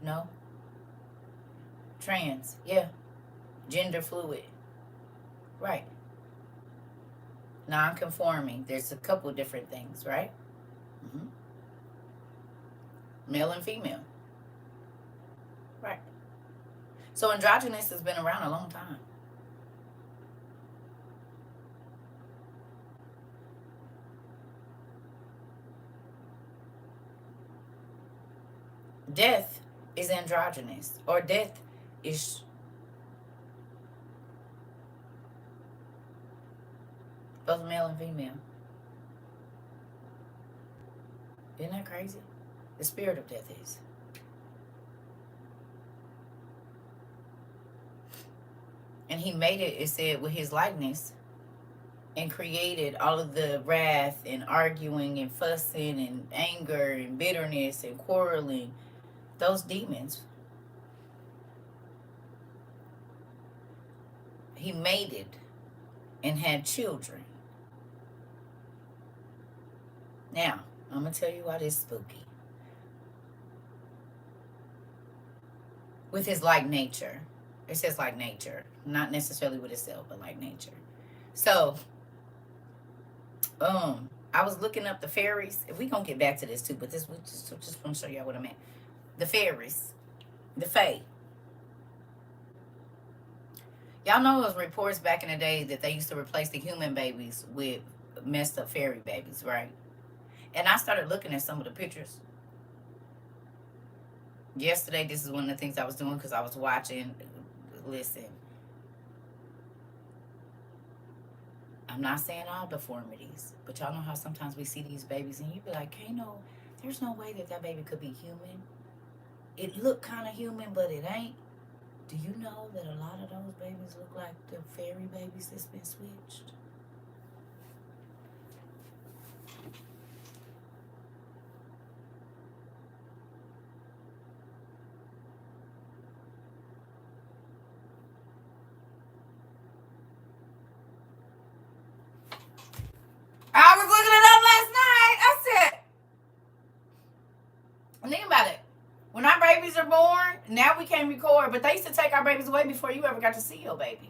No? Trans. Yeah. Gender fluid. Right. Non-conforming. There's a couple different things, right? Mm-hmm. Male and female. Right. So androgynous has been around a long time. Death is androgynous, or death is both male and female. Isn't that crazy? The spirit of death is. And he made it, it said, with his likeness, and created all of the wrath and arguing and fussing and anger and bitterness and quarreling, those demons. He made it and had children. Now, I'm going to tell you why this is spooky. With his like nature. It says like nature. Not necessarily with itself, but like nature. So, I was looking up the fairies. If we gonna get back to this too, but this we just want to show y'all what I meant. The fairies, the fae. Y'all know those reports back in the day that they used to replace the human babies with messed up fairy babies, right? And I started looking at some of the pictures. Yesterday, this is one of the things I was doing because I was watching. Listen, I'm not saying all deformities, but y'all know how sometimes we see these babies and you be like, hey, no, there's no way that baby could be human. It looked kind of human, but it ain't. Do you know that a lot of those babies look like the fairy babies that's been switched? I was looking it up last night. I said, think about it. When our babies are born, now we can't record, but they used to take our babies away before you ever got to see your baby.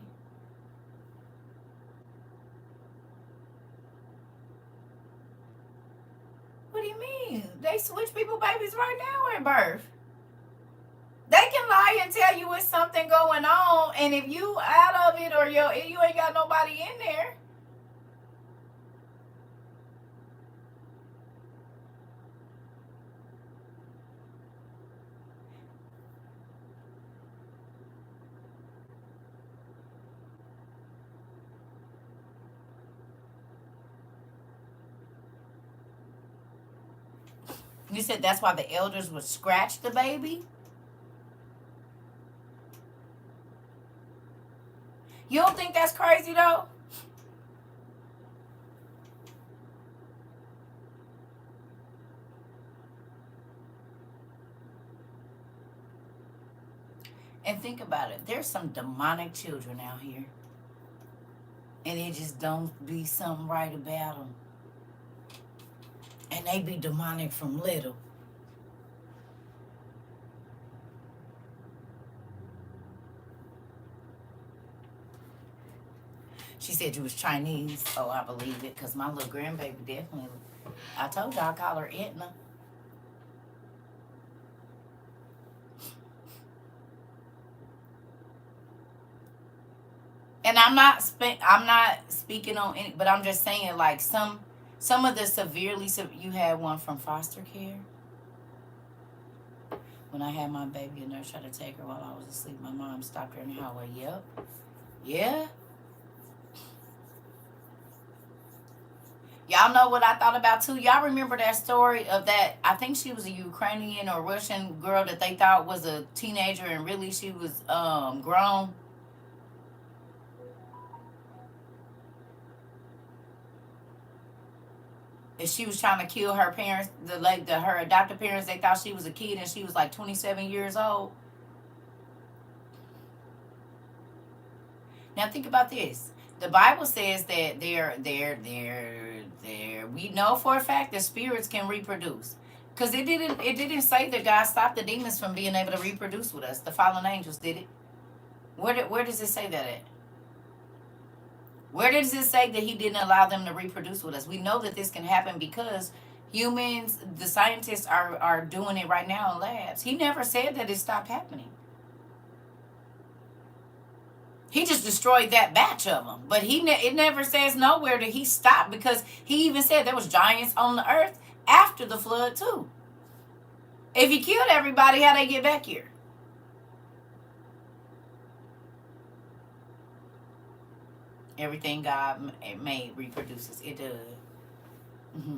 What do you mean? They switch people babies right now at birth. They can lie and tell you it's something going on, and if you out of it or you ain't got nobody in there. You said that's why the elders would scratch the baby? You don't think that's crazy, though? And think about it. There's some demonic children out here. And it just don't be something right about them. And they be demonic from little. She said you was Chinese. Oh, I believe it, because my little grandbaby definitely. I told you I call her Edna. And I'm not speaking on any, but I'm just saying, like, some of the severely, you had one from foster care. When I had my baby, a nurse tried to take her while I was asleep. My mom stopped her in the hallway. Yep. Yeah. Y'all know what I thought about too? Y'all remember that story of that, I think she was a Ukrainian or Russian girl that they thought was a teenager and really she was grown? And she was trying to kill her parents, her adopted parents. They thought she was a kid and she was like 27 years old. Now think about this. The Bible says that we know for a fact that spirits can reproduce. Because it didn't say that God stopped the demons from being able to reproduce with us. The fallen angels, did it? Where does it say that at? Where does it say that he didn't allow them to reproduce with us? We know that this can happen because humans, the scientists are doing it right now in labs. He never said that it stopped happening. He just destroyed that batch of them. But it never says nowhere that he stopped, because he even said there was giants on the earth after the flood too. If he killed everybody, how they get back here? Everything God made reproduces. It does. Mm-hmm.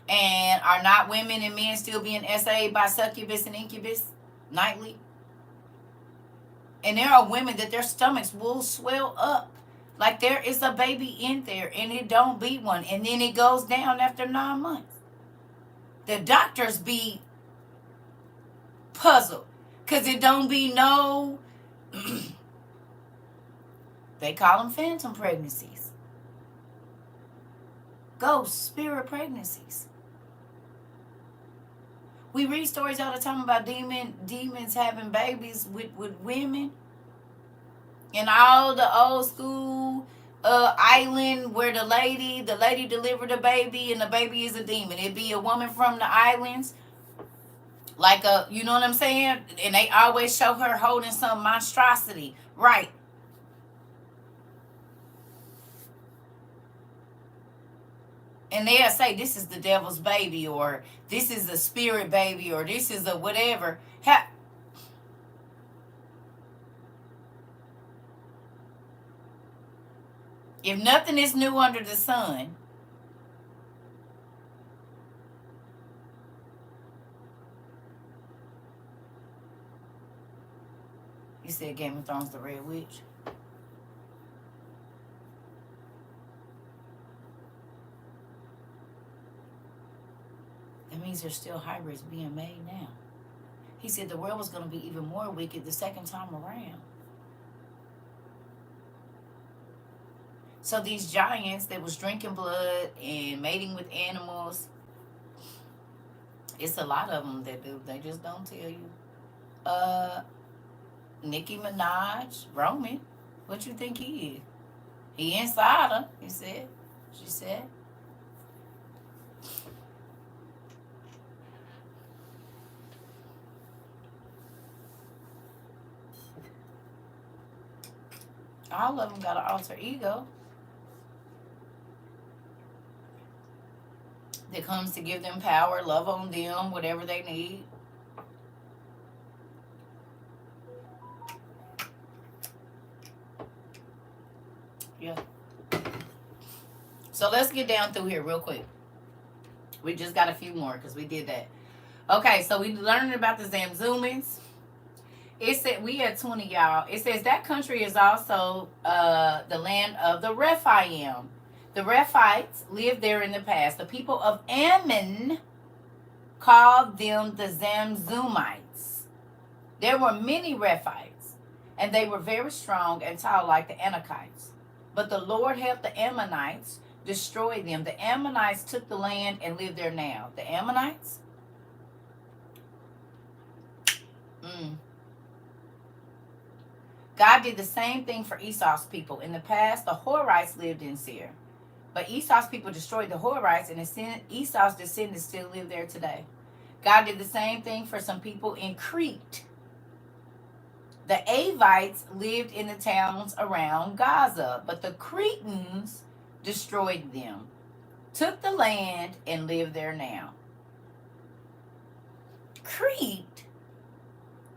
And are not women and men still being essayed by succubus and incubus nightly? And there are women that their stomachs will swell up. Like there is a baby in there and it don't be one. And then it goes down after 9 months. The doctors be puzzled. Because it don't be no... They call them phantom pregnancies. Ghost, spirit pregnancies. We read stories all the time about demons having babies with women. And all the old school island where the lady delivered a baby and the baby is a demon. It'd be a woman from the islands. Like you know what I'm saying? And they always show her holding some monstrosity. Right. And they'll say this is the devil's baby, or this is the spirit baby, or this is a whatever. If nothing is new under the sun, you said Game of Thrones, the Red Witch. That means there's still hybrids being made now. He said the world was going to be even more wicked the second time around. So these giants that was drinking blood and mating with animals, it's a lot of them that do. They just don't tell you. Nicki Minaj, Roman, what you think he is? He inside her, he said. She said. All of them got an alter ego that comes to give them power, love on them, whatever they need. Yeah. So let's get down through here real quick. We just got a few more because we did that. Okay, so we learned about the Zamzumans. It said we had 20, y'all. It says that country is also the land of the Rephaim. The Rephites lived there in the past. The people of Ammon called them the Zamzumites. There were many Rephites, and they were very strong and tall like the Anakites. But the Lord helped the Ammonites destroy them. The Ammonites took the land and live there now. The Ammonites? God did the same thing for Esau's people. In the past, the Horites lived in Seir. But Esau's people destroyed the Horites, and Esau's descendants still live there today. God did the same thing for some people in Crete. The Avites lived in the towns around Gaza, but the Cretans destroyed them, took the land, and live there now. Crete?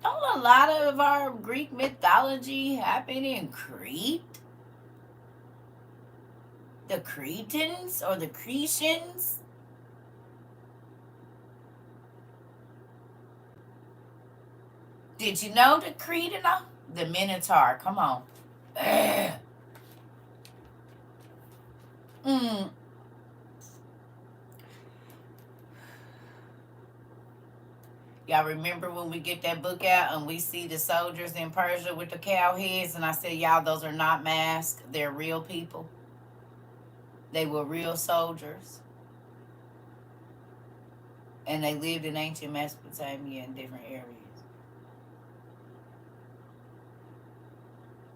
Don't a lot of our Greek mythology happen in Crete? The Cretans or the Cretians? Did you know the Cretan? The Minotaur. Come on. Y'all remember when we get that book out and we see the soldiers in Persia with the cow heads, and I said, y'all, those are not masks. They're real people. They were real soldiers. And they lived in ancient Mesopotamia in different areas.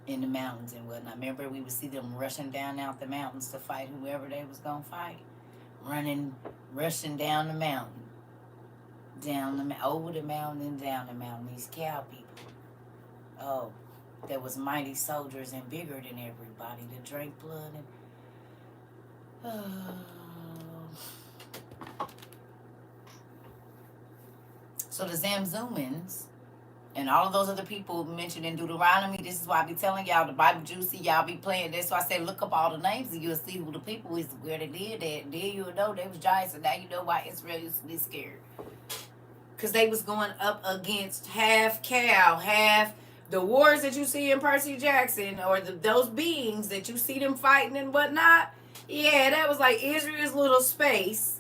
In the mountains and whatnot. Remember, we would see them rushing down out the mountains to fight whoever they was going to fight. Rushing down the mountain. Over the mountain and down the mountain. These cow people. Oh, there was mighty soldiers and bigger than everybody that drank blood and... So the Zamzumans and all of those other people mentioned in Deuteronomy, this is why I be telling y'all the Bible juicy, y'all be playing this. So I say look up all the names and you'll see who the people is, where they did that. Then you'll know they was giants, and now you know why Israel used to be scared. Because they was going up against half cow, half the wars that you see in Percy Jackson, or those beings that you see them fighting and whatnot. Yeah, that was like Israel's little space.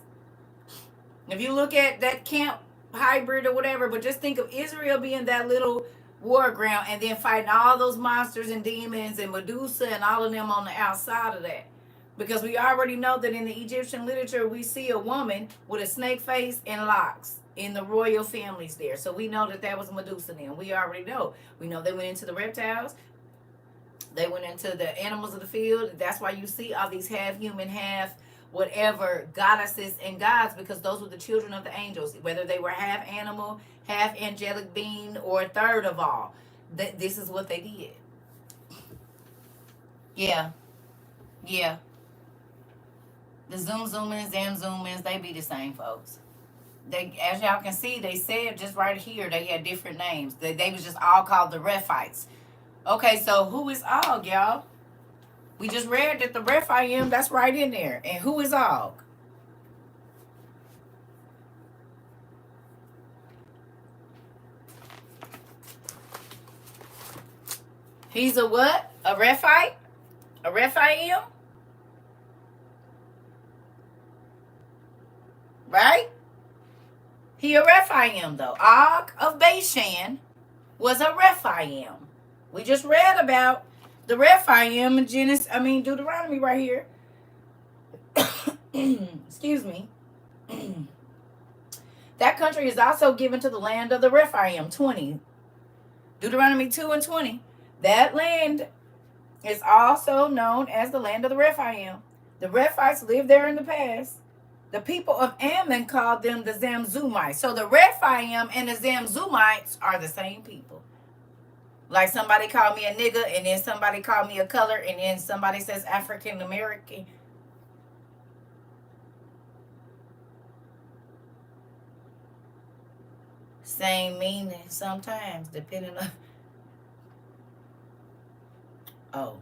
If you look at that camp hybrid or whatever, but just think of Israel being that little war ground and then fighting all those monsters and demons and Medusa and all of them on the outside of that. Because we already know that in the Egyptian literature, we see a woman with a snake face and locks in the royal families there. So we know that was Medusa then. We already know. We know they went into the reptiles. They went into the animals of the field. That's why you see all these half human, half whatever goddesses and gods, because those were the children of the angels, whether they were half animal, half angelic being, or a third of all. This is what they did. Yeah. Yeah. The Zoomins, Zamzoomins, they be the same folks. They, as y'all can see, they said just right here they had different names. They was just all called the Rephites. Okay, so who is Og, y'all? We just read that the Rephaim, that's right in there. And who is Og? He's a what? A Rephite? A Rephaim? Right? He a Rephaim though. Og of Bashan was a Rephaim. We just read about the Rephaim in Deuteronomy right here. Excuse me. That country is also given to the land of the Rephaim. 20. Deuteronomy 2 and 20. That land is also known as the land of the Rephaim. The Rephites lived there in the past. The people of Ammon called them the Zamzumites. So the Rephaim and the Zamzumites are the same people. Like somebody called me a nigga, and then somebody called me a color, and then somebody says African American. Same meaning sometimes, depending on. Oh.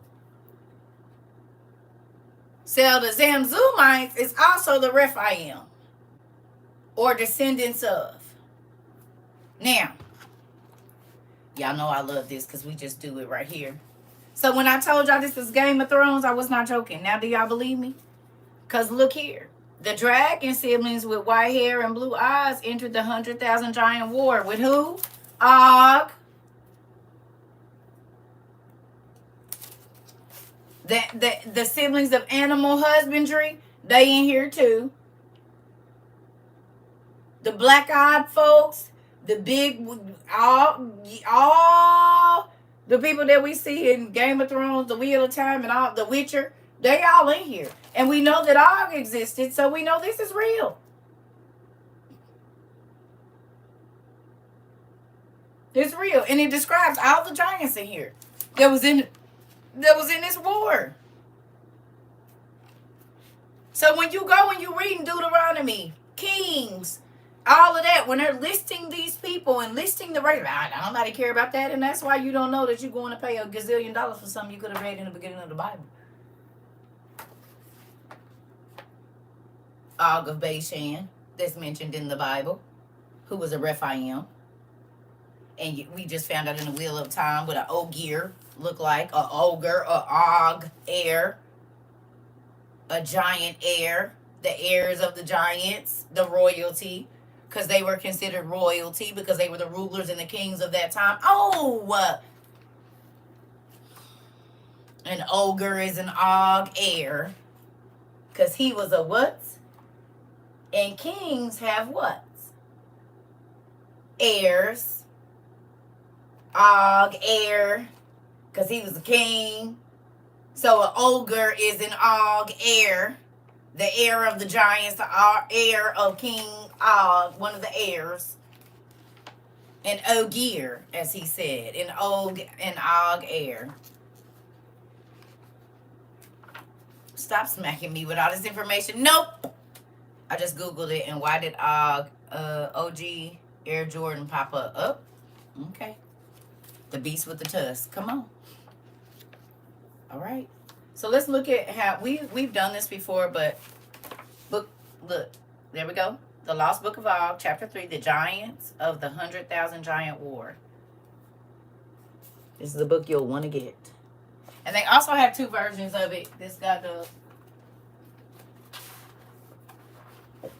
So the Zamzumites is also the Rephaim, or descendants of. Now, y'all know I love this because we just do it right here. So when I told y'all this is Game of Thrones, I was not joking. Now do y'all believe me? Because look here. The dragon siblings with white hair and blue eyes entered the 100,000 giant war. With who? Og. The siblings of animal husbandry, they in here too. The black-eyed folks, the big, all the people that we see in Game of Thrones, The Wheel of Time, and all The Witcher, they all in here. And we know that Og existed, so we know this is real. It's real. And it describes all the giants in here that was in this war. So when you go and you read in Deuteronomy, Kings, all of that, when they're listing these people and listing the race, nobody care about that, and that's why you don't know that you're going to pay a gazillion dollars for something you could have read in the beginning of the Bible. Og of Bashan, that's mentioned in the Bible, who was a Rephaim. And we just found out in the Wheel of Time what an Ogier looked like, a ogre, a Og heir, a giant heir, the heirs of the giants, the royalty, because they were considered royalty because they were the rulers and the kings of that time. Oh, an ogre is an Og heir because he was a what? And kings have what? Heirs. Og heir, because he was a king. So an ogre is an Og heir, the heir of the giants, the heir of King Og, one of the heirs. An Ogier, as he said, an Og heir. Stop smacking me with all this information. Nope. I just Googled it, and why did Og, Air Jordan pop up. Okay. The beast with the tusk. Come on. All right. So let's look at how we've done this before, but look, there we go. The Lost Book of Og, chapter 3, the giants of the 100,000 giant war. This is the book you'll want to get. And they also have two versions of it. This got the.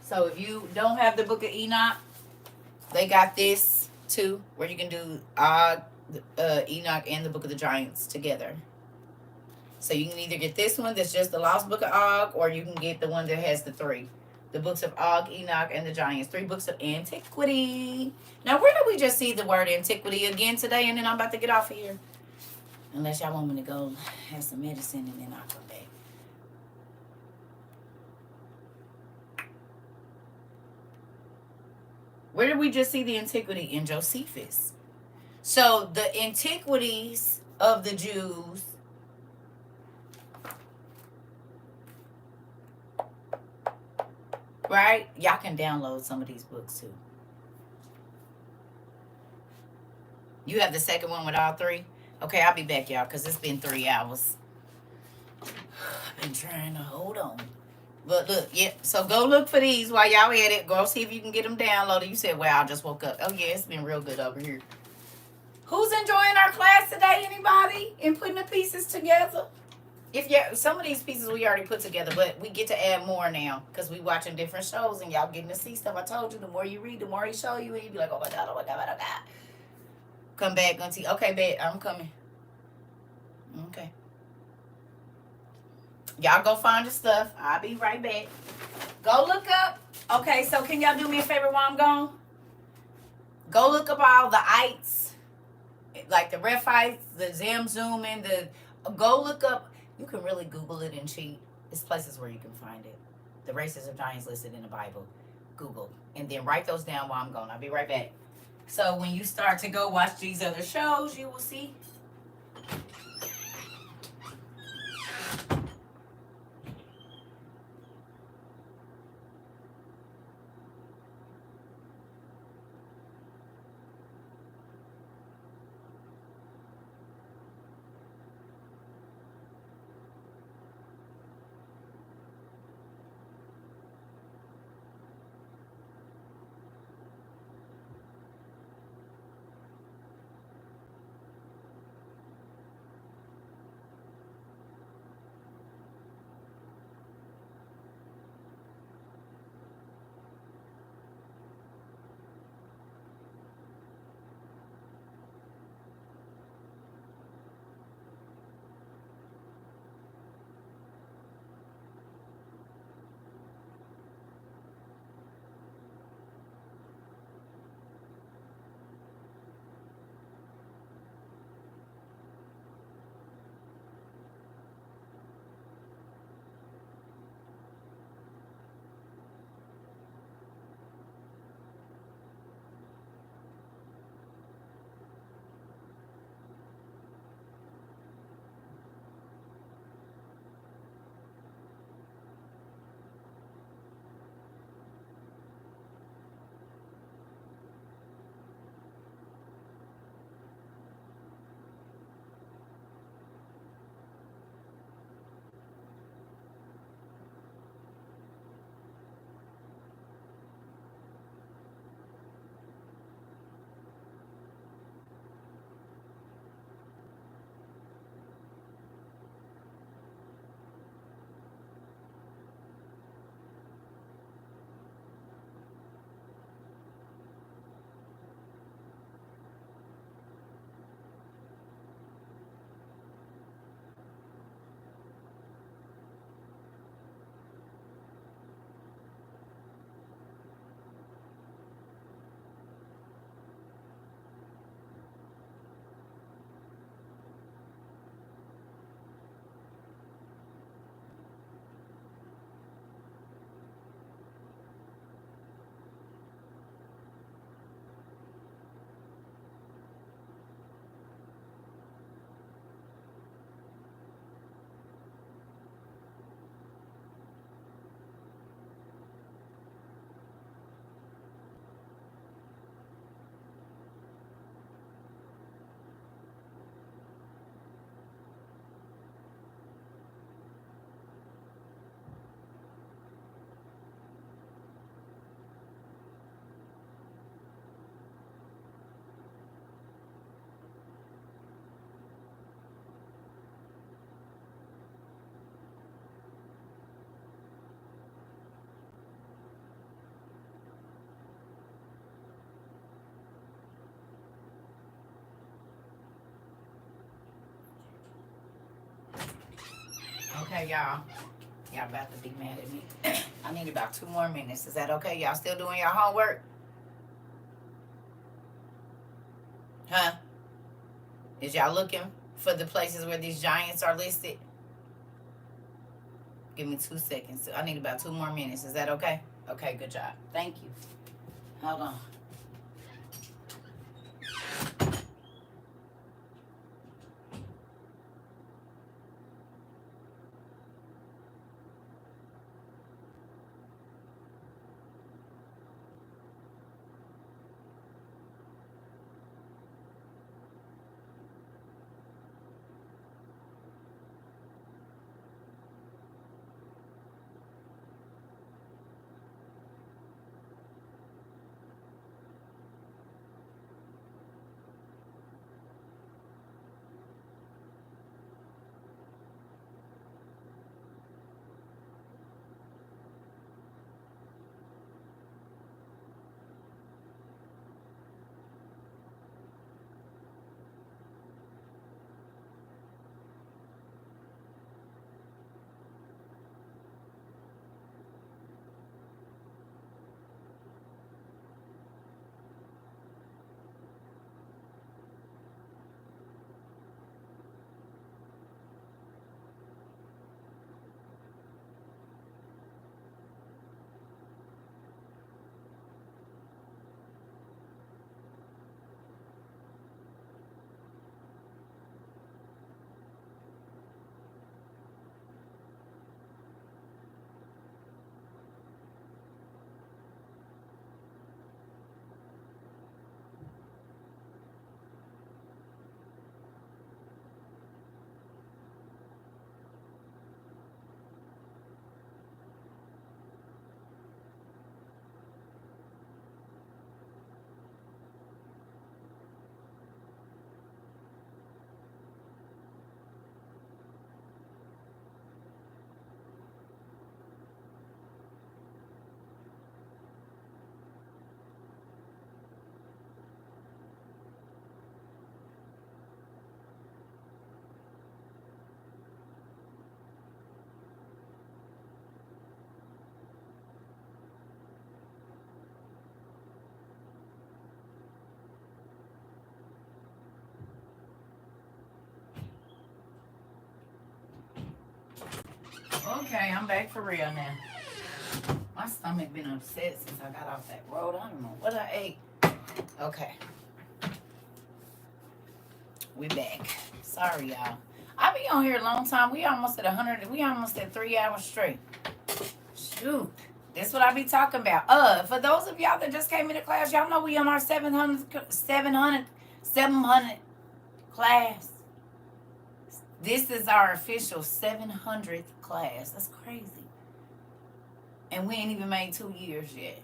So if you don't have the Book of Enoch, they got this too, where you can do Enoch and the Book of the Giants together. So you can either get this one that's just the Lost Book of Og, or you can get the one that has the three. The books of Og, Enoch, and the Giants. 3 books of antiquity. Now, where did we just see the word antiquity again today? And then I'm about to get off of here. Unless y'all want me to go have some medicine and then I'll come back. Where did we just see the antiquity? In Josephus. So the antiquities of the Jews right? Y'all can download some of these books too. You have the second one with all 3? Okay, I'll be back, y'all, because it's been 3 hours. I've been trying to hold on. But look, yeah, so go look for these while y'all at it. Go see if you can get them downloaded. You said, well, I just woke up. Oh, yeah, it's been real good over here. Who's enjoying our class today? Anybody? In putting the pieces together? If you some of these pieces we already put together, but we get to add more now because we watching different shows and y'all getting to see stuff. I told you, the more you read, the more he show you, and you be like, oh my god, oh my god, oh my god. Come back, auntie. Okay, bet I'm coming. Okay. Y'all go find your stuff. I'll be right back. Go look up. Okay, so can y'all do me a favor while I'm gone? Go look up all the ites, like the Rephites, the Zamzum, and the. Go look up. You can really Google it and cheat. There's places where you can find it. The races of giants listed in the Bible. Google. And then write those down while I'm gone. I'll be right back. So when you start to go watch these other shows, you will see. Okay, y'all. Y'all about to be mad at me. I need about 2 more minutes. Is that okay? Y'all still doing your homework? Huh? Is y'all looking for the places where these giants are listed? Give me 2 seconds. I need about 2 more minutes. Is that okay? Okay, good job. Thank you. Hold on. Okay, I'm back for real now. My stomach been upset since I got off that road. I don't know what I ate. Okay. We back. Sorry, y'all. I be on here a long time. We almost at 100. We almost at 3 hours straight. Shoot. That's what I be talking about. For those of y'all that just came into class, y'all know we on our 700 class. This is our official 700th class. That's crazy. And we ain't even made 2 years yet.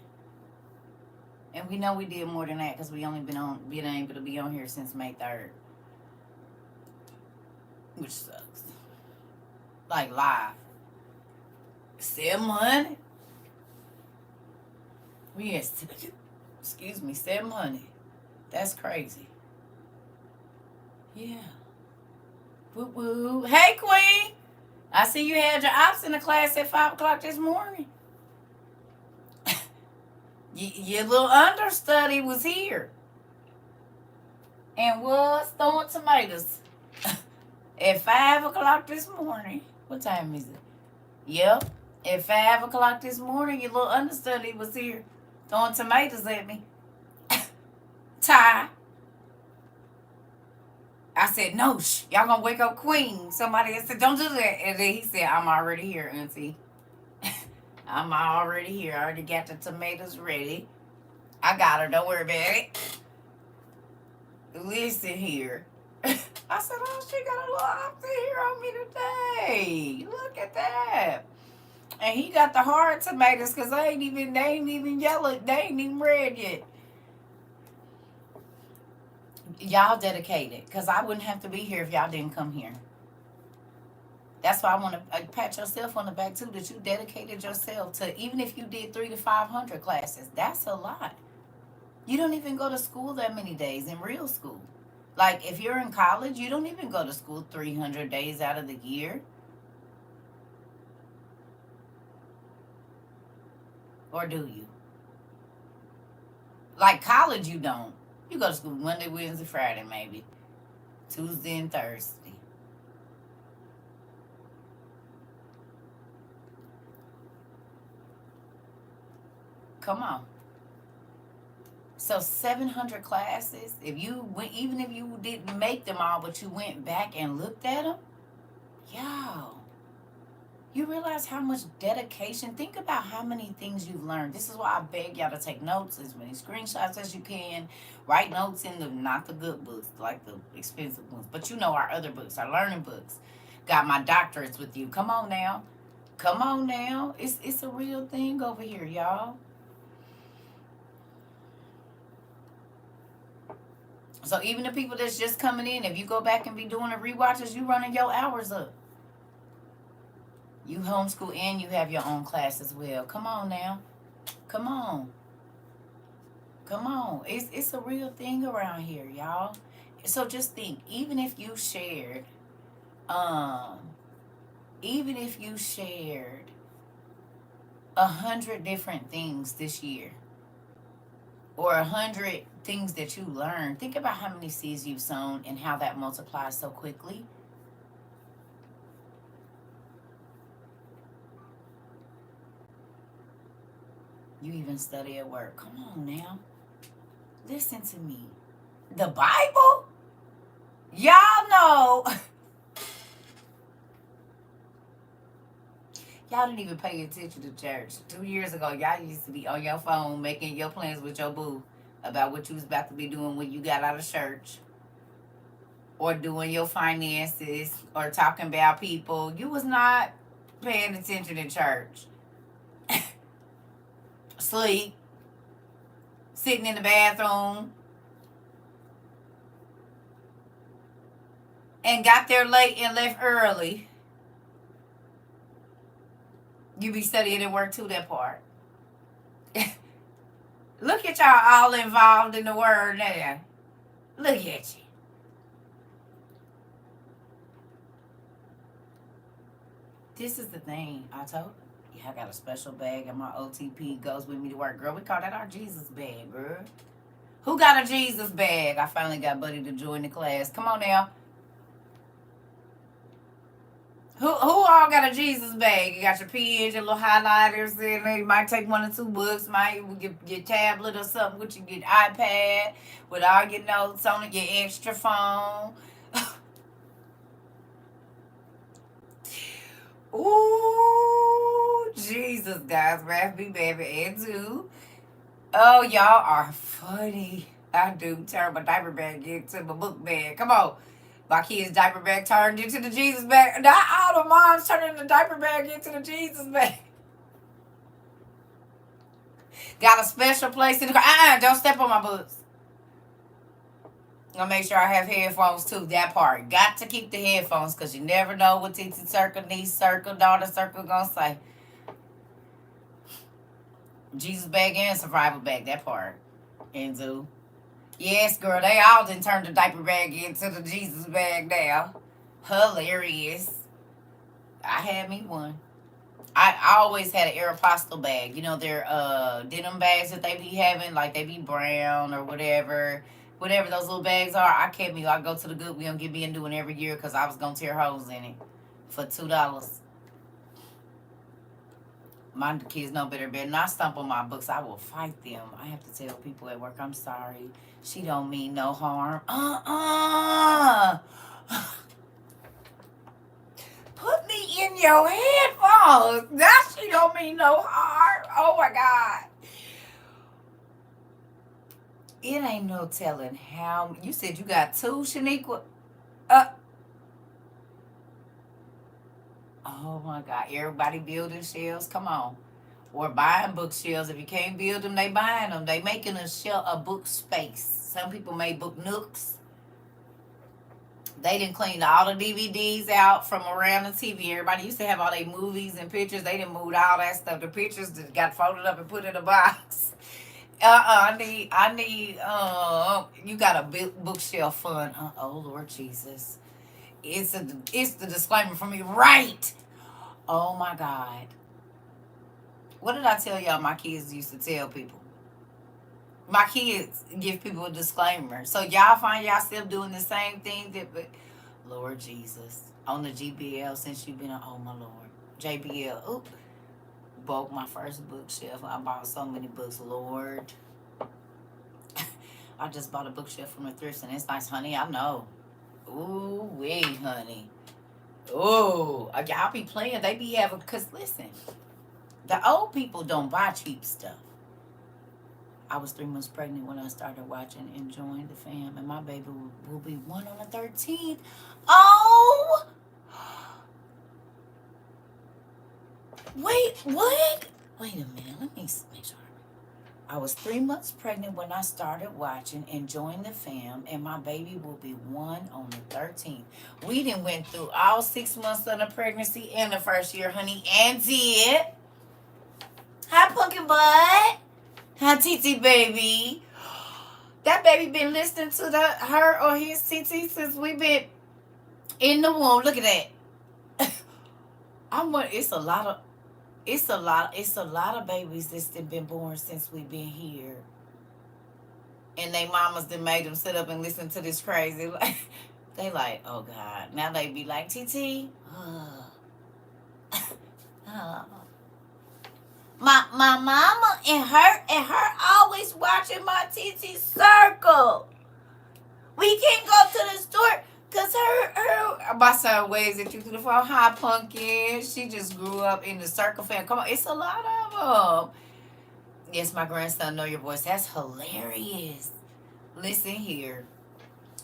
And we know we did more than that because we only been able to be on here since May 3rd. Which sucks. Like live. 700? We at, excuse me, 700. That's crazy. Yeah. Woo woo. Hey, Queen. I see you had your ops in the class at 5 o'clock this morning. Your little understudy was here. And was throwing tomatoes. At 5 o'clock this morning. What time is it? Yep. At 5 o'clock this morning, your little understudy was here throwing tomatoes at me. Ty. I said, no, y'all gonna wake up Queen. Somebody said, don't do that. And then he said, I'm already here, Auntie. I'm already here. I already got the tomatoes ready. I got her. Don't worry about it. Listen here. I said, oh, she got a little option here on me today. Look at that. And he got the hard tomatoes because they ain't even yellow. They ain't even red yet. Y'all dedicated because I wouldn't have to be here if y'all didn't come here. That's why I want to pat yourself on the back too, that you dedicated yourself to, even if you did 300 to 500 classes, that's a lot. You don't even go to school that many days in real school. Like if you're in college, you don't even go to school 300 days out of the year. Or do you? Like college, you don't. You go to school Monday, Wednesday, Friday, maybe. Tuesday and Thursday. Come on. So 700 classes. If you went, even if you didn't make them all, but you went back and looked at them, y'all, you realize how much dedication. Think about how many things you've learned. This is why I beg y'all to take notes, as many screenshots as you can. Write notes in the not the good books, like the expensive ones, but you know our other books, our learning books. Got my doctorates with you. Come on now. Come on now. It's a real thing over here, y'all. So even the people that's just coming in, if you go back and be doing the rewatches, you running your hours up. You homeschool and you have your own class as well. Come on now. Come on. Come on. It's a real thing around here, y'all. So just think, um, even if you shared 100 different things this year, or 100 things that you learned, think about how many seeds you've sown and how that multiplies so quickly. You even study at work. Come on now. Listen to me. The Bible? Y'all know. Y'all didn't even pay attention to church. 2 years ago, y'all used to be on your phone making your plans with your boo about what you was about to be doing when you got out of church, or doing your finances, or talking about people. You was not paying attention in church. Sleep, sitting in the bathroom, and got there late and left early. You be studying at work too, that part. Look at y'all all involved in the word now. Look at you. This is the thing I told you. Yeah, I got a special bag and my OTP goes with me to work. Girl, we call that our Jesus bag, girl. Who got a Jesus bag? I finally got Buddy to join the class. Come on now. Who all got a Jesus bag? You got your pens, your little highlighters in there. You might take 1 or 2 books. Might get your tablet or something with you. Get iPad with all your notes on it. Your extra phone. Ooh, Jesus, guys. Wrath be baby and too. Oh, y'all are funny. I do turn my diaper bag into my book bag. Come on. My kid's diaper bag turned into the Jesus bag. Not all the moms turning the diaper bag into the Jesus bag. Got a special place in the car. Don't step on my books. I'm gonna make sure I have headphones too. That part. Got to keep the headphones, because you never know what Titi Circle, niece Circle, daughter Circle gonna say. Jesus bag and survival bag. That part. And zoo. Yes, girl, they all done turned the diaper bag into the Jesus bag now. Hilarious. I had me one. I always had an Aeropostale bag. You know, their denim bags that they be having, like they be brown or whatever. Whatever those little bags are, I kept me. I go to the Goodwill and get me a new one every year, because I was going to tear holes in it for $2. My kids know better. Better not stump on my books. I will fight them. I have to tell people at work, I'm sorry. She don't mean no harm. Put me in your headphones. Now she don't mean no harm. Oh my God. It ain't no telling how. You said you got 2, Shaniqua? Oh my God. Everybody building shelves. Come on. Or buying bookshelves. If you can't build them, they buying them. They making a book space. Some people made book nooks. They didn't clean all the DVDs out from around the TV. Everybody used to have all their movies and pictures. They didn't move all that stuff. The pictures just got folded up and put in a box. I need, you got a bookshelf fund. Oh, Lord Jesus. It's the disclaimer for me, right? Oh, my God. What did I tell y'all my kids used to tell people? My kids give people a disclaimer. So y'all find yourself doing the same thing that, Lord Jesus, on the GBL since you've been on, oh my Lord. JBL, oop, broke my first bookshelf. I bought so many books, Lord. I just bought a bookshelf from the thrift and it's nice, honey. I know. Ooh, wee, honey. Ooh, y'all be playing. They be having, because listen, the old people don't buy cheap stuff. I was 3 months pregnant when I started watching Enjoying the Fam, and my baby will be 1 on the 13th. Oh! Wait, what? Wait a minute. Let me make sure. I was 3 months pregnant when I started watching Enjoying the Fam, and my baby will be 1 on the 13th. We done went through all 6 months of the pregnancy and the first year, honey, and did. Hi, Pumpkin Butt. Hi, TT baby. That baby been listening to her or his TT since we been in the womb. Look at that. It's a lot of babies that's been born since we've been here. And they mamas that made them sit up and listen to this crazy. They like, oh God. Now they be like, TT. My mama and her always watching my TT circle. We can't go to the store because my son waves at you through the phone. Hi, Pumpkin. She just grew up in the circle fan. Come on, it's a lot of them. Yes, my grandson know your voice. That's hilarious. Listen here.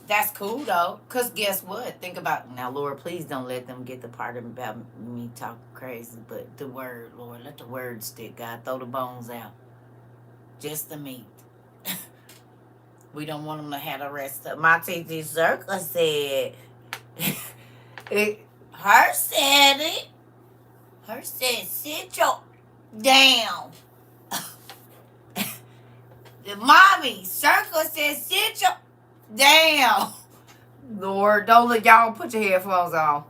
That's cool though, cause guess what? Think about now, Lord. Please don't let them get the part about me talking crazy. But the word, Lord, let the word stick. God, throw the bones out. Just the meat. We don't want them to have the rest of my TT Circle said. Her said it. Her said, sit your down. The mommy Circle said, sit your down. Lord, don't let y'all put your headphones on.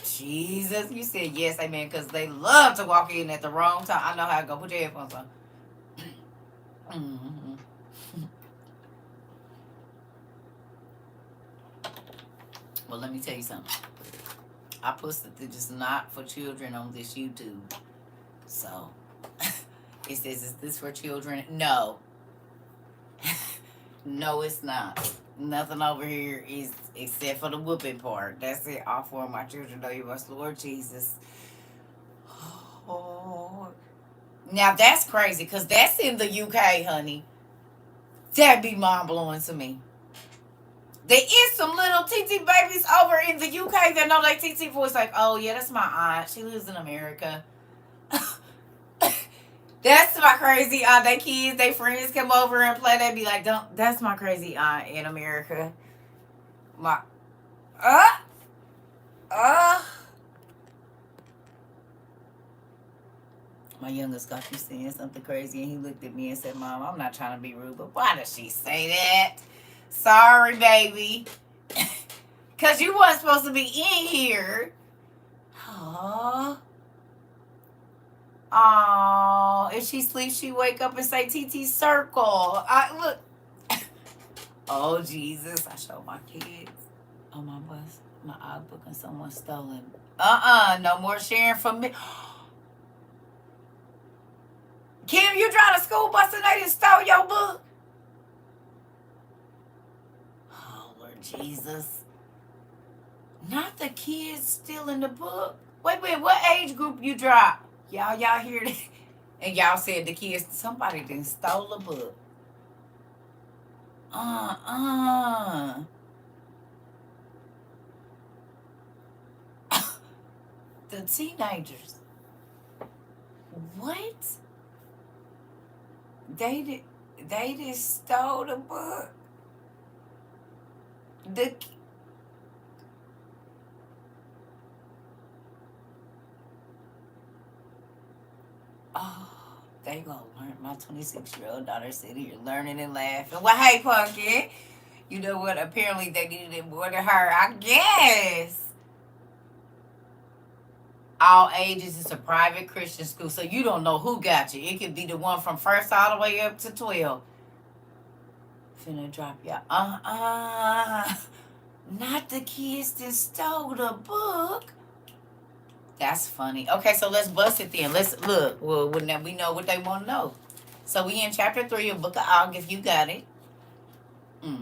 Jesus, you said yes, amen, because they love to walk in at the wrong time. I know how to go. Put your headphones on. Mm-hmm. Well, let me tell you something. I posted that it's not for children on this YouTube. So, it says, is this for children? No. No, it's not. Nothing over here is except for the whooping part. That's it. All four of my children know you must, Lord Jesus. Oh. Now, that's crazy because that's in the UK, honey. That'd be mind-blowing to me. There is some little TT babies over in the UK that know like TT voice like, oh, yeah, that's my aunt. She lives in America. That's my crazy aunt. They kids, they friends come over and play. They be like, "Don't." That's my crazy aunt in America. My, uh. My youngest got you saying something crazy, and he looked at me and said, "Mom, I'm not trying to be rude, but why does she say that? Sorry, baby, cause you wasn't supposed to be in here." Aww. Oh, if she sleeps, she wake up and say TT Circle. Look. Oh, Jesus. I show my kids on my bus, my book, and someone stolen. No more sharing from me. Kim, you drive a school bus and they just stole your book? Oh, Lord Jesus. Not the kids stealing the book. Wait, what age group you drop? Y'all hear that? And y'all said the kids, somebody done stole a book. The teenagers. What? They just stole the book. They gonna learn. My 26-year-old daughter sitting here learning and laughing. Well, hey, Pumpkin. You know what? Apparently they needed it more than her. I guess. All ages. It's a private Christian school, so you don't know who got you. It could be the one from first all the way up to 12. Finna drop ya. Not the kids that stole the book. That's funny. Okay, so let's bust it then. Let's look. Well, now we know what they want to know. So we in chapter 3 of Book of Og, if you got it. Let's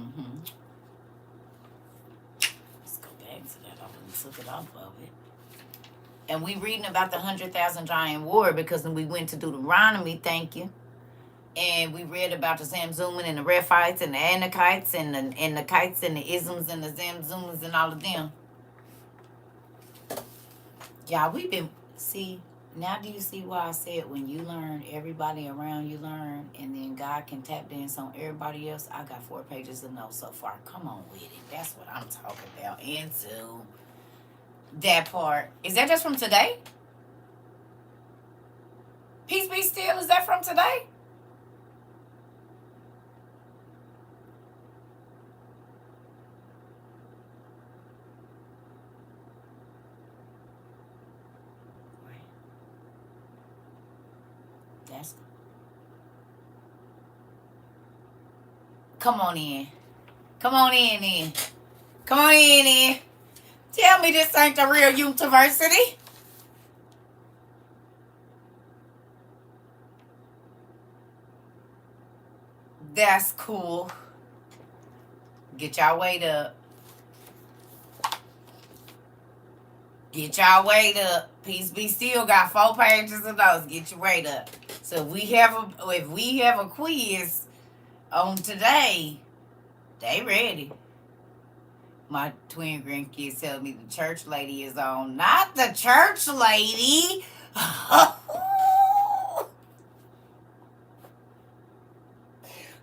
go back to that. I took it off of it. And we reading about the 100,000 giant war because when we went to Deuteronomy, thank you. And we read about the Zamzummim and the Rephites and the Anakites and the Kites and the Isms and the Zamzummas and all of them. Y'all, we've been, see, now do you see why I said when you learn, everybody around you learn, and then God can tap dance on everybody else? I got 4 pages of notes so far. Come on with it. That's what I'm talking about. Into that part. Is that just from today? Peace be still. Is that from today? That's, come on in. Come on in. Come on in. Tell me this ain't the real university. That's cool. Get y'all weight up. Get y'all weight up. Peace be still. Got 4 pages of those. Get your weight up. So if we have a quiz on today, they ready. My twin grandkids tell me the church lady is on. Not the church lady.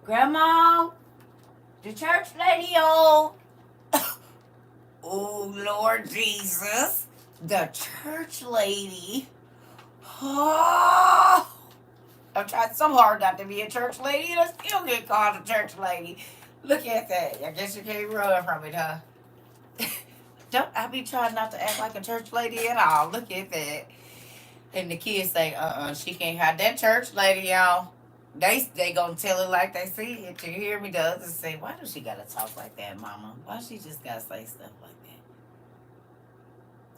Grandma, the church lady on. Oh, Lord Jesus. The church lady. Oh. I'm trying so hard not to be a church lady and I still get called a church lady. Look at that. I guess you can't run from it, huh? Don't I be trying not to act like a church lady at all. Look at that. And the kids say, she can't have that church lady, y'all. They gonna tell it like they see it. You hear me? The others say, why does she gotta talk like that, mama? Why she just gotta say stuff like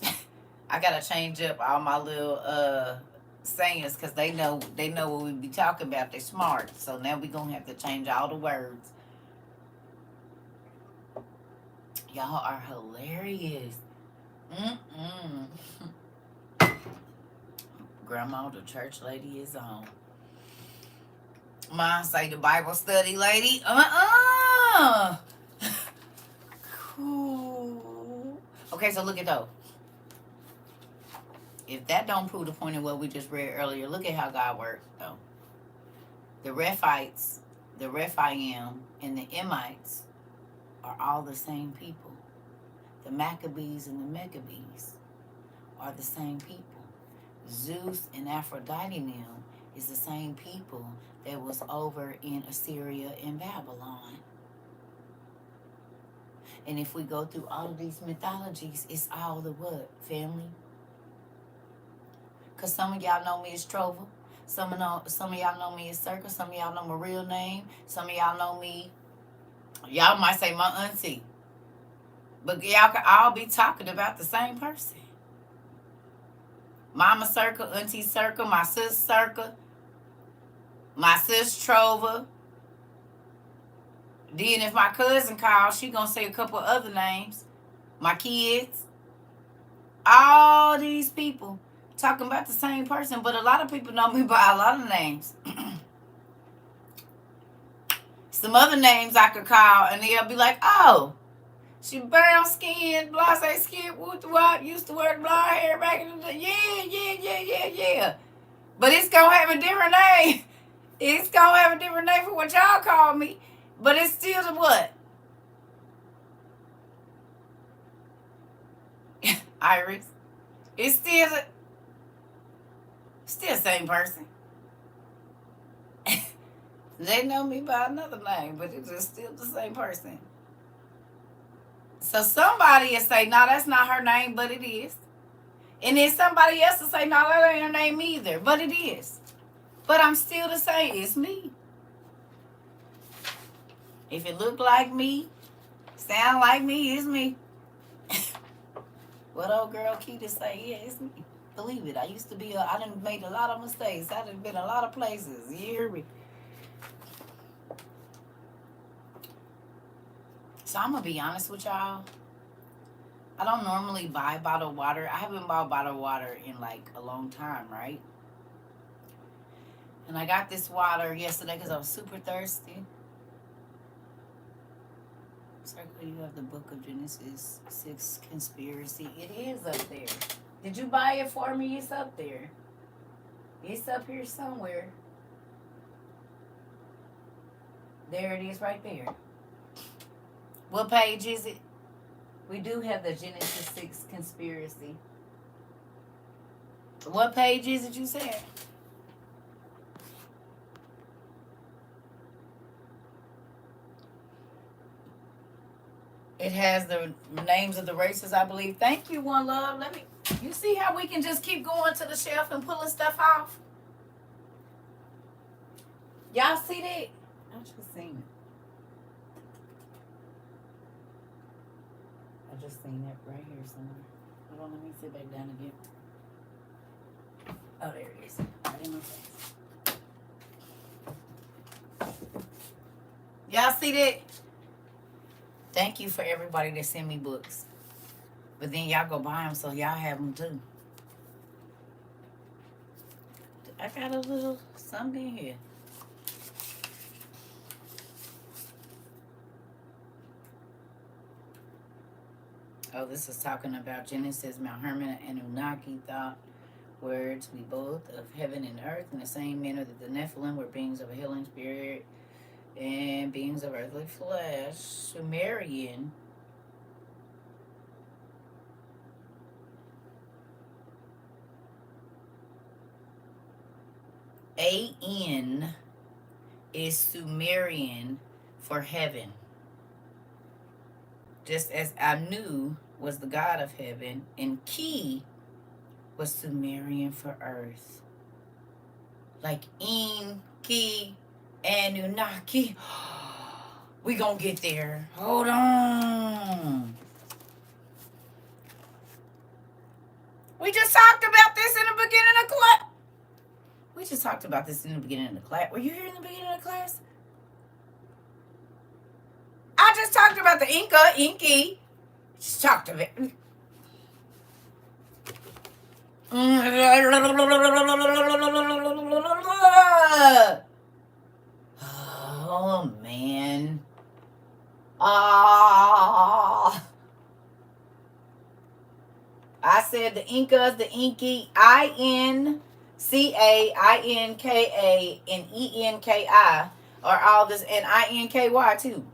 that? I gotta change up all my little sayings because they know what we be talking about. They're smart. So now we gonna have to change all the words. Y'all are hilarious. Grandma, the church lady is on. Mine say the Bible study lady. Cool. Okay, so look at those. If that don't prove the point of what we just read earlier, look at how God works, though. The Rephites, the Rephaim, and the Emites are all the same people. The Maccabees and the Maccabees are the same people. Zeus and Aphrodite and them is the same people that was over in Assyria and Babylon. And if we go through all of these mythologies, it's all the what? Family? Because some of y'all know me as Trova. Some of y'all know me as CERCA. Some of y'all know my real name. Some of y'all know me. Y'all might say my auntie. But y'all could all be talking about the same person. Mama CERCA, Auntie CERCA, my sis CERCA, my sis Trova. Then if my cousin calls, she gonna say a couple other names. My kids. All these people talking about the same person, but a lot of people know me by a lot of names. Some other names I could call, and they'll be like, oh, she brown skin, blase skin, used to wear blonde hair back in the day. Yeah. But it's going to have a different name. It's going to have a different name for what y'all call me. But it's still the what? Iris. It's still the same person. They know me by another name, but it's just still the same person. So somebody will say, no, that's not her name, but it is. And then somebody else will say, no, that ain't her name either. But it is. But I'm still to say, it's me. If it look like me, sound like me, it's me. What old girl Keita say? Yeah, it's me. Believe it. I used to be, I done made a lot of mistakes. I done been a lot of places. You hear me? So I'm going to be honest with y'all. I don't normally buy bottled water. I haven't bought bottled water in like a long time, right? And I got this water yesterday because I was super thirsty. Circle, you have the book of Genesis 6 conspiracy. It is up there. Did you buy it for me? It's up there. It's up here somewhere. There it is right there. What page is it? We do have the Genesis 6 conspiracy. What page is it you said? It has the names of the races, I believe. Thank you, One Love. Let me. You see how we can just keep going to the shelf and pulling stuff off? Y'all see that? I just seen it. I just seen it right here somewhere. Hold on, let me sit back down again. Oh, there it is. Right in my face. Y'all see that? Thank you for everybody that send me books. But then y'all go buy them so y'all have them too. I got a little something in here. Oh, this is talking about Genesis, Mount Hermon, and Anunnaki thought were to be both of heaven and earth in the same manner that the Nephilim were beings of a healing spirit and beings of earthly flesh. Sumerian AN is Sumerian for heaven. Just as Anu was the god of heaven, and Ki was Sumerian for earth. Like In, Ki, Anunnaki. We gonna get there. Hold on. We just talked about this in the beginning of class. We just talked about this in the beginning of the class. Were you here in the beginning of the class? I just talked about the Inca, Inky. Just talked about it. Oh, man. I said the Incas, the Inky, INCA, INKA, and ENKI are all this, and INKY too.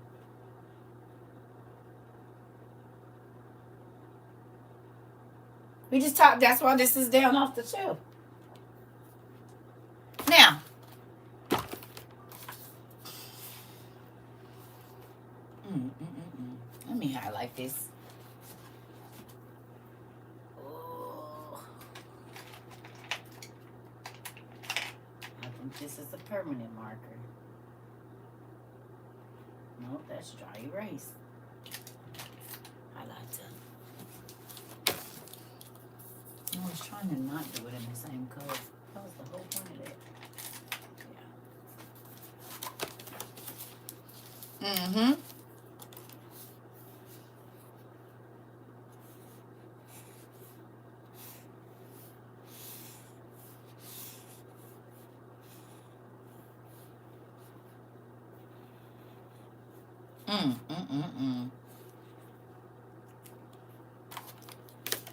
We just talked, that's why this is down off the shelf. Now, let me highlight this. Oh. I think this is a permanent marker. Nope, that's dry erase. Highlighter. I was trying to not do it in the same color. That was the whole point of that. Yeah.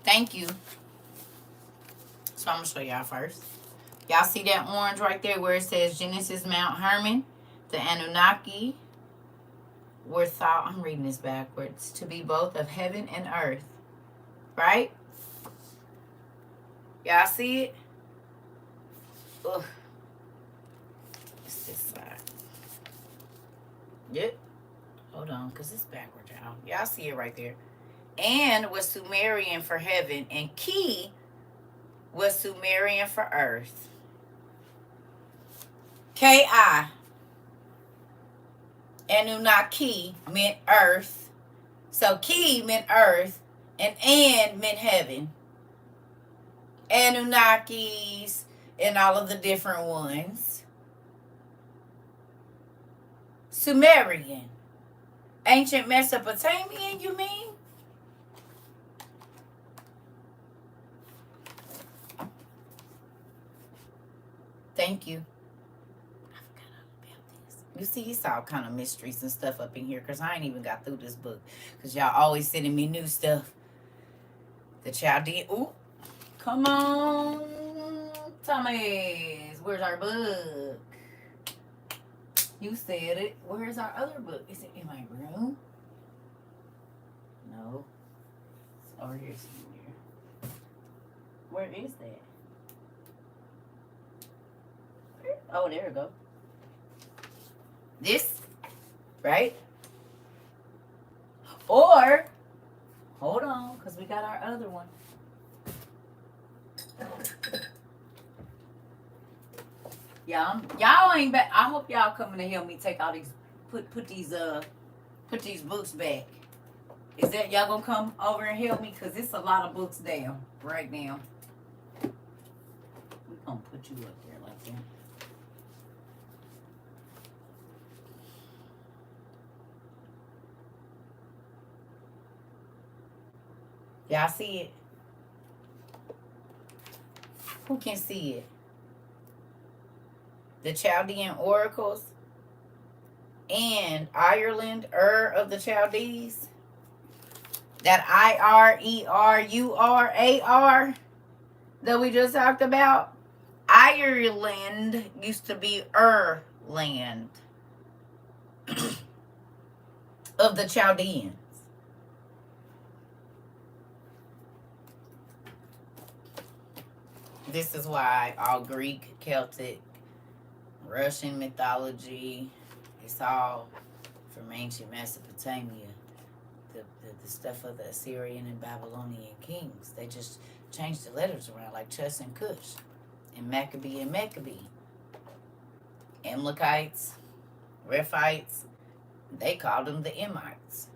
Thank you. So I'm going to show y'all first. Y'all see that orange right there where it says Genesis, Mount Hermon? The Anunnaki were thought, I'm reading this backwards, to be both of heaven and earth. Right? Y'all see it? Ugh. It's this side. Yep. Hold on, because it's backwards, y'all. Y'all see it right there. And was Sumerian for heaven, and Ki was Sumerian for earth. Ki, Anunnaki meant earth. So ki meant earth, and an meant heaven. Anunnakis and all of the different ones. Sumerian. Ancient Mesopotamian, you mean? Thank you. I forgot all about this. You see, it's all kind of mysteries and stuff up in here because I ain't even got through this book because y'all always sending me new stuff. The Chaldean. Ooh, come on, Thomas. Where's our book? You said it. Where's our other book? Is it in my room? No. It's over here somewhere. Where is that? Oh, there we go. This, right? Or, hold on, because we got our other one. Y'all ain't back. I hope y'all coming to help me take all these, put these books back. Is that y'all gonna come over and help me? Cause it's a lot of books down right now. We gonna put you up there like that. Y'all see it? Who can see it? The Chaldean oracles and Ireland, of the Chaldees. That IRERURAR that we just talked about. Ireland used to be land of the Chaldeans. This is why all Greek, Celtic, Russian mythology, it's all from ancient Mesopotamia. The stuff of the Assyrian and Babylonian kings. They just changed the letters around like Chus and Cush. And Maccabee and Maccabee. Amalekites, Rephites, they called them the Emites.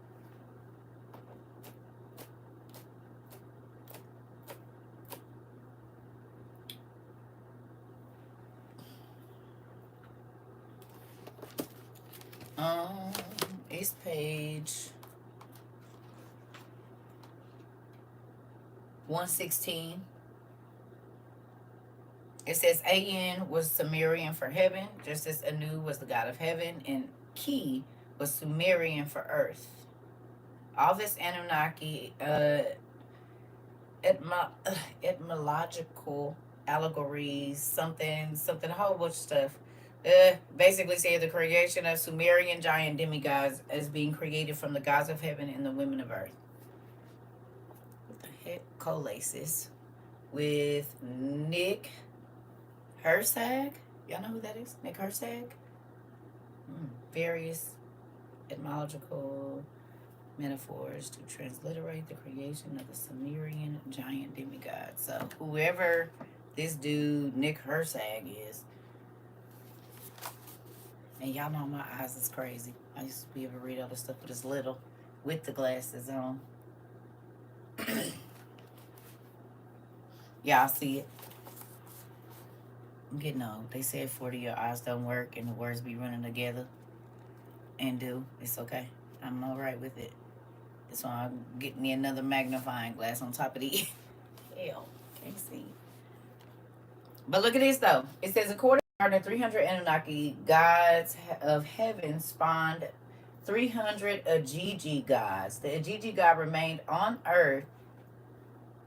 It's page 116. It says An was Sumerian for heaven, just as Anu was the god of heaven, and Ki was Sumerian for earth. All this Anunnaki etymological allegories, something, a whole bunch of stuff. Basically say the creation of Sumerian giant demigods as being created from the gods of heaven and the women of earth. What the heck? Collaces with Nick Hersag. Y'all know who that is? Nick Hersag? Various etymological metaphors to transliterate the creation of the Sumerian giant demigod. So whoever this dude Nick Hersag is, and y'all know my eyes is crazy. I used to be able to read all this stuff with this little, with the glasses on. Y'all see it? I'm getting old. They said 40 your eyes don't work and the words be running together. And do. It's okay. I'm all right with it. That's why I'm getting me another magnifying glass on top of the hell. Can't see. But look at this though. It says according to 300 Anunnaki gods of heaven spawned 300 Agigi gods. The Agigi god remained on earth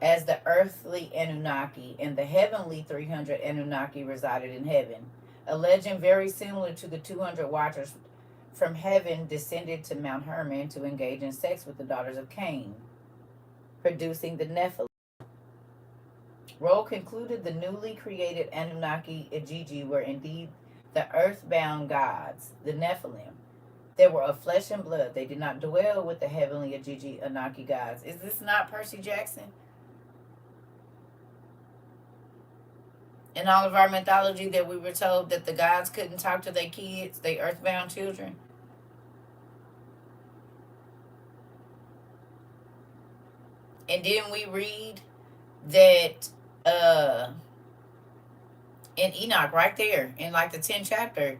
as the earthly Anunnaki, and the heavenly 300 Anunnaki resided in heaven. A legend very similar to the 200 watchers from heaven descended to Mount Hermon to engage in sex with the daughters of Cain, producing the Nephilim. Roll concluded the newly created Anunnaki Agigi were indeed the earthbound gods, the Nephilim. They were of flesh and blood. They did not dwell with the heavenly Agigi Anunnaki gods. Is this not Percy Jackson? In all of our mythology that we were told that the gods couldn't talk to their kids, their earthbound children. And then we read that in Enoch, right there, in like the 10th chapter,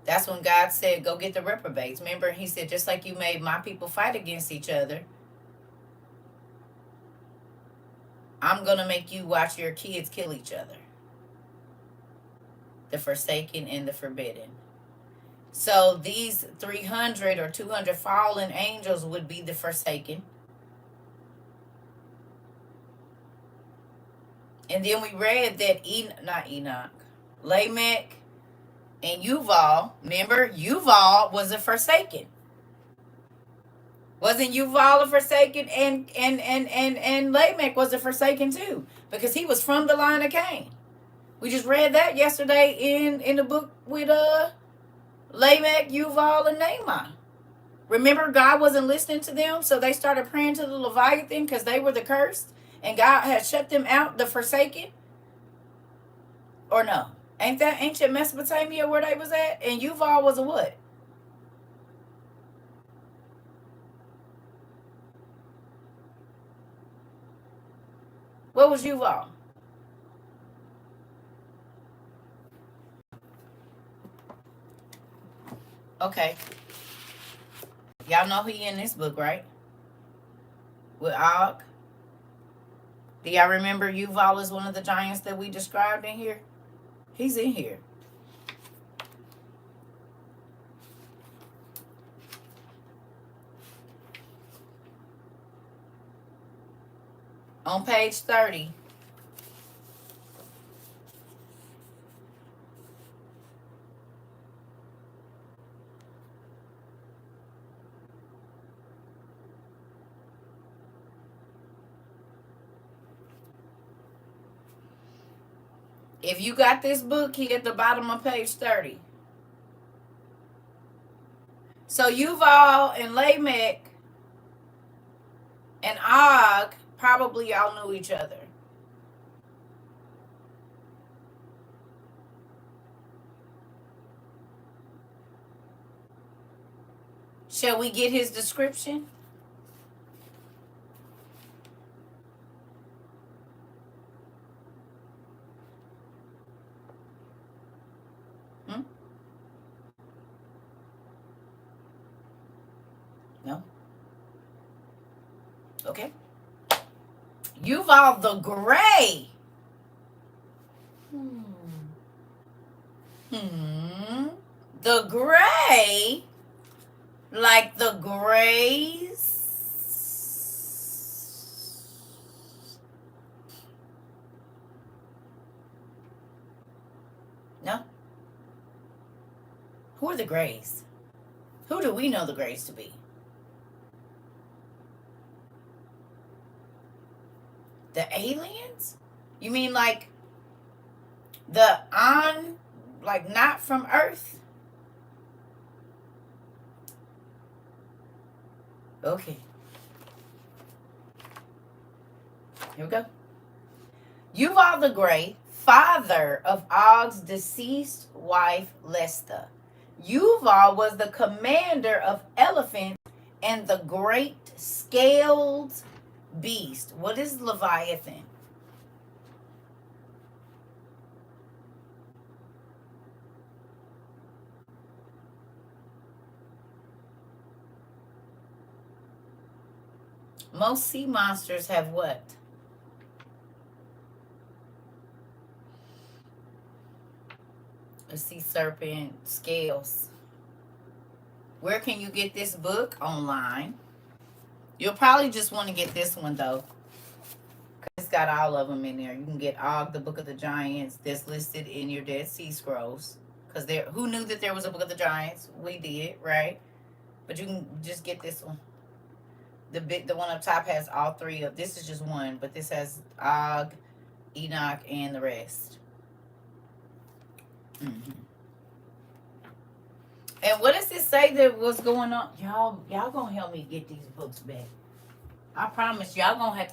that's when God said, go get the reprobates. Remember, he said, just like you made my people fight against each other, I'm going to make you watch your kids kill each other. The forsaken and the forbidden. So these 300 or 200 fallen angels would be the forsaken. And then we read that Lamech and Yuval, remember, Yuval was a forsaken. Wasn't Yuval a forsaken? And Lamech was a forsaken too, because he was from the line of Cain. We just read that yesterday in the book with Lamech, Yuval, and Naaman. Remember, God wasn't listening to them, so they started praying to the Leviathan because they were the cursed, and God had shut them out, the forsaken. Or no? Ain't that ancient Mesopotamia where they was at? And Yuval was a what? What was Yuval? Okay. Y'all know he in this book, right? With Og. Do y'all remember Yuval is one of the giants that we described in here? He's in here. On page 30. If you got this book, he at the bottom of page 30. So Yuval and Lamech and Og probably all knew each other. Shall we get his description? No? Okay. Yuval the Gray. The gray, like the grays. No? Who are the grays? Who do we know the grays to be? The aliens? You mean like the like not from Earth? Okay. Here we go. Yuval the Great, father of Og's deceased wife Lesta. Yuval was the commander of elephants and the great scaled beast. What is Leviathan? Most sea monsters have what? A sea serpent, scales. Where can you get this book? Online. You'll probably just want to get this one though. It's got all of them in there. You can get Og, the Book of the Giants, that's listed in your Dead Sea Scrolls. Because who knew that there was a Book of the Giants? We did, right? But you can just get this one. The one up top has all three of. This is just one, but this has Og, Enoch, and the rest. Mm-hmm. And what does this say that was going on? Y'all gonna help me get these books back. I promise y'all gonna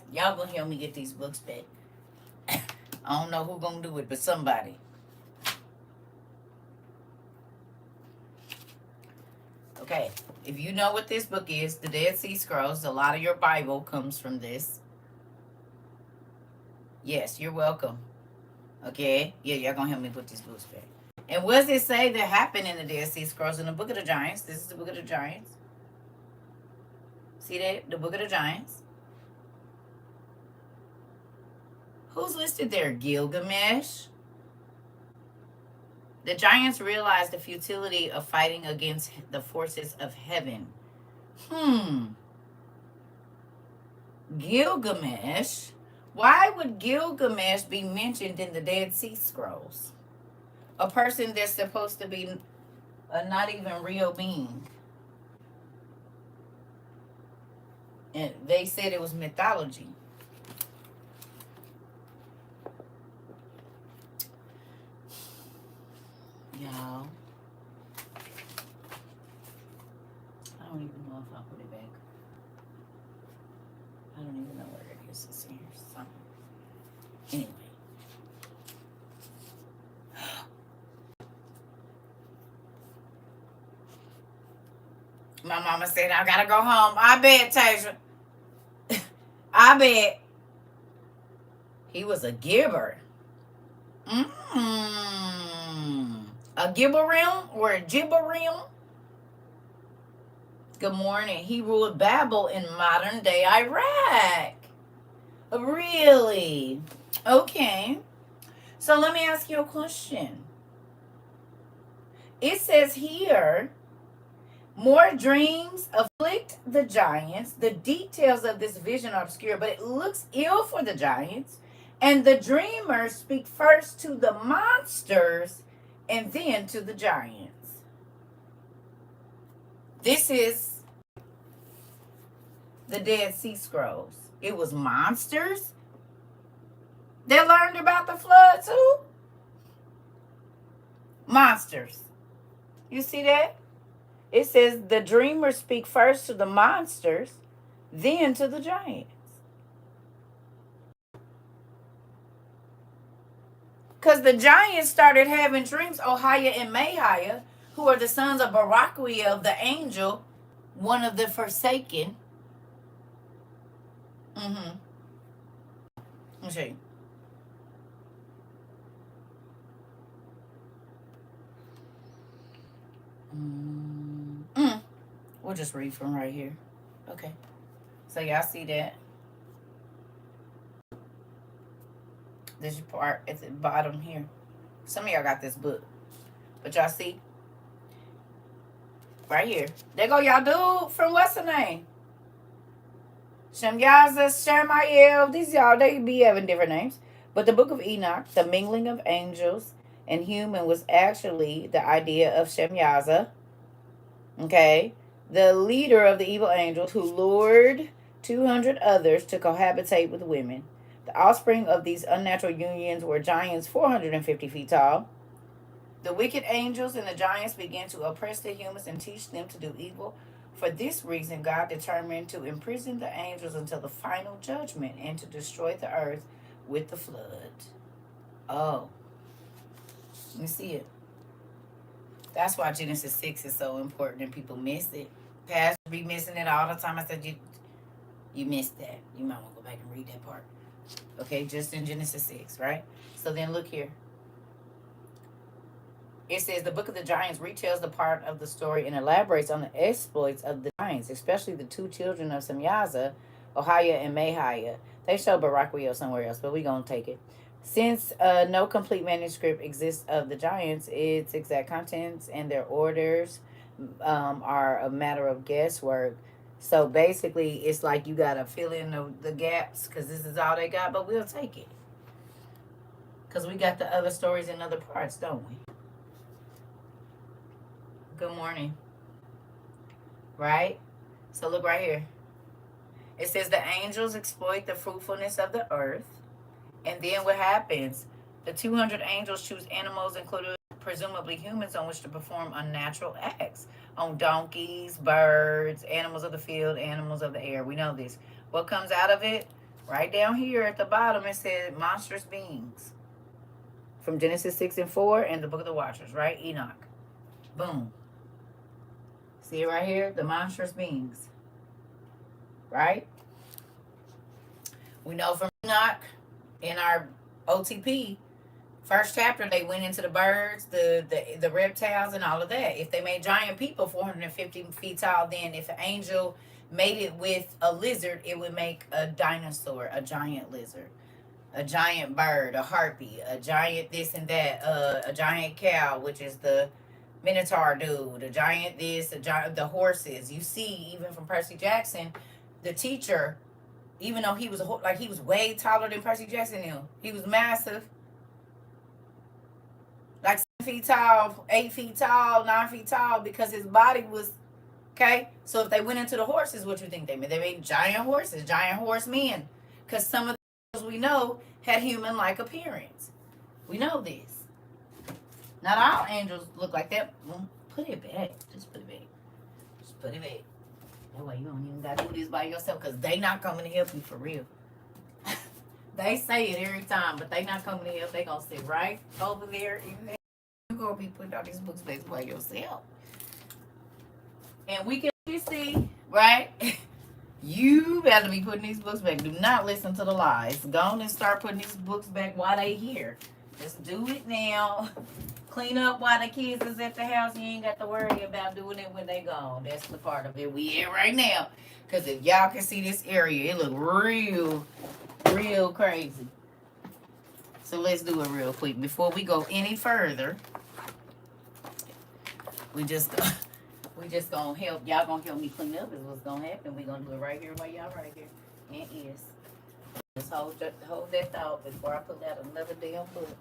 help me get these books back. I don't know who gonna do it, but somebody. Okay, if you know what this book is, the Dead Sea Scrolls, a lot of your Bible comes from this. Yes, you're welcome. Okay, yeah, y'all gonna help me put these books back. And what does it say that happened in the Dead Sea Scrolls in the Book of the Giants? This is the Book of the Giants. See that? The Book of the Giants. Who's listed there? Gilgamesh. The giants realized the futility of fighting against the forces of heaven. Gilgamesh? Why would Gilgamesh be mentioned in the Dead Sea Scrolls? A person that's supposed to be a not even real being. And they said it was mythology. Y'all. I don't even know if I'll put it back. I don't even know where it is. It's in here somewhere. Anyway. My mama said I gotta go home. I bet, Tasia. I bet. He was a giver. A gibberim or a gibberim? Good morning. He ruled Babel in modern day Iraq. Really? Okay. So let me ask you a question. It says here, more dreams afflict the giants. The details of this vision are obscure, but it looks ill for the giants. And the dreamers speak first to the monsters and then to the giants. This is the Dead Sea Scrolls. It was monsters that learned about the flood too. Monsters. You see that? It says the dreamers speak first to the monsters, then to the giants. Because the giants started having dreams, Ohiah and Mahiah, who are the sons of Barachiel, the angel, one of the forsaken. Let me show you. We'll just read from right here. Okay. So y'all see that? This part at the bottom here. Some of y'all got this book. But y'all see? Right here. There go y'all dude from what's the name? Shemyaza, Shemael. These y'all, they be having different names. But the book of Enoch, the mingling of angels and human, was actually the idea of Shemyaza. Okay? The leader of the evil angels who lured 200 others to cohabitate with women. The offspring of these unnatural unions were giants 450 feet tall. The wicked angels and the giants began to oppress the humans and teach them to do evil. For this reason, God determined to imprison the angels until the final judgment and to destroy the earth with the flood. Oh. Let me see it. That's why Genesis 6 is so important and people miss it. Pastors be missing it all the time. I said, you missed that. You might want to go back and read that part. Okay, just in Genesis 6, right? So then look here. It says the book of the giants retells the part of the story and elaborates on the exploits of the giants, especially the two children of Semyaza, Ohiah and Mahiah. They show Barachiel somewhere else, but we're going to take it. Since no complete manuscript exists of the giants, its exact contents and their orders are a matter of guesswork. So basically, it's like you got to fill in the gaps because this is all they got, but we'll take it. Because we got the other stories in other parts, don't we? Good morning. Right? So look right here. It says the angels exploit the fruitfulness of the earth. And then what happens? The 200 angels choose animals, including presumably humans, on which to perform unnatural acts. On donkeys, birds, animals of the field, animals of the air. We know this. What comes out of it? Right down here at the bottom, it says monstrous beings. From Genesis 6 and 4 and the Book of the Watchers, right? Enoch. Boom. See it right here? The monstrous beings. Right? We know from Enoch in our OTP, first chapter, they went into the birds, the reptiles, and all of that. If they made giant people 450 feet tall, then if an angel made it with a lizard, it would make a dinosaur, a giant lizard, a giant bird, a harpy, a giant this and that, a giant cow, which is the Minotaur dude, a giant this, a giant the horses. You see, even from Percy Jackson, the teacher, even though he was he was way taller than Percy Jackson, he was massive, like 7 feet tall, 8 feet tall, 9 feet tall, because his body was okay. So if they went into the horses, what you think they made? They made giant horses, giant horsemen, because some of the we know had human-like appearance. We know this. Not all angels look like that. Put it back. Just put it back. Just put it back. That way you don't even gotta do this by yourself, because they not coming to help you for real. They say it every time, but they not coming to help. They gonna sit right over there. You're gonna be putting all these books back by yourself. And we can see, right? You better be putting these books back. Do not listen to the lies. Go on and start putting these books back while they here. Just do it now. Clean up while the kids is at the house. You ain't got to worry about doing it when they gone. That's the part of it we in right now. Because if y'all can see this area, it look real crazy. So let's do it real quick. Before we go any further, we just gonna help. Y'all gonna help me clean up is what's gonna happen. We gonna do it right here while y'all right here. And is. Just hold that thought before I put out another damn book.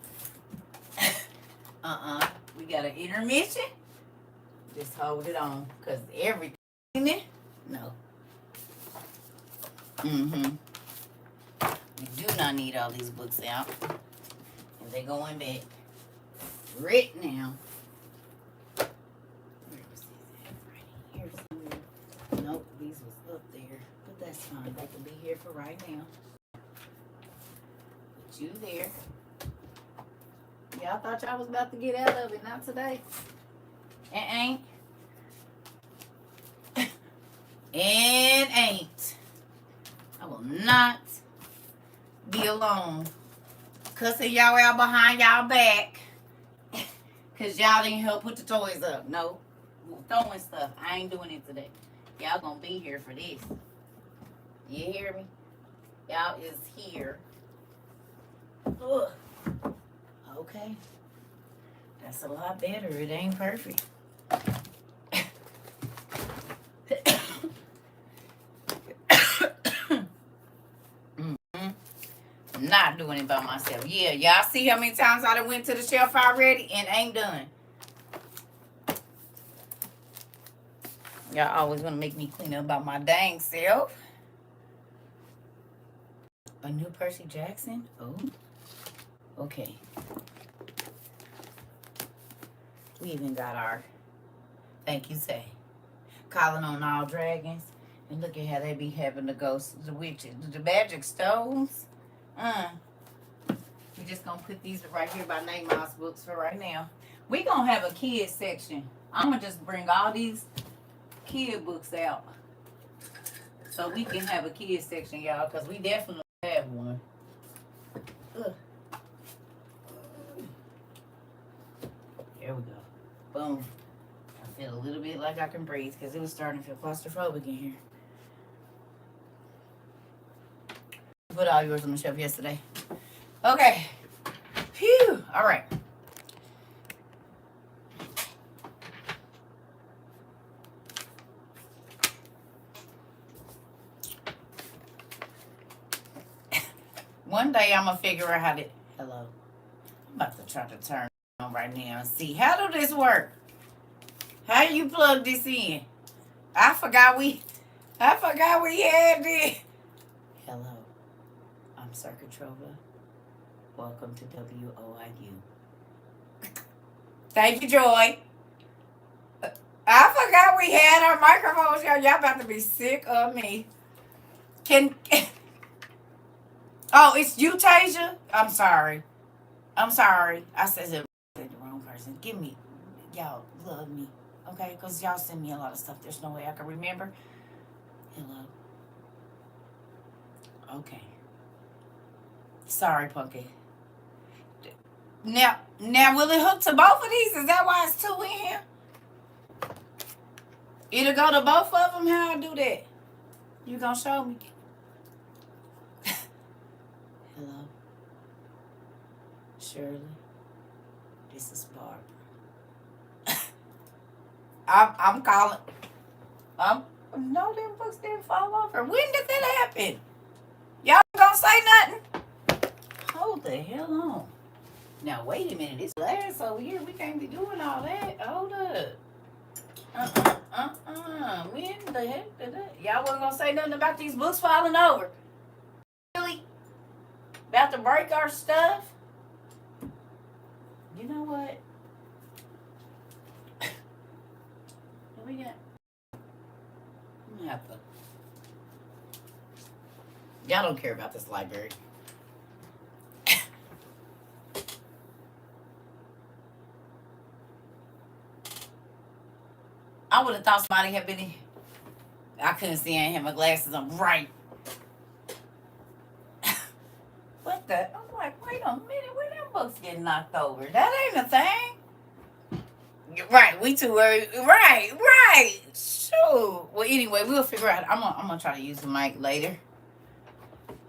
We got an intermission. Just hold it on. Because everything in there, no. You do not need all these books out. And they going back. Right now. Nope, these was up there. But that's fine. They can be here for right now. Put you there. Y'all thought y'all was about to get out of it. Not today. It ain't. And ain't. I will not be alone. Cussing y'all out behind y'all back. Because y'all didn't help put the toys up. No. Throwing stuff. I ain't doing it today. Y'all gonna be here for this. You hear me? Y'all is here. Ugh. Okay. That's a lot better. It ain't perfect. Not doing it by myself. Yeah, y'all see how many times I done went to the shelf already and ain't done. Y'all always want to make me clean up by my dang self. A new Percy Jackson? Oh. Okay. We even got our thank you say. Calling on all dragons. And look at how they be having the ghosts, the witches, the magic stones. We just gonna put these right here by Name Mouse books for right now. We gonna have a kids section. I'm gonna just bring all these kid books out so we can have a kids section, y'all, because we definitely have one. Ugh. There we go. Boom. I feel a little bit like I can breathe because it was starting to feel claustrophobic in here. Put all yours on the shelf yesterday. Okay. Phew. All right. One day I'm going to figure out how to... Hello. I'm about to try to turn on right now and see. How do this work? How you plug this in? I forgot we had this. Hello. I'm CERCA TROVA. Welcome to WOIU. Thank you, Joy. I forgot we had our microphones. Y'all about to be sick of me. Oh, it's you, Tasia? I'm sorry. I'm sorry. I said the wrong person. Give me, y'all love me, okay? Because y'all send me a lot of stuff. There's no way I can remember. Hello. Okay. Sorry, Punky. Now, will it hook to both of these? Is that why it's two in here? It'll go to both of them? How I do that? You gonna show me? Hello. Shirley. This is Barbara. I'm calling. No, them books didn't fall over. When did that happen? Y'all gonna say nothing? Hold the hell on. Now wait a minute. This glass over here. We can't be doing all that. Hold up. When the heck did that? Y'all wasn't gonna say nothing about these books falling over. Really? About to break our stuff? You know what? We got. I'm gonna have to. Y'all don't care about this library. I would have thought somebody had been in. I couldn't see. I had my glasses on. Right. What the? I'm like, wait a minute. Where them books getting knocked over? That ain't a thing. Right. We too early. Right. Sure. Well, anyway, we'll figure out. I'm gonna try to use the mic later.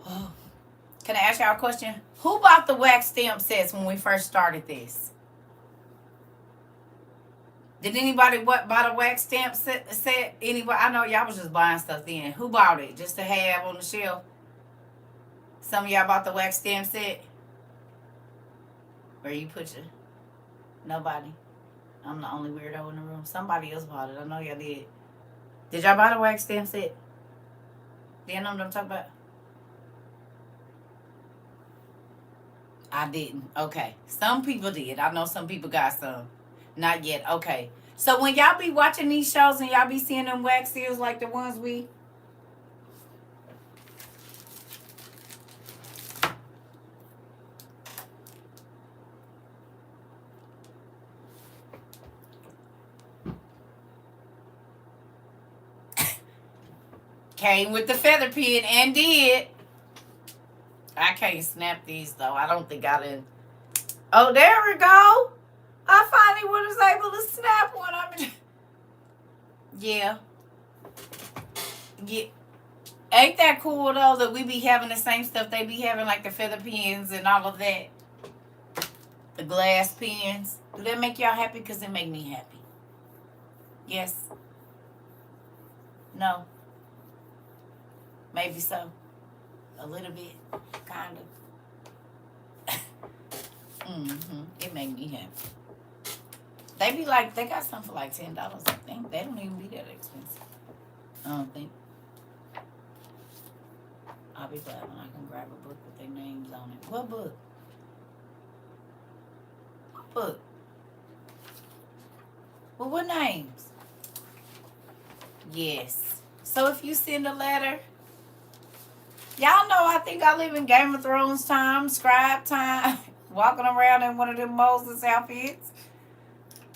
Oh. Can I ask y'all a question? Who bought the wax stamp sets when we first started this? Did anybody buy the wax stamp set? Anybody? I know y'all was just buying stuff then. Who bought it just to have on the shelf? Some of y'all bought the wax stamp set? Where you put your... Nobody. I'm the only weirdo in the room. Somebody else bought it. I know y'all did. Did y'all buy the wax stamp set? Do you know what I'm talking about? I didn't. Okay. Some people did. I know some people got some. Not yet. Okay. So when y'all be watching these shows and y'all be seeing them wax seals like the ones we... Came with the feather pen and did. I can't snap these though. I don't think I didn't. Oh, there we go. I finally was able to snap one. Yeah. Ain't that cool though that we be having the same stuff they be having, like the feather pens and all of that? The glass pens. Do that make y'all happy? Because it make me happy. Yes. No. Maybe so. A little bit. Kind of. It make me happy. They be like, they got some for like $10, I think. They don't even be that expensive. I don't think. I'll be glad when I can grab a book with their names on it. What book? What book? Well, what names? Yes. So if you send a letter, y'all know I think I live in Game of Thrones time, scribe time, walking around in one of them Moses outfits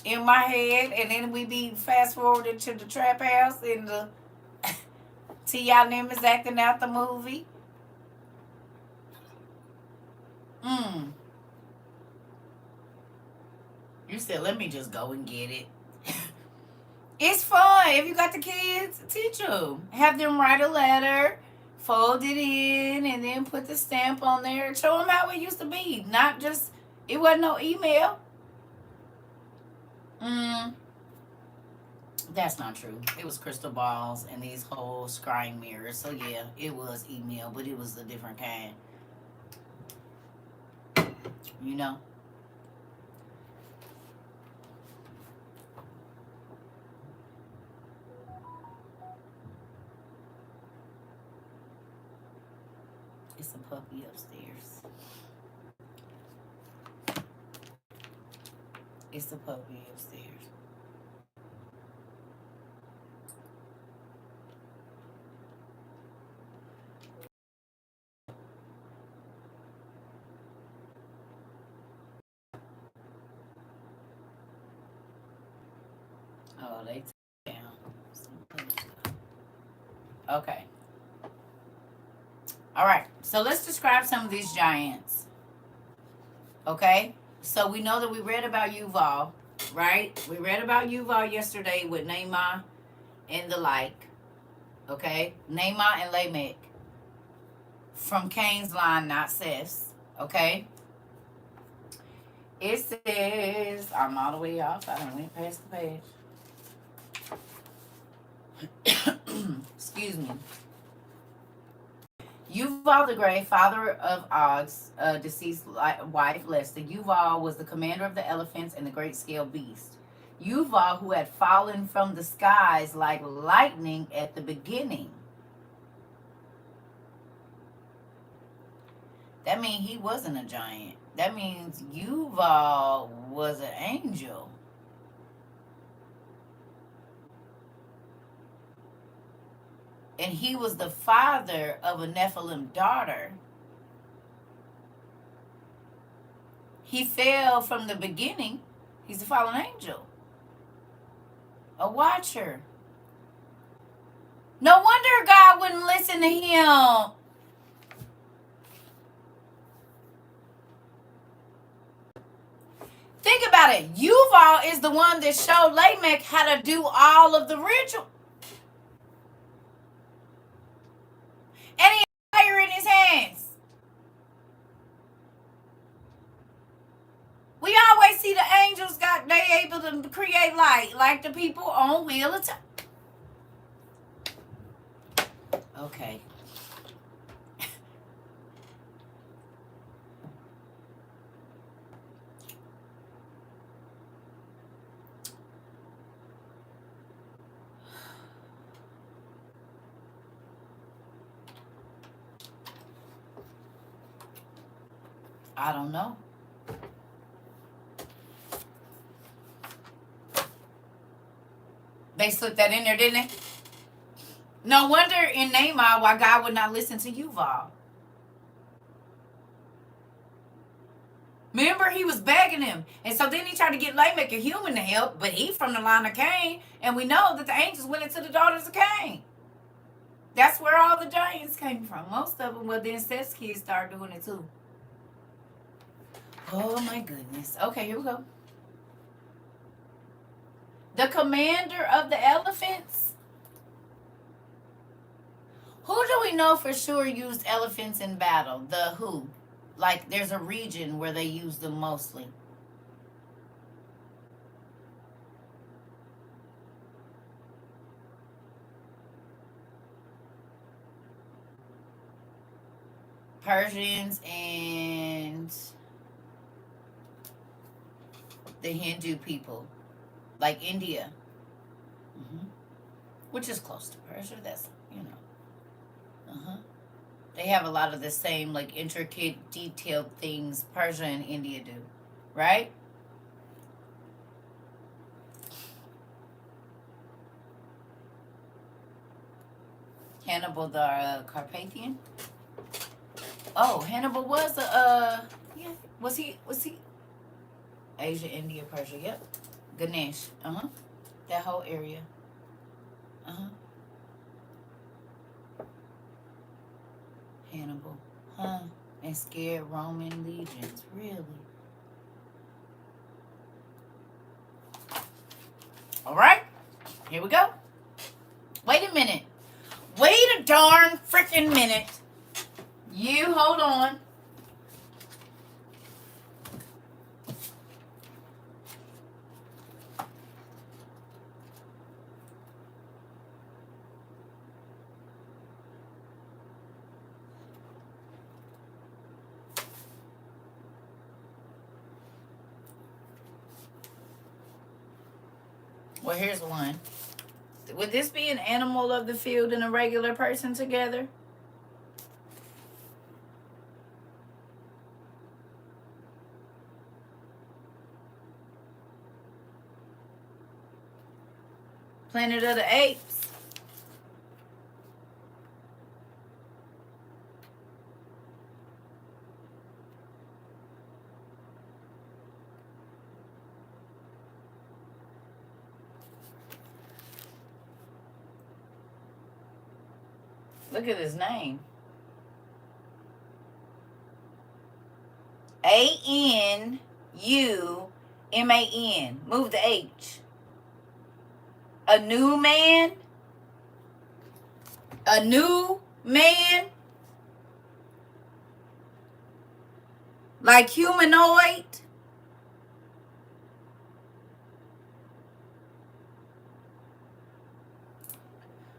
in my head, and then we be fast forwarded to the trap house and the T.I. Nim is acting out the movie. You said, let me just go and get it. It's fun. If you got the kids, teach them. Have them write a letter, fold it in, and then put the stamp on there. Show them how it used to be. Not just, it wasn't no email. That's not true. It was crystal balls and these whole scrying mirrors. So yeah, it was email, but it was a different kind. You know? It's a puppy upstairs. It's a puppy upstairs. they took down. Okay. All right. So let's describe some of these giants. Okay. So we know that we read about Yuval, right? We read about Yuval yesterday with Neymar and the like. Okay. Neymar and Lamech from Cain's line, not Seth's. Okay. It says, I'm all the way off. I done went past the page. Excuse me. Yuval the Great, father of Og's deceased wife Lester. Yuval was the commander of the elephants and the great scale beast. Yuval, who had fallen from the skies like lightning at the beginning. That means he wasn't a giant. That means Yuval was an angel. And he was the father of a Nephilim daughter. He fell from the beginning. He's a fallen angel. A watcher. No wonder God wouldn't listen to him. Think about it. Yuval is the one that showed Lamech how to do all of the ritual. And he had fire in his hands. We always see the angels they able to create light like the people on Wheel of Time. Okay. I don't know. They slipped that in there, didn't they? No wonder in Nahum why God would not listen to Yuval. Remember, he was begging him. And so then he tried to get Lamech, a human, to help, but he from the line of Cain. And we know that the angels went into the daughters of Cain. That's where all the giants came from. Most of them, well, then Seth's kids started doing it too. Oh, my goodness. Okay, here we go. The commander of the elephants. Who do we know for sure used elephants in battle? The who? Like, there's a region where they use them mostly. Persians and the Hindu people. Like India. Which is close to Persia. That's, you know. They have a lot of the same, like, intricate, detailed things Persia and India do. Right? Hannibal the Carpathian. Oh, Hannibal was a, yeah. Was he? Asia, India, Persia, yep. Ganesh, that whole area. Hannibal, and scared Roman legions, really. All right, here we go. Wait a minute. Wait a darn freaking minute. You hold on. Well, here's one. Would this be an animal of the field and a regular person together? Planet of the Apes. Look at his name. A-N-U-M-A-N. Move the H. A new man? A new man? Like humanoid?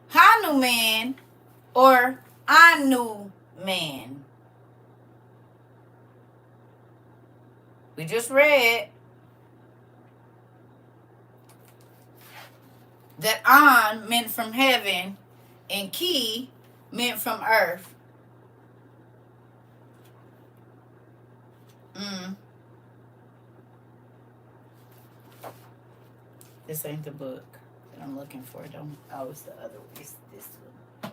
Hanuman or Anu man? We just read that An meant from heaven and Ki meant from earth. This ain't the book that I'm looking for. Oh, it's the other one. It's this one.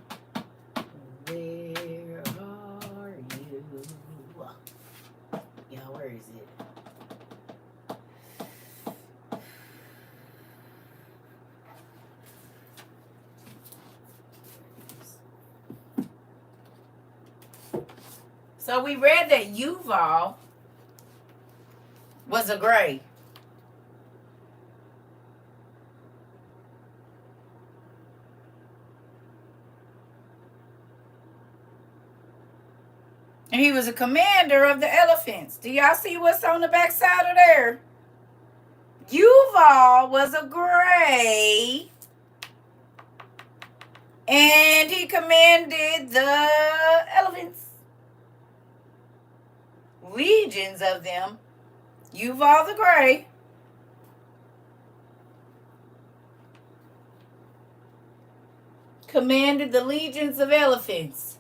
Where are you? Yeah, where is it? So we read that Yuval was a gray. And he was a commander of the elephants. Do y'all see what's on the back side of there? Yuval was a gray. And he commanded the elephants. Legions of them. Yuval the Gray. Commanded the legions of elephants.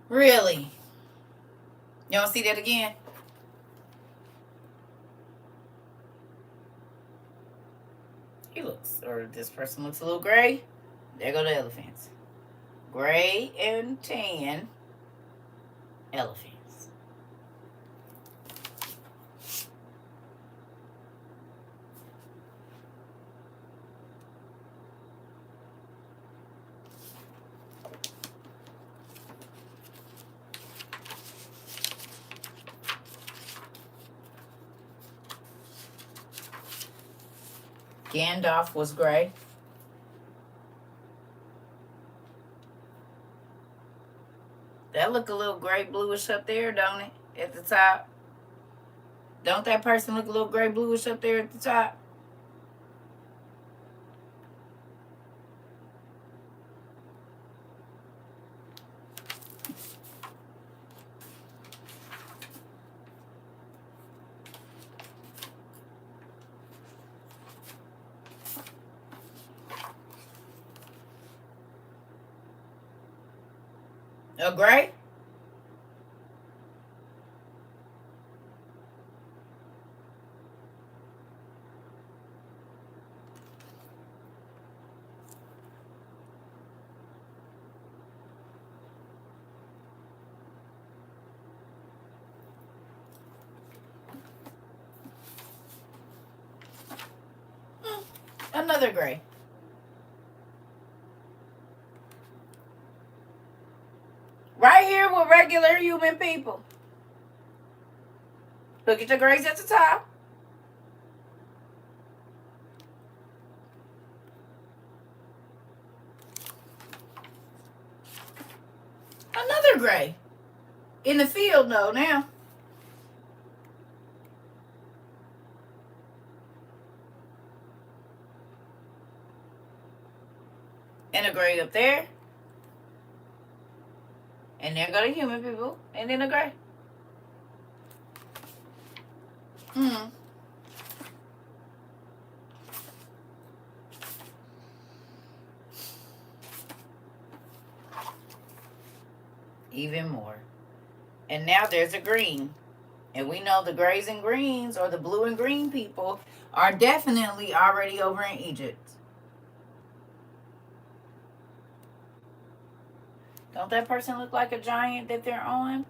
Really? Y'all see that again? This person looks a little gray. There go the elephants. Gray and tan elephants. Gandalf was gray. That look a little gray bluish up there, don't it? At the top. Don't that person look a little gray bluish up there at the top? A gray? Another gray. Right here with regular human people. Look at the grays at the top. Another gray. In the field, though, now. And a gray up there. And there go the human people. And then a gray. Even more. And now there's a green. And we know the grays and greens, or the blue and green people, are definitely already over in Egypt. Don't that person look like a giant that they're on?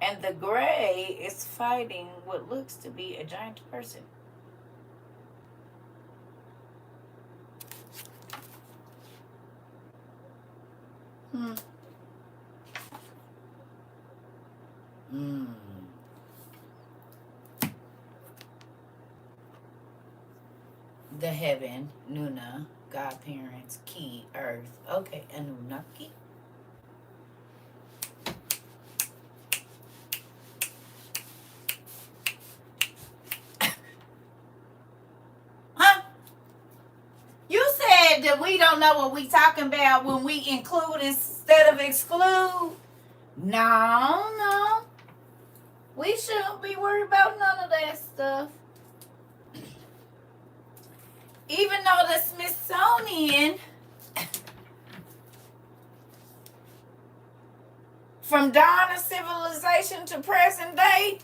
And the gray is fighting what looks to be a giant person. Hmm. Hmm. The heaven, Nuna, godparents, key, earth. Okay, Anunnaki. Huh? You said that we don't know what we talking about when we include instead of exclude. No, no. We shouldn't be worried about none of that stuff. Even though the Smithsonian, from dawn of civilization to present day,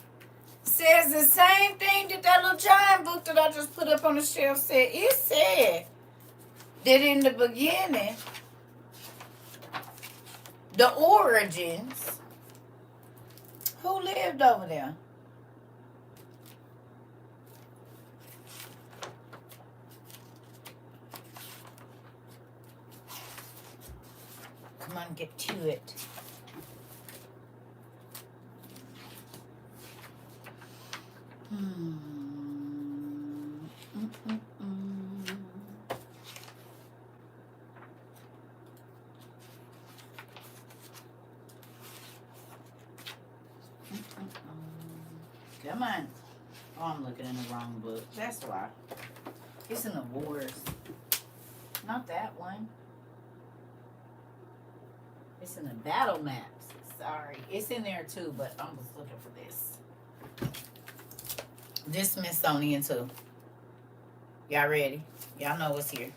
says the same thing that little giant book that I just put up on the shelf said. It said that in the beginning, the origins, who lived over there? Come on, get to it. Come on. Oh, I'm looking in the wrong book. That's why. It's in the wars. Not that one. It's in the battle maps. Sorry. It's in there too, but I'm just looking for this. This Smithsonian too. Y'all ready? Y'all know what's here.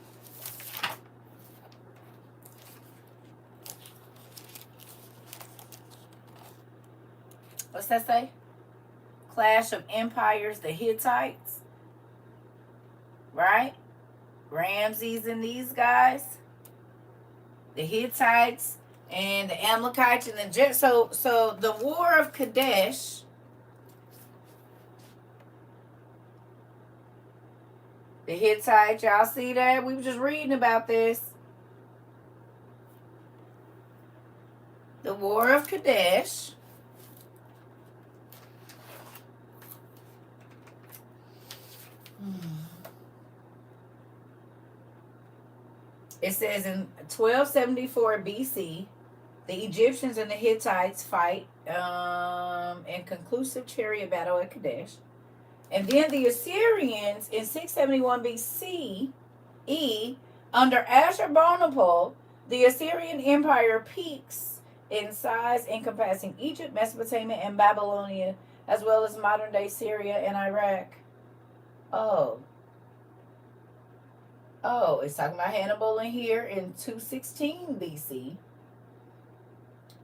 What's that say? Clash of Empires, the Hittites. Right? Ramses and these guys. The Hittites and the Amalekites and the Jet. So the War of Kadesh. The Hittites, y'all see that? We were just reading about this. The War of Kadesh. It says in 1274 BC, the Egyptians and the Hittites fight in conclusive chariot battle at Kadesh. And then the Assyrians in 671 BCE, under Ashurbanipal, the Assyrian Empire peaks in size, encompassing Egypt, Mesopotamia, and Babylonia, as well as modern-day Syria and Iraq. Oh, it's talking about Hannibal in here in 216 BC.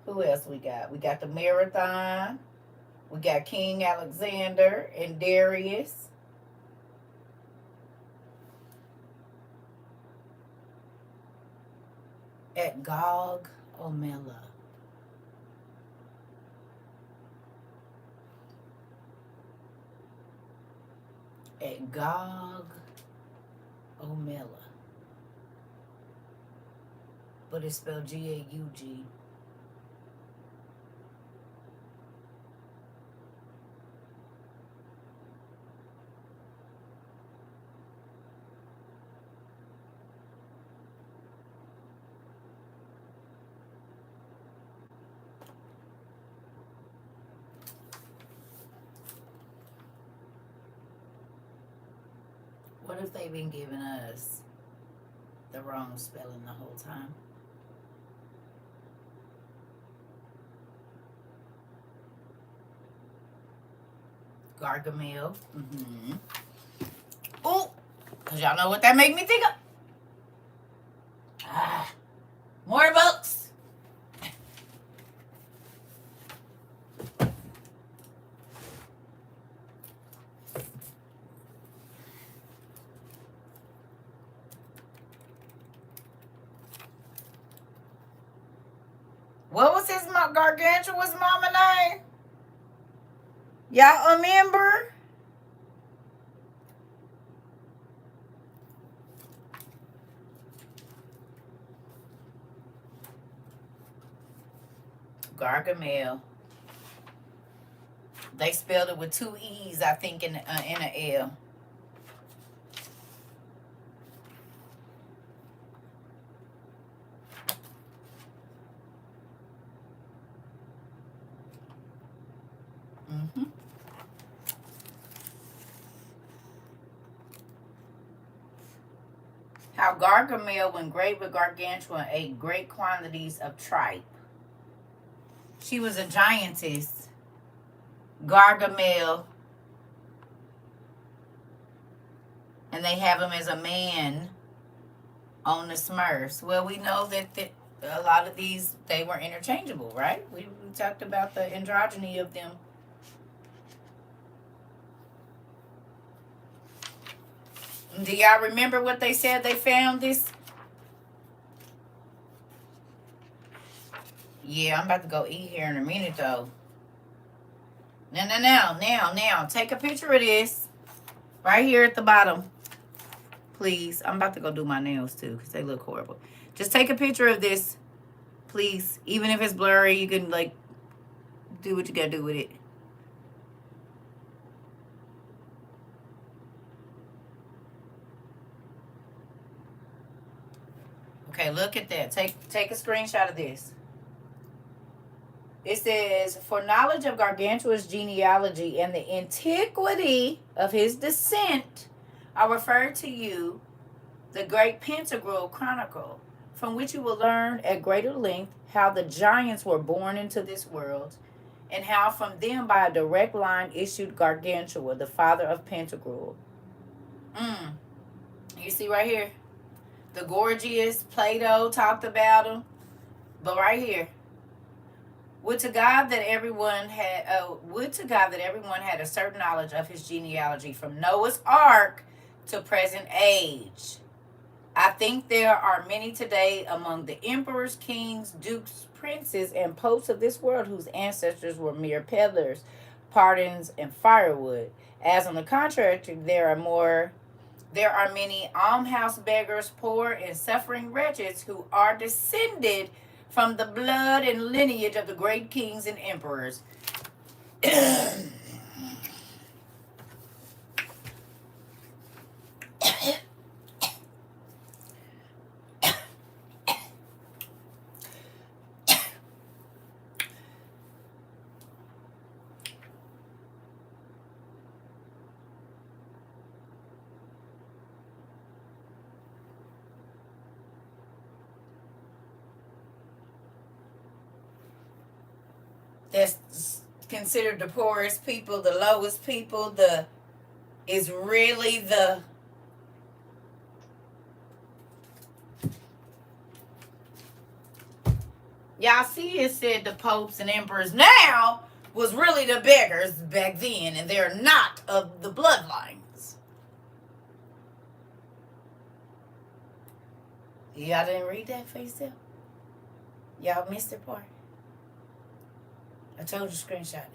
Who else we got? We got the Marathon. We got King Alexander and Darius. At Gog Omela. At Gog Omela. But it's spelled G-A-U-G. What if they've been giving us the wrong spelling the whole time? Gargamel. Oh, because y'all know what that make me think of. More books. What was his gargantua's mama name? Y'all remember? Gargamel. They spelled it with 2 E's, I think, in an L. How Gargamel, when great with gargantuan, ate great quantities of tripe. She was a giantess. Gargamel. And they have him as a man on the Smurfs. Well, we know that a lot of these, they were interchangeable, right? We talked about the androgyny of them. Do y'all remember what they said they found this? Yeah, I'm about to go eat here in a minute, though. Now. Take a picture of this. Right here at the bottom. Please. I'm about to go do my nails, too, because they look horrible. Just take a picture of this, please. Even if it's blurry, you can, like, do what you got to do with it. Okay, look at that. Take a screenshot of this. It says, for knowledge of Gargantua's genealogy and the antiquity of his descent, I refer to you the great Pantagruel Chronicle, from which you will learn at greater length how the giants were born into this world, and how from them by a direct line issued Gargantua, the father of Pantagruel. You see right here? The Gorgias, Plato talked about him. But right here, would to God that everyone had a certain knowledge of his genealogy from Noah's Ark to present age. I think there are many today among the emperors, kings, dukes, princes, and popes of this world whose ancestors were mere peddlers, pardons, and firewood. As on the contrary, there are many almshouse beggars, poor and suffering wretches who are descended from the blood and lineage of the great kings and emperors. That's considered the poorest people, the lowest people, is really the y'all see it said the popes and emperors now was really the beggars back then, and they're not of the bloodlines. Y'all didn't read that for yourself? Y'all missed the part. I told you to screenshot it.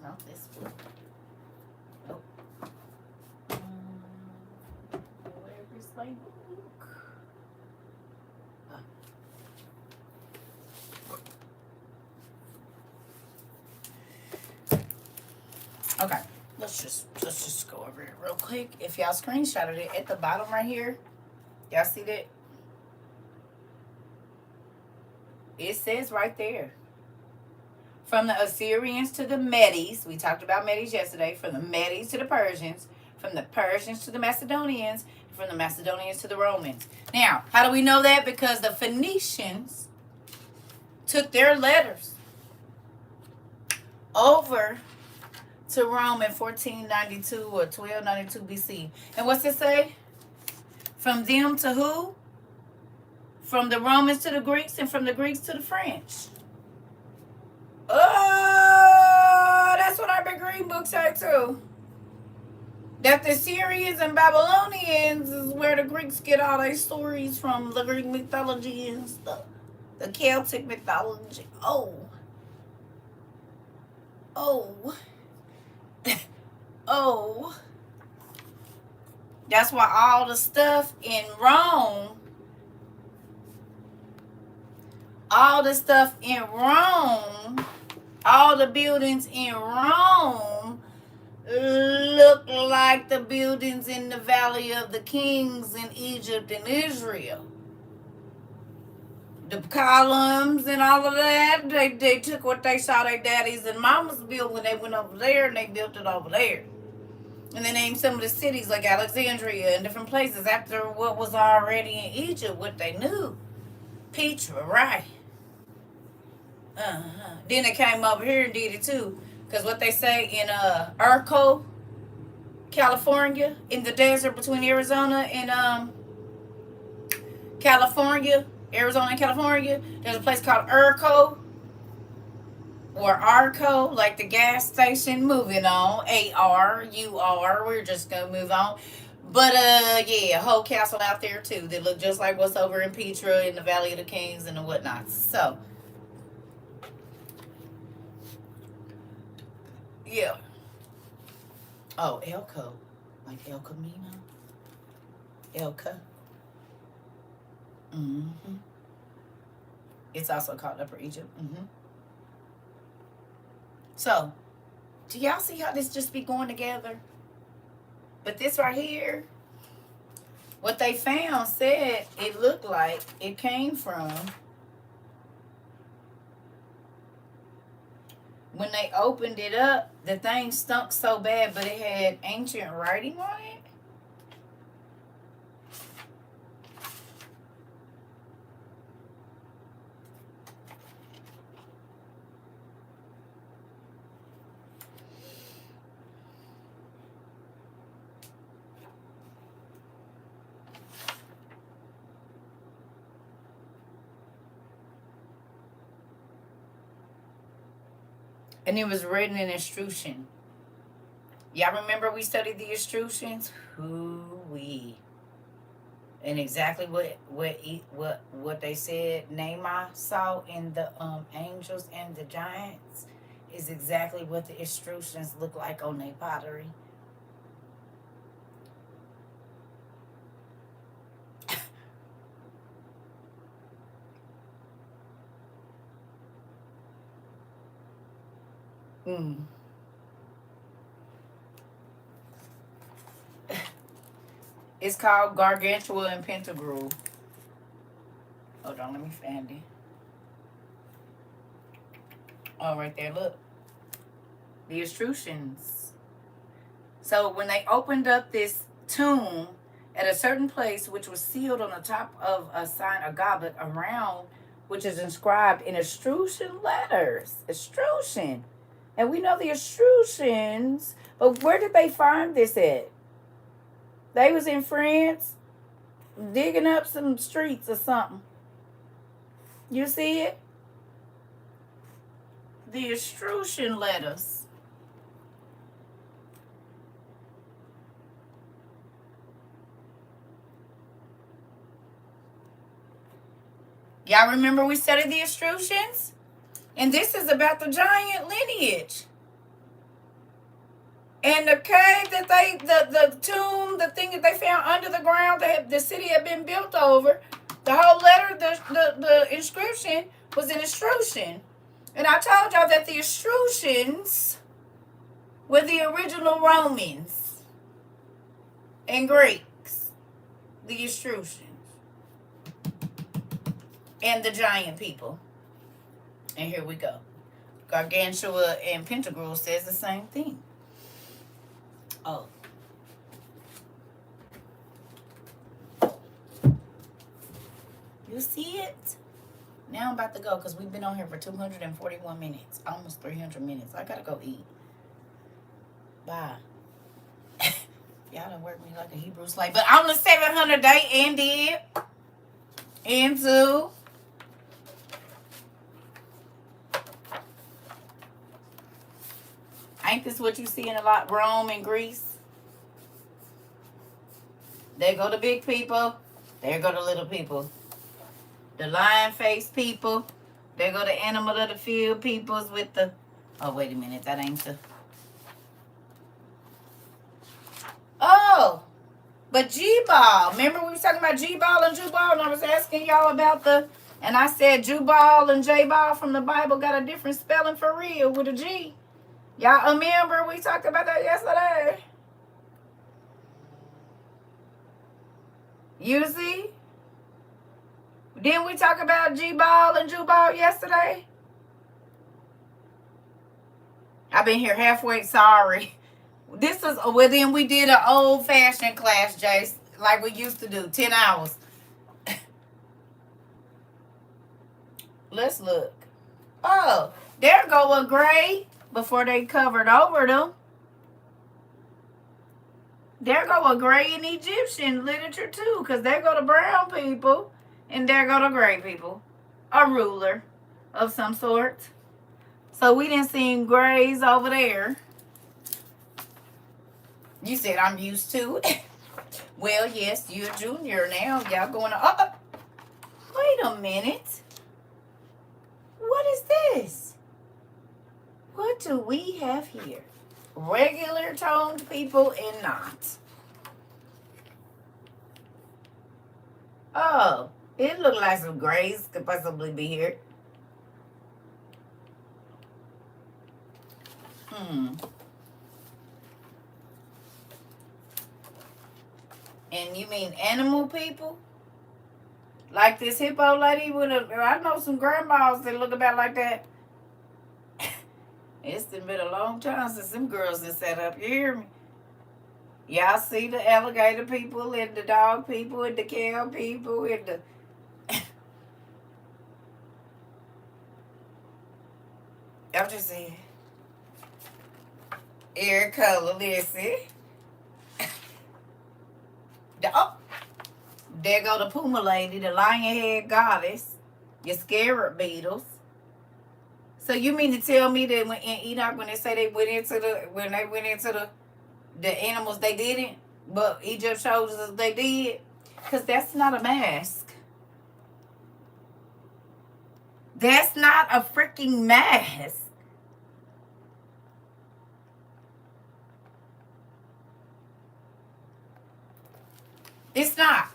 Not this one. Oh. Where is my book? Okay. Let's just go over it real quick. If y'all screenshotted it at the bottom right here, y'all see that? It says right there. From the Assyrians to the Medes, we talked about Medes yesterday, from the Medes to the Persians, from the Persians to the Macedonians, from the Macedonians to the Romans. Now, how do we know that? Because the Phoenicians took their letters over to Rome in 1492 or 1292 BC. And what's it say? From them to who? From the Romans to the Greeks, and from the Greeks to the French. Oh! that's what our big green book say too. That the Syrians and Babylonians is where the Greeks get all their stories from, the Greek mythology and stuff. The Celtic mythology. Oh. Oh. Oh. That's why all the stuff in Rome, all the buildings in Rome look like the buildings in the Valley of the Kings in Egypt and Israel. The columns and all of that, they took what they saw their daddies and mamas build when they went over there, and they built it over there. And they named some of the cities like Alexandria and different places after what was already in Egypt, what they knew. Petra, right. Then they came over here and did it too. Because what they say in Urco, California, in the desert between Arizona and California, Arizona and California, there's a place called Urco or Arco, like the gas station. Moving on, ARUR. We're just gonna move on. But yeah, a whole castle out there too that look just like what's over in Petra in the Valley of the Kings and the whatnot. So yeah. Oh, Elko, like El Camino, Elka. It's also called Upper Egypt. So, do y'all see how this just be going together? But this right here, what they found said it looked like it came from when they opened it up, the thing stunk so bad, but it had ancient writing on it. And it was written in Etruscan. Y'all remember we studied the Etruscans? Hoo-wee. And exactly what they said Neymar saw in the angels and the giants is exactly what the Etruscans look like on their pottery. It's called Gargantua and Pentagram. Hold on, let me find it. Oh, right there, look. The Etruscans. So when they opened up this tomb at a certain place, which was sealed on the top of a sign, a goblet around, which is inscribed in Etruscan letters. Etruscan. And we know the Etruscans, but where did they find this at? They was in France digging up some streets or something. You see it? The Etruscan letters. Y'all remember we studied the Etruscans? And this is about the giant lineage. And the cave that the tomb, the thing that they found under the ground that the city had been built over, the whole letter, the inscription was in Etruscan. And I told y'all that the Etruscans were the original Romans and Greeks. The Etruscans. And the giant people. And here we go. Gargantua and Pentagram says the same thing. Oh. You see it? Now I'm about to go because we've been on here for 241 minutes. Almost 300 minutes. I gotta go eat. Bye. Y'all done work me like a Hebrew slave. But on the 700 day, and did. Into. This is what you see in a lot Rome and Greece. There go the big people. There go the little people. The lion-faced people. There go the animal of the field peoples with the... Oh, wait a minute. That ain't the... Oh! But G-Ball. Remember we was talking about G-Ball and Jubal? And I was asking y'all about the... And I said Jubal and J-Ball from the Bible got a different spelling for real with a G. Y'all remember we talked about that yesterday? You see? Didn't we talk about G-Ball and Jubal yesterday? I've been here halfway. Sorry. This is... Well, then we did an old-fashioned class, Jace. Like we used to do. 10 hours. Let's look. Oh, there go a gray before they covered over them. There go a gray in Egyptian literature too, because there go the brown people and there go the gray people. A ruler of some sort. So we didn't see grays over there. You said I'm used to it. Well, yes, you're a junior now. Y'all going to... wait a minute. What is this? What do we have here? Regular toned people and not. Oh, it looked like some grays could possibly be here. And you mean animal people? Like this hippo lady with a... I know some grandmas that look about like that. It's been a long time since them girls have set up. You hear me? Y'all see the alligator people and the dog people and the cow people and the... I'm just saying. Air color, listen. There go the puma lady, the lion-head goddess, your scarab beetles. So you mean to tell me that when in Enoch, when they say they went into the animals, they didn't, but Egypt shows us they did? Because that's not a mask. That's not a freaking mask. It's not.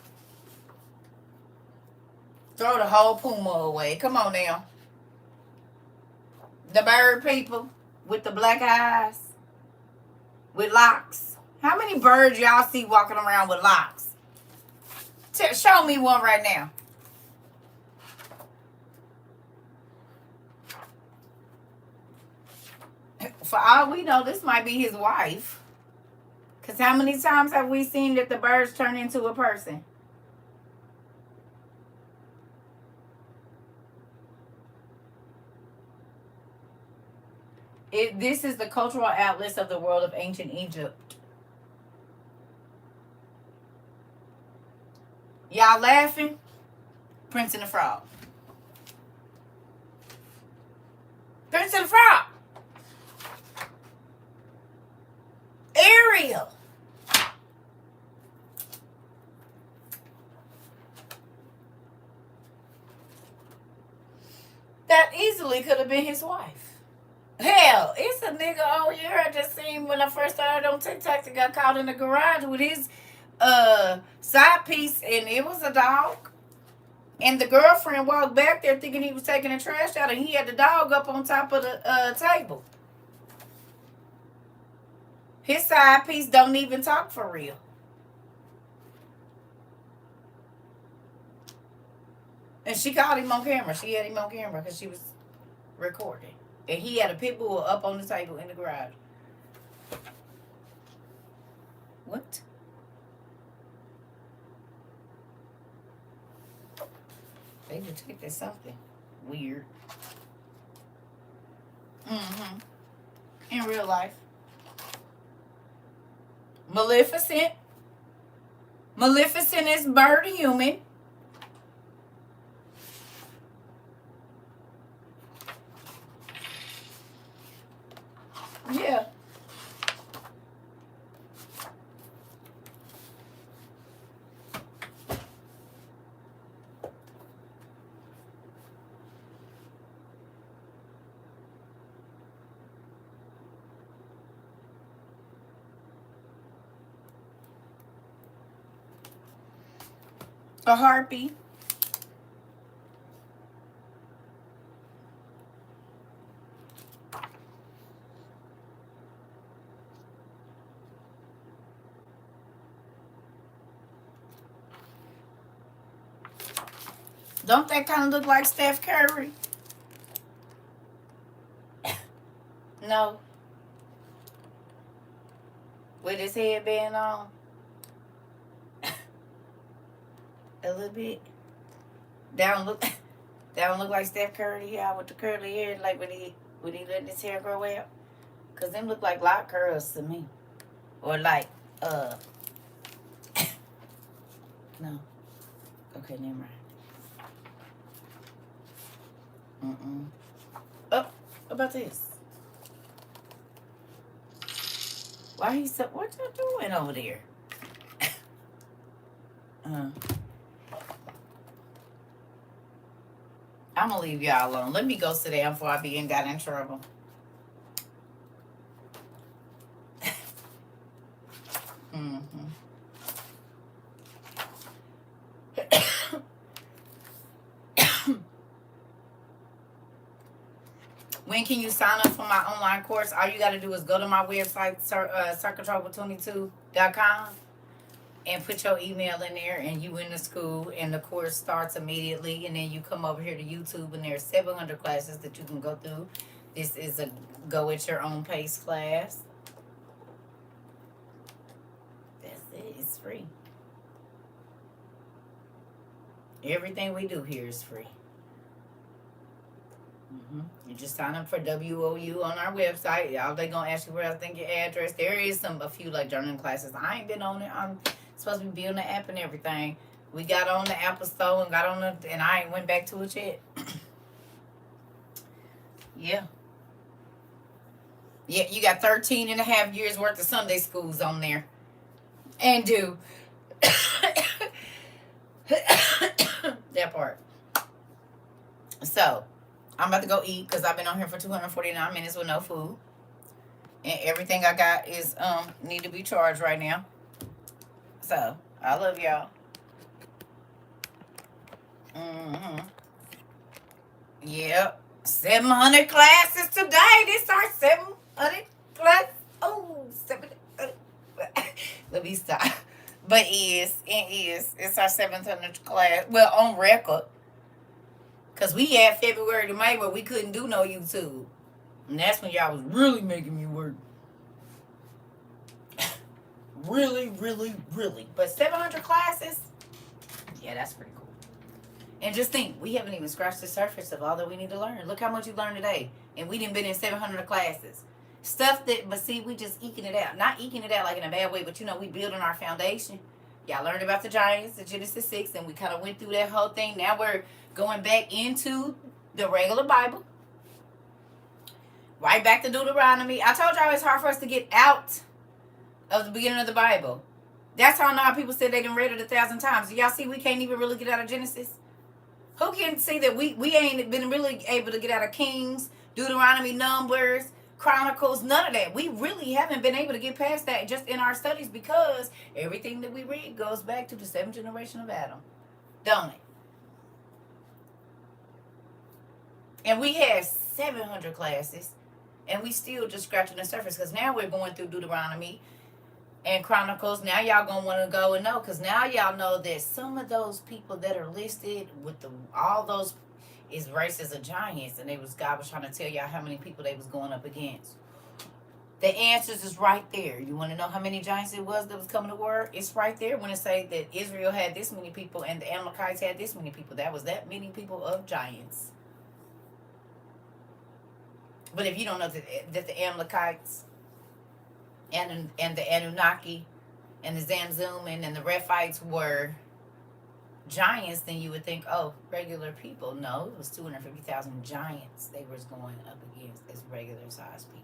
Throw the whole puma away. Come on now. The bird people with the black eyes, with locks. How many birds y'all see walking around with locks? Show me one right now. For all we know, this might be his wife. Because how many times have we seen that the birds turn into a person? This is the cultural atlas of the world of ancient Egypt. Y'all laughing? Prince and the Frog. Prince and the Frog. Ariel. That easily could have been his wife. Hell, it's a nigga over here I just seen when I first started on TikTok that got caught in the garage with his side piece, and it was a dog. And the girlfriend walked back there thinking he was taking the trash out, and he had the dog up on top of the table. His side piece don't even talk for real. And she caught him on camera. She had him on camera because she was recording. And he had a pit bull up on the table in the garage. What? They detected something weird. In real life. Maleficent. Maleficent is bird human. Yeah. A harpy. Don't that kind of look like Steph Curry? No. With his headband on. A little bit. That don't look that don't look like Steph Curry, yeah, with the curly hair, like when he letting his hair grow out. Cause them look like lock curls to me. Or like no. Okay, never mind. Oh, about this. Why he so? What you doing over there? I'm gonna leave y'all alone. Let me go sit down before I got in trouble. When can you sign up for my online course? All you got to do is go to my website, CERCA TROVA22.com, and put your email in there, and you in the school, and the course starts immediately. And then you come over here to YouTube, and there's 700 classes that you can go through. This is a go at your own pace class. That's it. It's free. Everything we do here is free. You just sign up for WOU on our website. Y'all, they gonna ask you where I think your address. There is a few like journaling classes. I ain't been on it. I'm supposed to be building the app and everything. We got on the Apple Store and and I ain't went back to it yet. Yeah, you got 13 and a half years worth of Sunday schools on there. And do that part. So I'm about to go eat because I've been on here for 249 minutes with no food. And everything I got is need to be charged right now. So I love y'all. Yep. 700 classes today. This our 700 class. Oh, 700. Let me stop. But it's our 700th class. Well, on record. Because we had February to May where we couldn't do no YouTube. And that's when y'all was really making me work. Really, really, really. But 700 classes? Yeah, that's pretty cool. And just think, we haven't even scratched the surface of all that we need to learn. Look how much you learned today. And we didn't been in 700 classes. Stuff that, but see, we just eking it out. Not eking it out like in a bad way, but we building our foundation. Y'all learned about the giants, the Genesis 6, and we kind of went through that whole thing. Now we're going back into the regular Bible. Right back to Deuteronomy. I told y'all it's hard for us to get out of the beginning of the Bible. That's how I know how people said they done read it 1,000 times. Y'all see we can't even really get out of Genesis? Who can see that we ain't been really able to get out of Kings, Deuteronomy, Numbers, Chronicles, none of that. We really haven't been able to get past that just in our studies because everything that we read goes back to the 7th generation of Adam. Don't it? And we had 700 classes, and we still just scratching the surface because now we're going through Deuteronomy and Chronicles. Now y'all gonna want to go and know, because now y'all know that some of those people that are listed with all those is races of giants, and God was trying to tell y'all how many people they was going up against. The answers is right there. You want to know how many giants it was that was coming to war? It's right there when it say that Israel had this many people and the Amalekites had this many people. That was that many people of giants. But if you don't know that the Amalekites and the Anunnaki and the Zamzummim and the Rephites were giants, then you would think, oh, regular people. No, it was 250,000 giants they was going up against as regular sized people.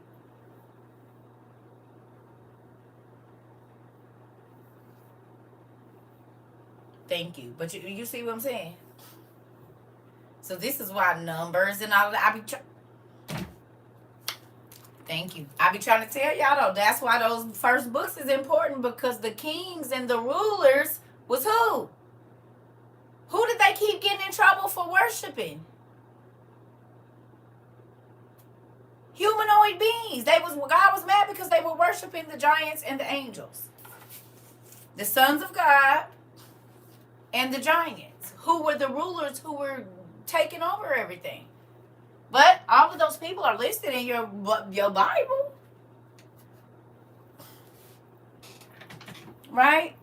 Thank you. But you see what I'm saying? So this is why numbers and all of that, thank you. I be trying to tell y'all though, that's why those first books is important, because the kings and the rulers was who? Who did they keep getting in trouble for worshiping? Humanoid beings. God was mad because they were worshiping the giants and the angels. The sons of God and the giants, who were the rulers who were taking over everything. But all of those people are listed in your Bible. Right?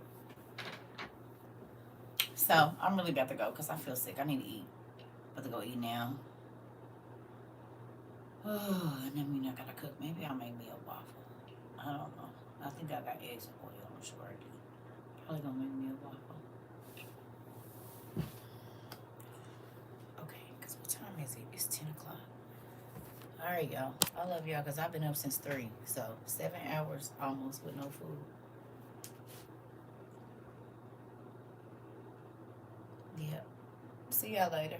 So, I'm really about to go because I feel sick. I need to eat. I'm about to go eat now. Oh, and then I gotta cook. Maybe I'll make me a waffle. I don't know. I think I got eggs and oil. I'm sure I do. Probably gonna make me a waffle. Okay, because what time is it? It's 10 o'clock. All right, y'all. I love y'all because I've been up since 3. So, 7 hours almost with no food. Yep. See y'all later.